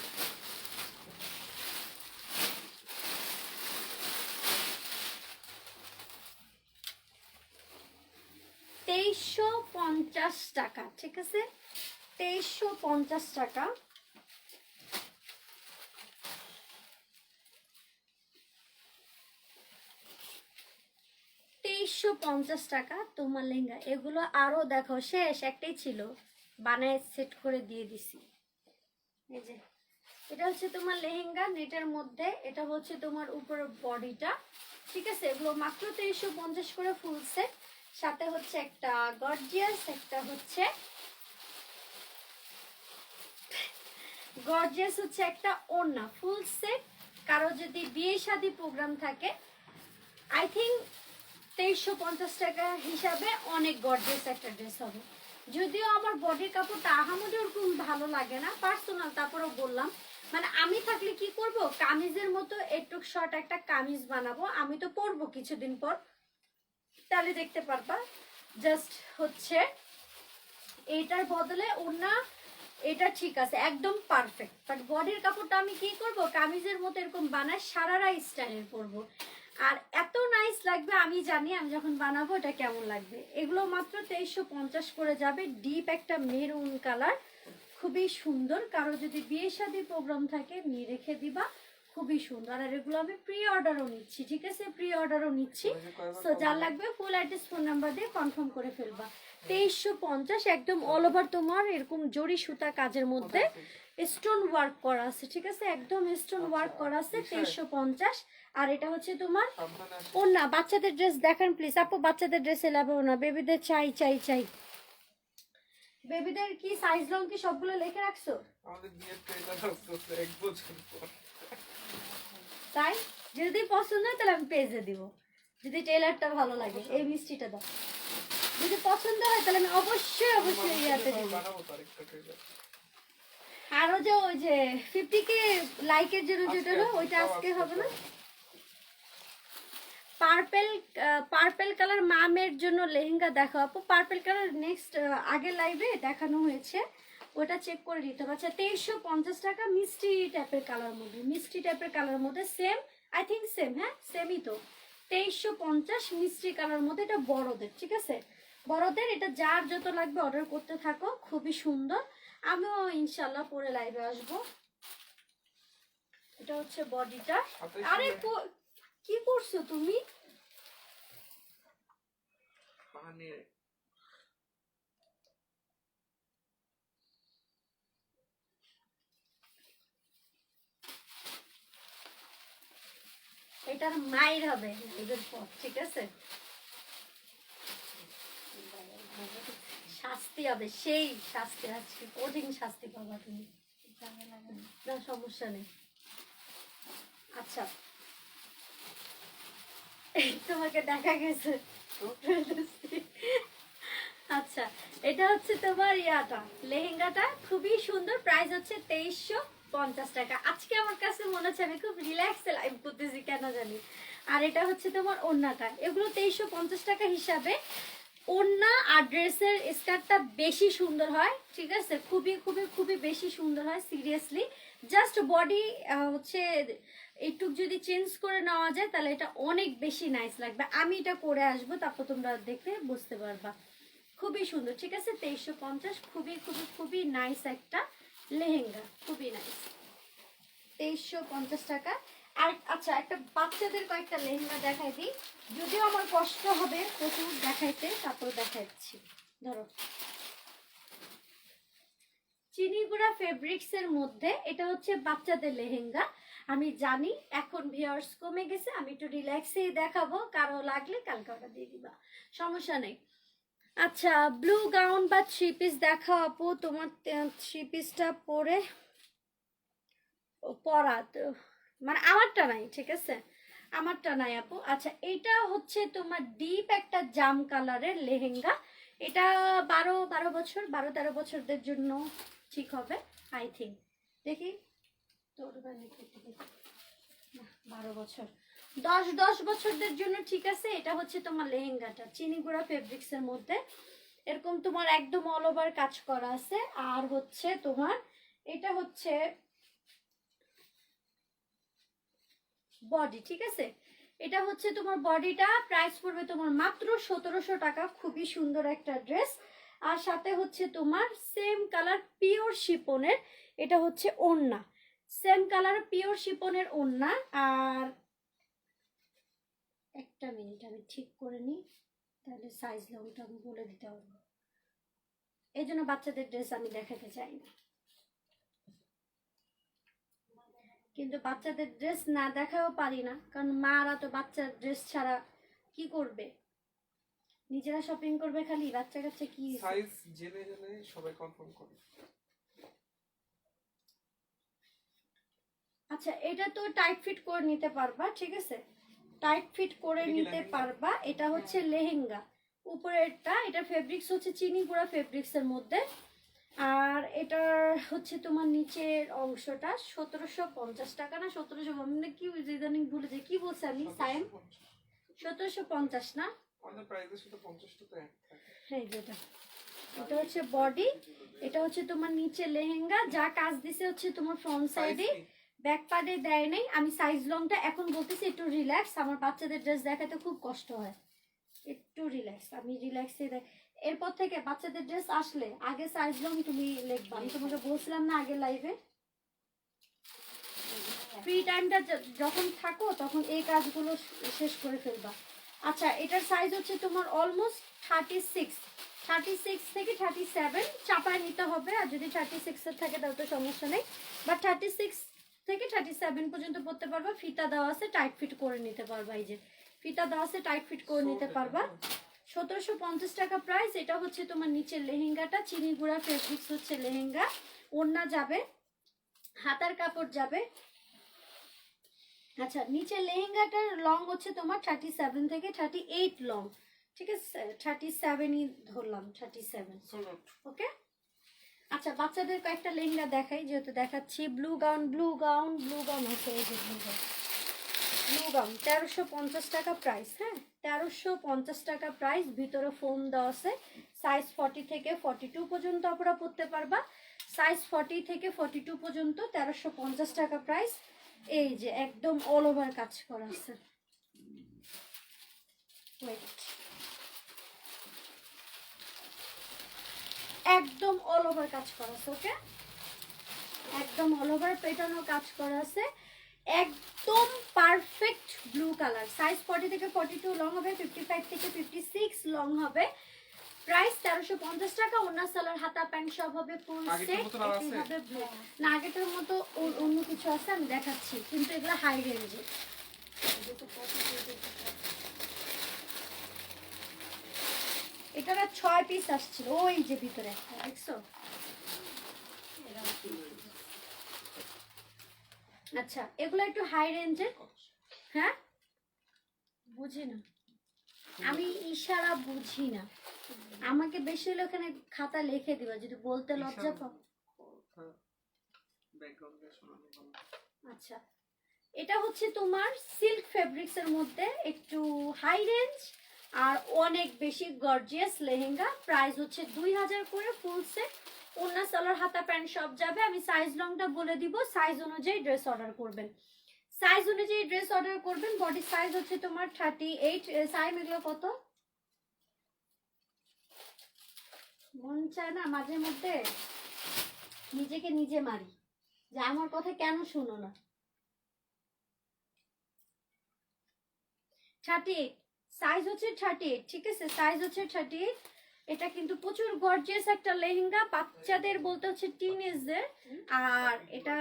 টাকা, ঠিক আছে 2350 টাকা। 2350 টাকা তোমার লেহেঙ্গা। এগুলো আরো দেখো, শেষ একটাই ছিল, বানায় সেট করে দিয়ে দিছি। এই যে এটা হচ্ছে তোমার লেহেঙ্গা নেটের মধ্যে, এটা হচ্ছে তোমার উপরের বডিটা, ঠিক আছে। এগুলো মাত্র 2350 করে ফুল সেট, সাথে হচ্ছে একটা গর্জিয়াস, একটা হচ্ছে গর্জিয়াস হচ্ছে একটা ওড়না ফুল সেট। কারো যদি বিয়ে শাদী প্রোগ্রাম থাকে, আই থিঙ্ক 2350 টাকা হিসাবে অনেক গর্জিয়াস একটা ড্রেস হবে। যদিও আমার বডির কাপড়টা আহামরি ওরকম ভালো লাগে না পার্সোনাল, তারপরেও বললাম মানে আমি থাকলে কি করব, কামিজের মতো একটু শর্ট একটা কামিজ বানাবো, আমি তো পরবো কিছুদিন পর, তাহলে দেখতে পারবা। জাস্ট হচ্ছে এটার বদলে ওড়না, এটা ঠিক আছে একদম পারফেক্ট, বাট বডির কাপড়টা আমি কি করব, কামিজের মতো এরকম বানায় সারারা স্টাইলের পরবো, আর এত নাইস লাগবে আমি জানি, আমি যখন বানাবো এটা কেমন লাগবে। এগুলো মাত্র 2350 করে যাবে। ডিপ একটা মেরুন কালার, খুবই সুন্দর। কারো যদি বিয়ে শাদী প্রোগ্রাম থাকে নিয়ে রেখে দিবা, খুবই সুন্দর। আর এগুলো আমি প্রি অর্ডারও নিচ্ছি, ঠিক আছে প্রি অর্ডারও নিচ্ছি। সো যার লাগবে ফুল অ্যাড্রেস ফোন নাম্বার দিয়ে কনফার্ম করে ফেলবা। 2350 একদম অল ওভার তোমার এরকম জরি সুতা কাজের মধ্যে স্টোন ওয়ার্ক করা আছে, ঠিক আছে একদম স্টোন ওয়ার্ক করা আছে 2350। আর এটা হচ্ছে তোমার ওড়না। বাচ্চাদের ড্রেস দেখান প্লিজ আপু, বাচ্চাদের ড্রেস এলাবো না, বেবিদের চাই চাই চাই। বেবিদের কি সাইজ লং কি সবগুলো লিখে রাখছো? আমাদের বিয়ের ট্রেলার আসছে 1 বছর পর। তাই যদি পছন্দ হয় তাহলে আমি পেজে দিব, যদি টেলারটা ভালো লাগে। এই মিষ্টিটা দাও, যদি পছন্দ হয় তাহলে আমি অবশ্যই অবশ্যই ইয়াতে দিব। বানাবো তো আরেকটা ট্রেলার। আরো যে ওই যে 50k লাইকের জন্য যেটা হলো ওইটা আজকে হবে না। পার্পল কালার মামের জন্য লেহেঙ্গা দেখো আপু, পার্পল কালার নেক্সট আগের লাইভে দেখানো হয়েছে, ওটা চেক করে নিতে হবে। আচ্ছা 2350 টাকা মিষ্টি টাইপের কালার মধ্যে, মিষ্টি টাইপের কালার মধ্যে সেম, আই থিঙ্ক সেম, হ্যাঁ সেমই তো। 2350 মিষ্টি কালার মধ্যে, এটা বড়দের, ঠিক আছে বড়দের। এটা যার যত লাগবে অর্ডার করতে থাকো, খুবই সুন্দর। আমিও ইনশাল্লাহ পরে লাইভে আসবো। এটা হচ্ছে বডিটা। আরে কি করছো তুমি? পানি এটার মাইর হবে এদের পর, ঠিক আছে শাস্তি হবে, সেই শাস্তি, আজকে কঠিন শাস্তি পাবা তুমি, না সমস্যা নেই। আচ্ছা তোমাকে দেখা গেছে। আচ্ছা এটা হচ্ছে তোমার ইয়াটা লেহেঙ্গাটা, খুবই সুন্দর, প্রাইস হচ্ছে 2350 টাকা। আজকে আমার কাছে মনে হচ্ছে আমি খুব রিল্যাক্সে লাইভ করতেছি কেন জানি। আর এটা হচ্ছে তোমার ওড়নাটা, এগুলো 2350 টাকা হিসাবে। ওড়না আর ড্রেসের স্কার্টটা বেশি সুন্দর হয়, ঠিক আছে খুবই খুবই খুবই বেশি সুন্দর হয় সিরিয়াসলি। জাস্ট বডি হচ্ছে একটু যদি চেঞ্জ করে নেওয়া যায় তাহলে এটা অনেক বেশি নাইস লাগবে। আমি এটা করে আসবো, তারপর তোমরা দেখলে বুঝতে পারবা, খুবই সুন্দর, ঠিক আছে 2350, খুবই খুবই খুবই নাইস একটা লেহেঙ্গা, খুবই নাইস 2350 টাকা। আর আচ্ছা একটা বাচ্চাদের কয়েকটা লেহেঙ্গা দেখাই দিই, যদিও আমার কষ্ট হবে প্রচুর দেখাইতে, তারপর দেখাচ্ছি। ধরো চিনিগুড়া ফেব্রিক্স এর মধ্যে এটা হচ্ছে বাচ্চাদের লেহেঙ্গা। আমি জানি এখন ভিউয়ার্স কমে গেছে, আমি একটু রিল্যাক্সেই দেখাবো, কারো লাগলে কালকে অর্ডার দিয়ে দিবা, সমস্যা নেই। আচ্ছা ব্লু গাউন বা থ্রি পিস দেখাও আপু, তোমার থ্রি পিসটা পরে পরা তো মানে আমারটা নাই, ঠিক আছে আমারটা নাই আপু। আচ্ছা এটা হচ্ছে তোমার ডিপ একটা জাম কালারের লেহেঙ্গা, এটা 12 বছর 12-13 বছরদের জন্য ঠিক হবে আই থিঙ্ক। দেখি তোর বানি কেটে দে। না, 12 বছর 10 বছরদের জন্য ঠিক আছে। এটা হচ্ছে তোমার লেহেঙ্গাটা চিনি গুঁড়া ফেব্রিক্স এর মধ্যে, এরকম তোমার একদম অল ওভার কাজ করা আছে। আর হচ্ছে তোমার এটা হচ্ছে বডি, ঠিক আছে। এটা হচ্ছে তোমার বডিটা, প্রাইস পড়বে তোমার মাত্র 1700 টাকা। খুবই সুন্দর একটা ড্রেস। আর সাথে হচ্ছে তোমার সেম কালার পিওর শিপনের, এটা হচ্ছে ওড়না, সেম কালার পিওর শিপনের ওড়না। আর একটা মিনিট আমি ঠিক করে নিই, তাহলে সাইজ লংটা আমি বলে দিতে পারবো। এই জন্য বাচ্চাদের ড্রেস আমি দেখাতে চাই না, কিন্তু বাচ্চাদের ড্রেস না দেখাও পারি না, কারণ মারা তো বাচ্চার ড্রেস ছাড়া কি করবে, নিজেরা শপিং করবে খালি, বাচ্চা কাচ্চা কি। সাইজ জেনে জেনে সবাই কনফার্ম করে। আচ্ছা, এটা তো টাইট ফিট করে নিতে পারবা, ঠিক আছে, টাইট ফিট করে এটা কি নিতে লেহেঙ্গা? পারবা। এটা হচ্ছে লেহেঙ্গা, উপরেরটা, এটা ফেব্রিক্স হচ্ছে চিনি গুঁড়া ফেব্রিক্স এর মধ্যে। আর এটার হচ্ছে তোমার নিচের অংশটা 1750 টাকা না 1700, মানে কি ইদানিং ভুলে যাই, কি বলছি আমি সাইম, 1750 না। আমাদের প্রাইসের সাথে 50 টাকা এক থাকে। হ্যাঁ, যেটা এটা হচ্ছে বডি, এটা হচ্ছে তোমার নিচে লেহেঙ্গা, যা কাজ দিছে হচ্ছে তোমার ফ্রন্ট সাইডে, ব্যাক পার্টে দেয় নাই। আমি সাইজ লংটা এখন বলতেছি, একটু রিল্যাক্স, আমার বাচ্চাদের ড্রেস দেখাতে খুব কষ্ট হয়, একটু রিল্যাক্স, আমি রিল্যাক্সে দেখ। এরপর থেকে বাচ্চাদের ড্রেস আসলে আগে সাইজ লং তুমি লিখবা, আমি তোমাকে বলছিলাম না আগে লাইভে, ফ্রি টাইমটা যখন থাকো তখন এই কাজগুলো শেষ করে ফেলবা। আচ্ছা, এটার সাইজ হচ্ছে তোমার অলমোস্ট 36 থেকে 37 চাপায় নিতে হবে, আর যদি 36 এর থাকে তাহলে তো সমস্যা নেই, বাট 36 থেকে 37 পর্যন্ত পড়তে পারবা। ফিতা দেওয়া আছে, টাইট ফিট করে নিতে পারবা, এই যে ফিতা দেওয়া আছে, টাইট ফিট করে নিতে পারবা। 1750 টাকা প্রাইস। এটা হচ্ছে তোমার নিচের লেহেঙ্গাটা, চিনি গুঁড়া ফেব্রিক্স হচ্ছে লেহেঙ্গা, ওড়না যাবে, হাতার কাপড় যাবে। আচ্ছা, নিচের লেহেঙ্গাটার লং হচ্ছে তোমার 37 থেকে 38 লং, ঠিক আছে, 37ই ধরলাম, 37, ওকে। আচ্ছা, বাচ্চাদের কয়েকটা লেহেঙ্গা দেখাই, যেহেতু দেখাচ্ছি। ব্লু গাউন আছে, এই যে ব্লু গাউন 1350 টাকা প্রাইস, হ্যাঁ 1350 টাকা প্রাইস। ভিতরে ফোম দেওয়া আছে, সাইজ 40 থেকে 42 পর্যন্ত আপনারা পড়তে পারবা, সাইজ 40 থেকে 42 পর্যন্ত 1350 টাকা প্রাইস। এই যে একদম অল ওভার কাজ করা আছে, একদম অল ওভার কাজ করা আছে, ওকে, একদম অল ওভার পেটানো কাজ করা আছে, একদম পারফেক্ট ব্লু কালার। সাইজ 40 থেকে 42 লং হবে, 55 থেকে 56 লং হবে। প্রাইস 1350 টাকা। ওন্না সালোয়ার হাতা প্যান্ট সব হবে ফুল সেট। এটি হবে ব্লু, না আগেটার মতো অন্য কিছু আছে, আমি দেখাচ্ছি, কিন্তু এগুলো হাই রেঞ্জে। এটার 6 পিস আসছিল, ওই যে ভিতরে একটা দেখছো। আচ্ছা, এগুলো একটু হাই রেঞ্জের, হ্যাঁ বুঝি না আমি, ইশারা বুঝি না, আমাকে বেশি হলে ওখানে খাতা লিখে দিবা, যদি বলতে লজ্জা পাও। আচ্ছা, এটা হচ্ছে তোমার সিল্ক ফেব্রিক্স এর মধ্যে একটু হাই রেঞ্জ আর অনেক বেশি গর্জিয়াস লেহেঙ্গা। প্রাইস হচ্ছে 2000 করে ফুল সেট। ওন্না সালোয়ার হাতা প্যান্ট সব যাবে। আমি সাইজ লংটা বলে দিব, সাইজ অনুযায়ী ড্রেস অর্ডার করবেন, সাইজ অনুযায়ী ড্রেস অর্ডার করবেন। বডি সাইজ হচ্ছে তোমার 38। সাইজ এগুলো কত মন চায় না মাঝে মধ্যে নিজেকে নিজে মারি, যে আমার কথা কেন শুনো না। 38 সাইজ হচ্ছে 38, ঠিক আছে, সাইজ হচ্ছে 38। এটা কিন্তু প্রচুর গর্জিয়াস একটা লেহেঙ্গা, বাচ্চাদের বলতে হচ্ছে টিনেজদের। আর এটা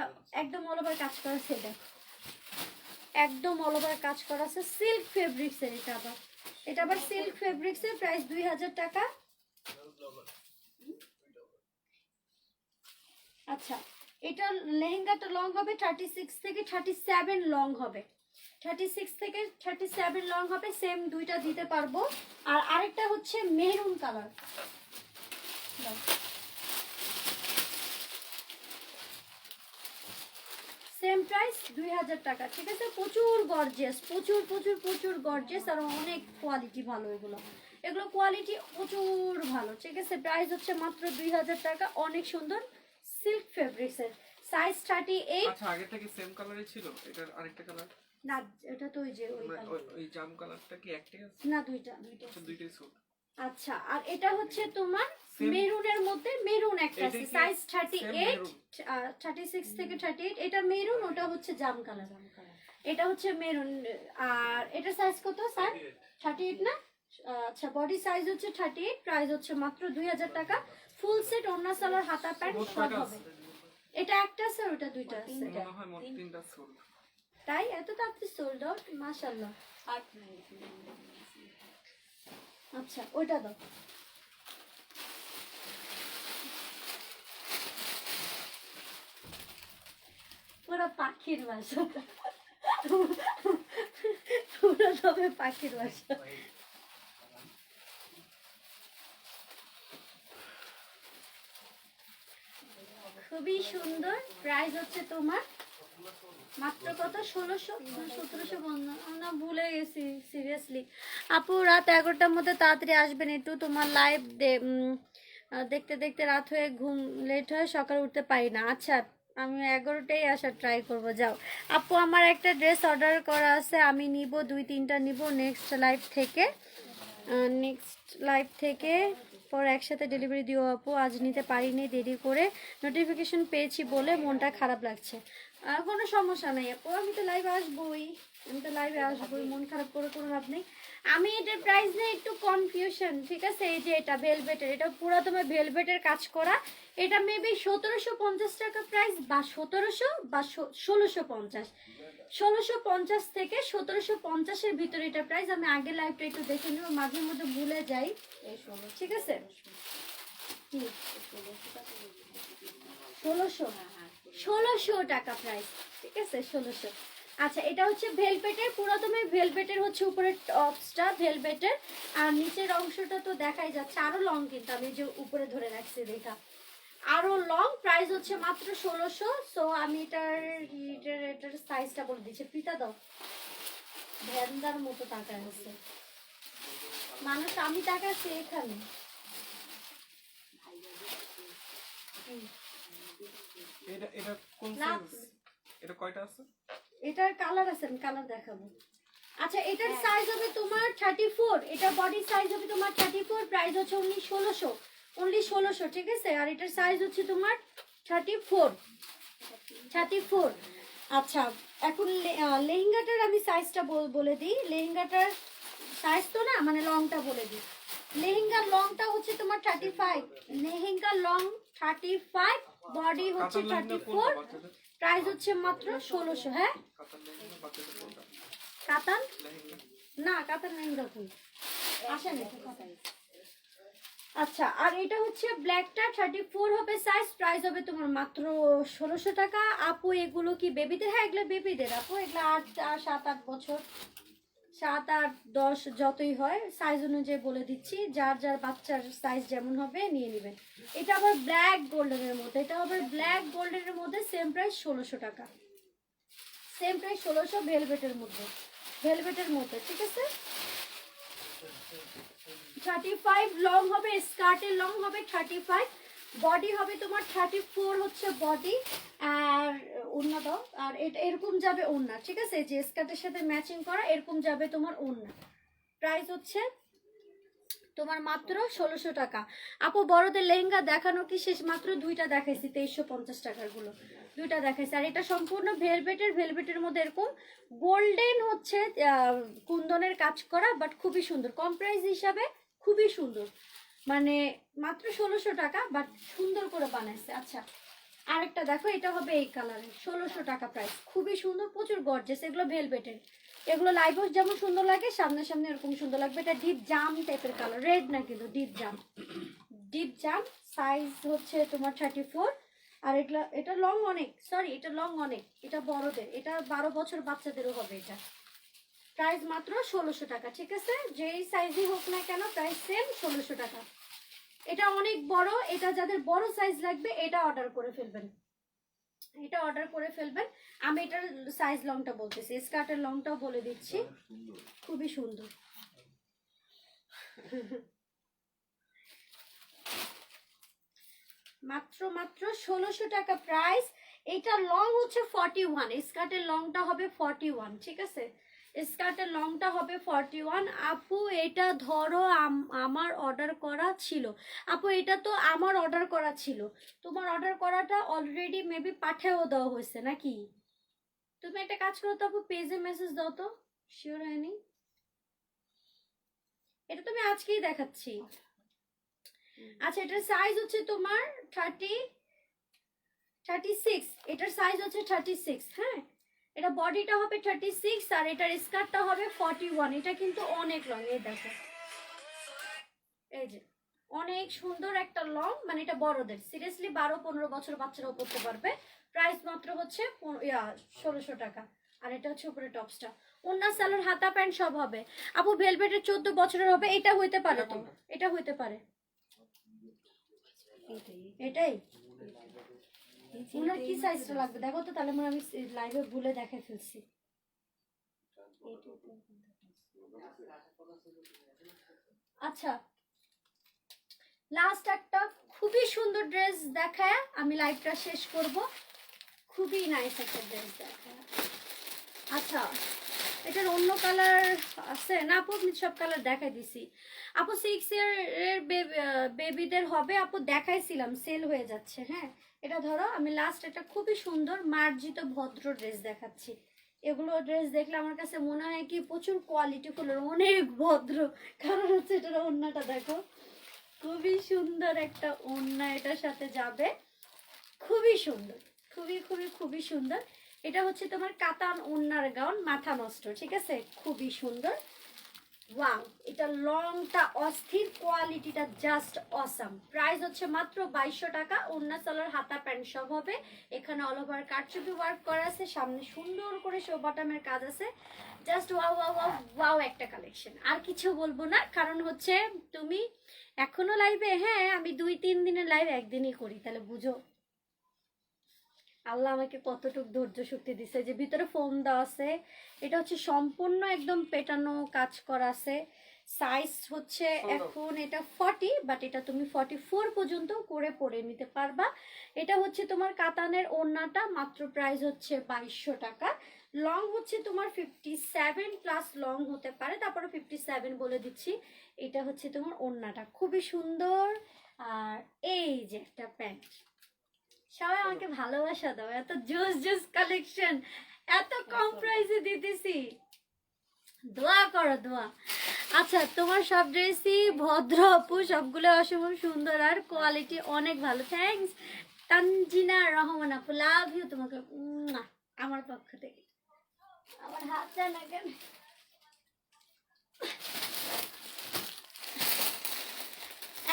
একদম অল ওভার কাজ করা আছে, দেখো একদম অল ওভার কাজ করা আছে, সিল্ক ফেব্রিক্স এর। এটা আবার সিল্ক ফেব্রিক্স এর, প্রাইস 2000 টাকা। আচ্ছা, এটা লেহেঙ্গাটা লং হবে 36 থেকে 37 লং হবে, 36 থেকে 37 লং হবে, সেম দুইটা দিতে পারবো। আর আরেকটা হচ্ছে মেরুন কালার, সেম প্রাইস 2000 টাকা, ঠিক আছে। প্রচুর গর্জিয়াস, প্রচুর প্রচুর প্রচুর গর্জিয়াস, আর অনেক কোয়ালিটি ভালো। এগুলো কোয়ালিটি প্রচুর ভালো, ঠিক আছে। প্রাইস হচ্ছে মাত্র 2000 টাকা। অনেক সুন্দর সিল্ক ফেব্রিক্সের, সাইজ 38। আচ্ছা আগে থেকে সেম কালারই ছিল, এটার আরেকটা কালার না এটা তো ওই যে ওই colour। ওই জাম কালারটা কি একটাই আছে? না দুইটা। আচ্ছা দুইটাই সুট। আচ্ছা, আর এটা হচ্ছে তোমার Same- মেরুনের মধ্যে মেরুন একটা আছে, এটা কি সাইজ same 38, মেরুন? 36 থেকে 38। এটা মেরুন, ওটা হচ্ছে জাম কালার। এটা হচ্ছে মেরুন। আর এটা সাইজ কত স্যার? 38 না? আচ্ছা, বডি সাইজ হচ্ছে 38, প্রাইস হচ্ছে মাত্র 2000 টাকা। ফুল সেট, ওড়না সালোয়ার, হাতা প্যান্ট মোট সব কয়টা হবে। আছে? এটা একটা আছে, আর ওটা দুইটা আছে। মনে হয় মোট 3টা সুট। তাই এত তাড়াতাড়ি সোল্ড আউট, মাশাআল্লাহ। আট নাই আচ্ছা ওইটা দাও। পুরো পাখির বাসা, পুরো তবে পাখির বাসা। খুবই সুন্দর। প্রাইস হচ্ছে তোমার মাত্র কত? 1600 1700 না ভুলে গেছি সিরিয়াসলি। আপু রাত 11টার মধ্যে তাড়াতাড়ি আসবেন একটু, তোমার লাইভ দেখতে দেখতে রাত হয়ে ঘুম লেট হয়, সকালে উঠতে পারি না। আচ্ছা আমি 11টাই আসার ট্রাই করব। যাও আপু, আমার একটা ড্রেস অর্ডার করা আছে, আমি নিব 2-3টা নিব নেক্সট লাইভ থেকে পর একসাথে ডেলিভারি দিও আপু। আজ নিতে পারিনি, দেরি করে নোটিফিকেশন পেয়েছি বলে মনটা খারাপ লাগছে। কোনো সমস্যা নাই আপু, আমি তো লাইভে আসবোই, মন খারাপ করে কোনো লাভ নেই। আমি এটার প্রাইস নিয়ে একটু কনফিউশন, ঠিক আছে। এই যে এটা ভেলভেটের, এটা পুরো তোমার ভেলভেটের কাজ করা। এটা মেবি 1750 টাকা প্রাইস, বা 1700 বা 1650। 1650 থেকে 1750-এর ভিতরে এটা প্রাইস। আমি আগের লাইভটা একটু দেখে নিব, মাঝে মধ্যে ভুলে যাই, ঠিক আছে। কি 1600 টাকা প্রাইস, ঠিক আছে 1600। আচ্ছা এটা হচ্ছে ভেলভেটের, পুরো তুমি ভেলভেটের হচ্ছে উপরের টপসটা ভেলভেটের, আর নিচের অংশটা তো দেখাই যাচ্ছে আরো লং, কিন্তু আমি যে উপরে ধরে রাখছি দেখা আরো লং। প্রাইস হচ্ছে মাত্র 1600। সো আমি এটার সাইজটা বলে দিচ্ছি। পিতা দাও, ভ্যানদার মতো তাকায় আছে মানুষ, আমি তাকাচ্ছি এখানে। এটা কোন না, সাইজ? এটা কয়টা আছে? এটার কালার আছে, আমি কালার দেখাবো। আচ্ছা এটার সাইজ হবে তোমার 34, এটা বডি সাইজ হবে তোমার 34, প্রাইস হচ্ছে অনলি 1600, ঠিক আছে। আর এটার সাইজ হচ্ছে তোমার 34। আচ্ছা এখন লেহেঙ্গাটার আমি সাইজটা বলে দিই। লেহেঙ্গাটার সাইজ তো না, মানে লংটা বলে দিই। লেহেঙ্গার লংটা হচ্ছে তোমার 35, লেহেঙ্গা লং 35, বডি হচ্ছে কাতার লেহেঙ্গা 34, কোনটা বাচ্চাদের? প্রাইস হচ্ছে মাত্র 1600। হ্যাঁ কাতার লেহেঙ্গা বাচ্চাদের কোনটা? কাতান লেহেঙ্গা না, কাতান লেহেঙ্গা কই আসেন। আচ্ছা আর এটা হচ্ছে ব্ল্যাকটা 34 হবে সাইজ, প্রাইস হবে তোমার মাত্র 1600 টাকা। আপু এগুলো কি বেবিদের? হ্যাঁ এগুলো বেবিদের আপু, এগুলো 7-8 বছর, 7-8-10 যতই হয় সাইজ অনুযায়ী বলে দিচ্ছি। যার যার বাচ্চার সাইজ যেমন হবে নিয়ে নেবেন। এটা আবার ব্ল্যাক গোল্ডেনের মধ্যে, সেম প্রাইস 1600 টাকা, সেম প্রাইস 1600, ভেলভেটের মধ্যে, ঠিক আছে। 35 লং হবে, স্কার্টের লং হবে 35, বডি হবে তোমার 34 হচ্ছে বডি। আর ওড়না দাও, আর এটা এরকম যাবে ওড়না, ঠিক আছে, যে স্কার্টের সাথে ম্যাচিং করা এরকম যাবে তোমার ওড়না। প্রাইস হচ্ছে তোমার মাত্র 1600 টাকা। আপু বড়দের লেহেঙ্গা দেখানো কি শেষ? মাত্র দুইটা দেখাইছি 2350 টাকার গুলো, দুইটা দেখাইছি। আর এটা সম্পূর্ণ ভেলভেটের মধ্যে এরকম গোল্ডেন হচ্ছে কুন্দনের কাজ করা, বাট খুবই সুন্দর, কম প্রাইস হিসাবে খুবই সুন্দর, মানে মাত্র 1600 টাকা, বাট সুন্দর করে বানাইছে। আচ্ছা আরেকটা দেখো, এটা হবে এই কালারের, 1600 টাকা প্রাইস, খুবই সুন্দর, প্রচুর গর্জিয়াস। এগুলো ভেলভেটের, এগুলো লাইভও যেমন সুন্দর লাগে, সামনে এরকম সুন্দর লাগবে। এটা ডিপ জাম টাইপের কালার, রেড না কিন্তু ডিপ জাম। সাইজ হচ্ছে তোমার 34। আর এটা লং অনেক, এটা বড়দের, এটা 12 বছর বাচ্চাদেরও হবে। এটা প্রাইস মাত্র 1600 টাকা, ঠিক আছে। যেই সাইজই হোক না কেন প্রাইস সেম 1600 টাকা। এটা অনেক বড়, এটা যাদের বড় সাইজ লাগবে এটা অর্ডার করে ফেলবেন। এটা অর্ডার করে ফেলবেন। আমি এটার সাইজ লংটা বলতেছি, স্কার্টের লংটাও বলে দিচ্ছি, খুবই সুন্দর। মাত্র মাত্র 1600 টাকা প্রাইস। এটা লং হচ্ছে 41, স্কার্টের লংটা হবে 41, ঠিক আছে, স্কার্টের লংটা হবে 41। আপু এটা ধরো আমার অর্ডার করা ছিল। আপু এটা তো আমার অর্ডার করা ছিল, তোমার অর্ডার করাটা অলরেডি মেবি পাঠিয়েও দেওয়া হয়েছে নাকি? তুমি একটা কাজ করো তো আপু, পেজে মেসেজ দাও তো, শিওর হয়নি। এটা তুমি আজকেই দেখাচ্ছি। আচ্ছা এটার সাইজ হচ্ছে তোমার 36, এটার সাইজ হচ্ছে 36। হ্যাঁ, এটা বডিটা হবে 36 আর এটার স্কার্টটা হবে 41। এটা কিন্তু অনেক লং, এই দেখো, এই যে অনেক সুন্দর একটা লং, মানে এটা বড়দের, সিরিয়াসলি 12-15 বছর বাচ্চারাও পড়তে পারবে। প্রাইস মাত্র হচ্ছে 1600 টাকা। আর এটা হচ্ছে উপরে টপসটা, ওন্না সালোয়ার হাতা প্যান্ট সব হবে। আপু ভেলভেটের 14 বছরের হবে, এটা হইতে পারে তো, এটা হইতে পারে, এটাই। ওনার কি সাইজটা লাগবে দেখো তো, তাহলে আমি লাইভে ভুলে দেখে ফেলছি। আচ্ছা লাস্ট একটা খুবই সুন্দর ড্রেস দেখায় আমি লাইভটা শেষ করব। খুবই নাইস একটা ড্রেস দেখায়। আচ্ছা এটার অন্য কালার আছে না আপু? আমি সব কালার দেখাই দিছি আপু। 6 ইয়ারের বেবিদের হবে আপু, দেখাইছিলাম, সেল হয়ে যাচ্ছে। হ্যাঁ এটা ধরো আমি লাস্ট একটা খুবই সুন্দর মার্জিত ভদ্র ড্রেস দেখাচ্ছি। এগুলো ড্রেস দেখলে আমার কাছে মনে হয় কি প্রচুর কোয়ালিটি ফুল, অনেক ভদ্র, কারণ হচ্ছে এটার ওড়নাটা দেখো, খুবই সুন্দর একটা ওড়না এটার সাথে যাবে, খুবই সুন্দর, খুবই খুবই খুবই সুন্দর। এটা হচ্ছে তোমার কাতান ওড়নার গাউন, মাথা নষ্ট, ঠিক আছে, খুবই সুন্দর। ওয়াও, এটা লংটা অস্থির, কোয়ালিটিটা জাস্ট অসাম। প্রাইস হচ্ছে মাত্র 2200 টাকা। ওড়না সালোয়ার হাতা প্যান্ট সব হবে। এখানে অল ওভার কারচুপি ওয়ার্ক করা আছে, সামনে সুন্দর করে শো বটমের কাজ আছে। Just wow wow wow wow একটা কালেকশন। আর কিছু বলবো না, কারণ হচ্ছে তুমি এখনো লাইভে, হ্যাঁ আমি 2-3 দিনের লাইভ একদিনই করি, তাহলে বুঝো আল্লাহ আমাকে কতটুকু ধৈর্য শক্তি দিছে। যে ভিতরে ফোম দেওয়া আছে, এটা হচ্ছে সম্পূর্ণ একদম পেটানো কাজ করা আছে। সাইজ হচ্ছে এখন এটা 40, বাট এটা তুমি 44 পর্যন্ত করে পরে নিতে পারবা। এটা হচ্ছে তোমার কাতানের ওড়নাটা, মাত্র প্রাইস হচ্ছে 2200 টাকা। লং হচ্ছে তোমার 57 প্লাস লং হতে পারে, তারপরে 57 বলে দিচ্ছি। এটা হচ্ছে তোমার ওড়নাটা, খুবই সুন্দর। আর এই যে একটা প্যান্ট, সবাই আমাকে ভালোবাসা দাও, এত জোস জোস কালেকশন এত কম প্রাইসে দিতেছি, দোয়া করো দোয়া। আচ্ছা তোমার সব ড্রেসই ভদ্র আপু, সবগুলো অসম্ভব সুন্দর আর কোয়ালিটি অনেক ভালো। থ্যাঙ্কস তানজিনা রহমান আপু, লাভ ইউ তোমাকে আমার পক্ষ থেকে। আমার হাতটা না কেন,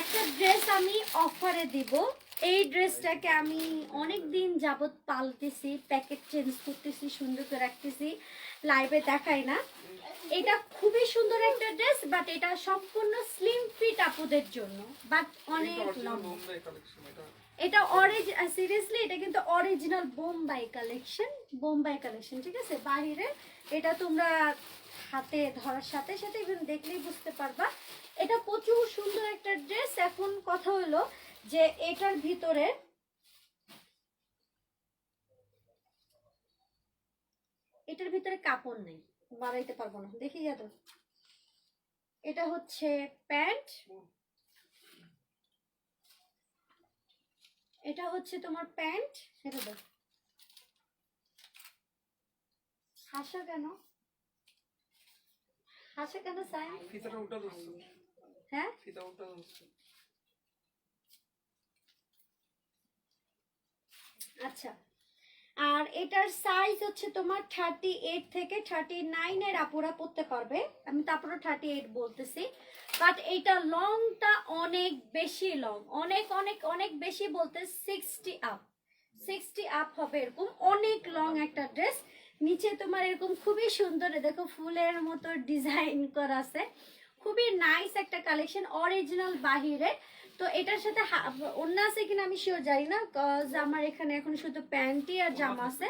একটা ড্রেস আমি অফারে দিব। এই ড্রেসটাকে আমি অনেক দিন যাবত পালতেছি, প্যাকেট চেঞ্জ করতেছি, সুন্দর করে রাখতেছি, লাইভে দেখাই না। এটা খুবই সুন্দর একটা ড্রেস, বাট এটা সম্পূর্ণ স্লিম ফিট আপুদের জন্য, বাট অনেক লম্বা। এটা সিরিয়াসলি এটা কিন্তু original Bombay collection, Bombay collection, ঠিক আছে। বাহিরে এটা তোমরা হাতে ধরার সাথে সাথে ইভেন দেখলেই বুঝতে পারবা। এটা প্রচুর সুন্দর একটা ড্রেস। এখন কথা হলো যে এটার ভিতরে কাপড় নেই, বাড়াইতে পারবো না, দেখি যা তো। এটা হচ্ছে প্যান্ট, এটা হচ্ছে তোমার প্যান্ট। সেটা দাও, হাসা কেন, হাসা কেন সাই? ফিতাটা উল্টা ধরছো, হ্যাঁ ফিতা উল্টা ধরছো। আচ্ছা, আর এটার সাইজ হচ্ছে তোমার 38 থেকে 39 এর আপুরা পড়তে পারবে। আমি তারপরে 38 বলতেছি, বাট এইটা লংটা অনেক বেশি লং, অনেক অনেক অনেক বেশি, বলতে 60 আপ হবে, এরকম অনেক লং একটা ড্রেস। নিচে তোমার এরকম খুবই সুন্দর দেখো ফুলের মতো ডিজাইন করা আছে, খুবই নাইস একটা কালেকশন, অরিজিনাল বাহিরে। তো এটার সাথে অন্য আছে কিনা আমি শিওর জানি না, কজ আমার এখানে এখন শুধু প্যান্টি আর জামা আছে।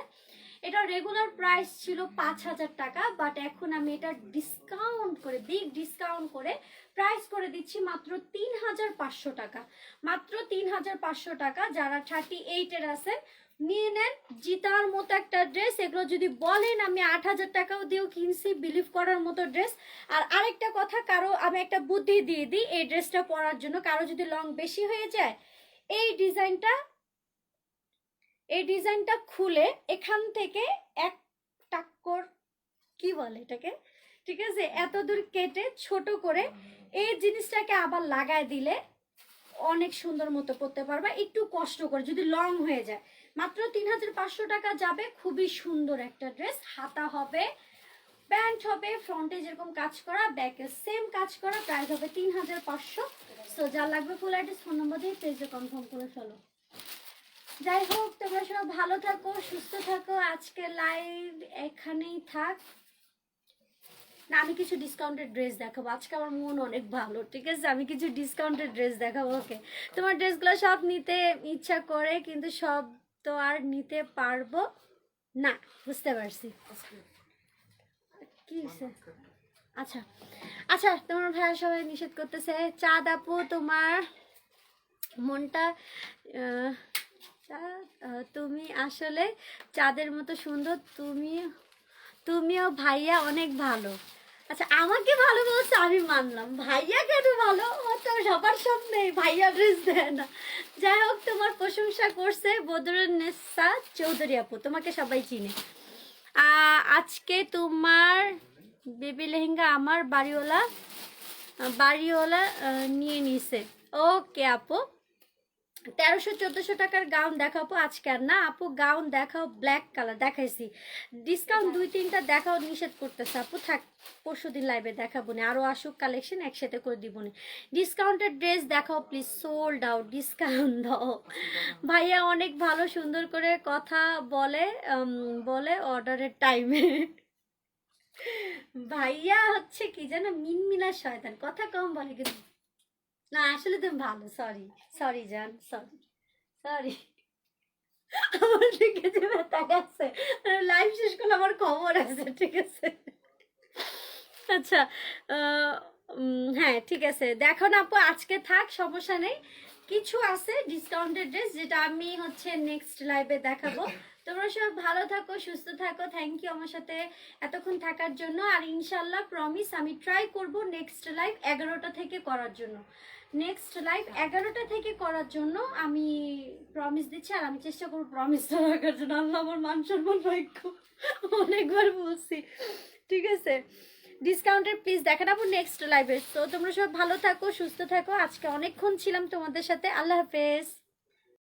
এটা রেগুলার প্রাইস ছিল 5,000 টাকা, বাট এখন আমি এটা ডিসকাউন্ট করে, বিগ ডিসকাউন্ট করে প্রাইস করে দিচ্ছি মাত্র 3,500 টাকা। মাত্র 3,500 টাকা। যারা 38-এর আছেন নিয়ে নেন। জিতার মতো একটা ড্রেস। এগুলো যদি বলেন আমি 8,000 টাকাও দিয়েও কিনছি, বিলিভ করার মতো ড্রেস। আর আরেকটা কথা, কারো আমি একটা বুদ্ধি দিয়ে দিই এই ড্রেসটা পরার জন্য। কারো যদি লং বেশি হয়ে যায়, এই ডিজাইনটা খুলে এখান থেকে এক টাক্কর, কি বলে এটাকে, ঠিক আছে, এত দূর কেটে ছোট করে এই জিনিসটাকে আবার লাগায় দিলে অনেক সুন্দর মতো পরতে পারবা, একটু কষ্ট করে যদি লং হয়ে যায়। মাত্র 3,500 টাকা যাবে। খুবই সুন্দর একটা ড্রেস। হাতা হবে, প্যান্ট হবে, ফ্রন্টে যেরকম কাজ করা, ব্যাকে সেম কাজ করা। প্রাইস হবে 3,500। সো যা লাগবে ফুল অ্যাড্রেস, ফোন নম্বর দিয়ে পেজে কনফার্ম করে ফেলো। যাই হোক, তোমরা সব ভালো থাকো, সুস্থ থাকো। আজকে লাইভ এখানেই থাক। না, আমি কিছু ডিসকাউন্টেড ড্রেস দেখাবো আজকে। আমার মন অনেক ভালো, ঠিক আছে, আমি কিছু ডিসকাউন্টেড ড্রেস দেখাবো। ওকে, তোমার ড্রেসগুলো সব নিতে ইচ্ছা করে, কিন্তু সব তো আর নিতে পারবো না, বুঝতে পারছি। কি হয়েছে? আচ্ছা আচ্ছা, তোমার ভাইয়া সবাই নিষেধ করতেছে। চাঁদ আপু, তোমার মনটা তুমি আসলে চাঁদের মতো সুন্দর। তুমিও ভাইয়া অনেক ভালো। আচ্ছা, আমাকে ভালো বলছে, আমি মানলাম। ভাইয়া কেন ভালো? তো সবার সামনে ভাইয়া ড্রেস দেয় না। যাই হোক, তোমার প্রশংসা করছে বদরুন্নেসা চৌধুরী আপু, তোমাকে সবাই চিনে। আজকে তোমার বেবি লেহেঙ্গা আমার বাড়িওয়ালা নিয়ে নিছে। ওকে আপু, 1300-1400 টাকার গাউন দেখাবো আজকে আর না আপু। গাউন দেখাও, ব্ল্যাক কালার দেখাইছি। ডিসকাউন্ট 2-3টা দেখাও, নিষেধ করতেছে আপু। থাক, পরশুদিন লাইভে দেখাবো না, আরো আসুক কালেকশন, একসাথে করে দিব না। ডিসকাউন্টের ড্রেস দেখাও প্লিজ, সোল্ড আউট, ডিসকাউন্ট দাও। ভাইয়া অনেক ভালো, সুন্দর করে কথা বলে অর্ডারের টাইমে। ভাইয়া হচ্ছে কি যেন মিনমিনা শয়তান, কথা কম বলে কিন্তু। না, আসলে তুমি ভালো। সরি জান, সরি। আমার দিকে যে ব্যথা গেছে, লাইভ শেষ করলে আমার খবর আছে, ঠিক আছে। আচ্ছা, হ্যাঁ ঠিক আছে, দেখো না আপু, আজকে থাক, সমস্যা নেই। কিছু আছে ডিসকাউন্টেড ড্রেস, যেটা আমি হচ্ছে নেক্সট লাইভে দেখাবো। তোমরা সব ভালো থাকো, সুস্থ থাকো। থ্যাংক ইউ আমার সাথে এতক্ষণ থাকার জন্য। আর ইনশাল্লাহ প্রমিস আমি ট্রাই করব নেক্সট লাইভ 11টা থেকে করার জন্য। আমি প্রমিস দিচ্ছি। আর আমি চেষ্টা করবো প্রমিস রাখার জন্য। আল্লাহ আমার মান সম্মান রাখো, অনেকবার বলছি, ঠিক আছে। ডিসকাউন্টের প্লিজ দেখা যাবো নেক্সট লাইভে। তো তোমরা সব ভালো থাকো, সুস্থ থাকো। আজকে অনেকক্ষণ ছিলাম তোমাদের সাথে। আল্লাহ হাফেজ।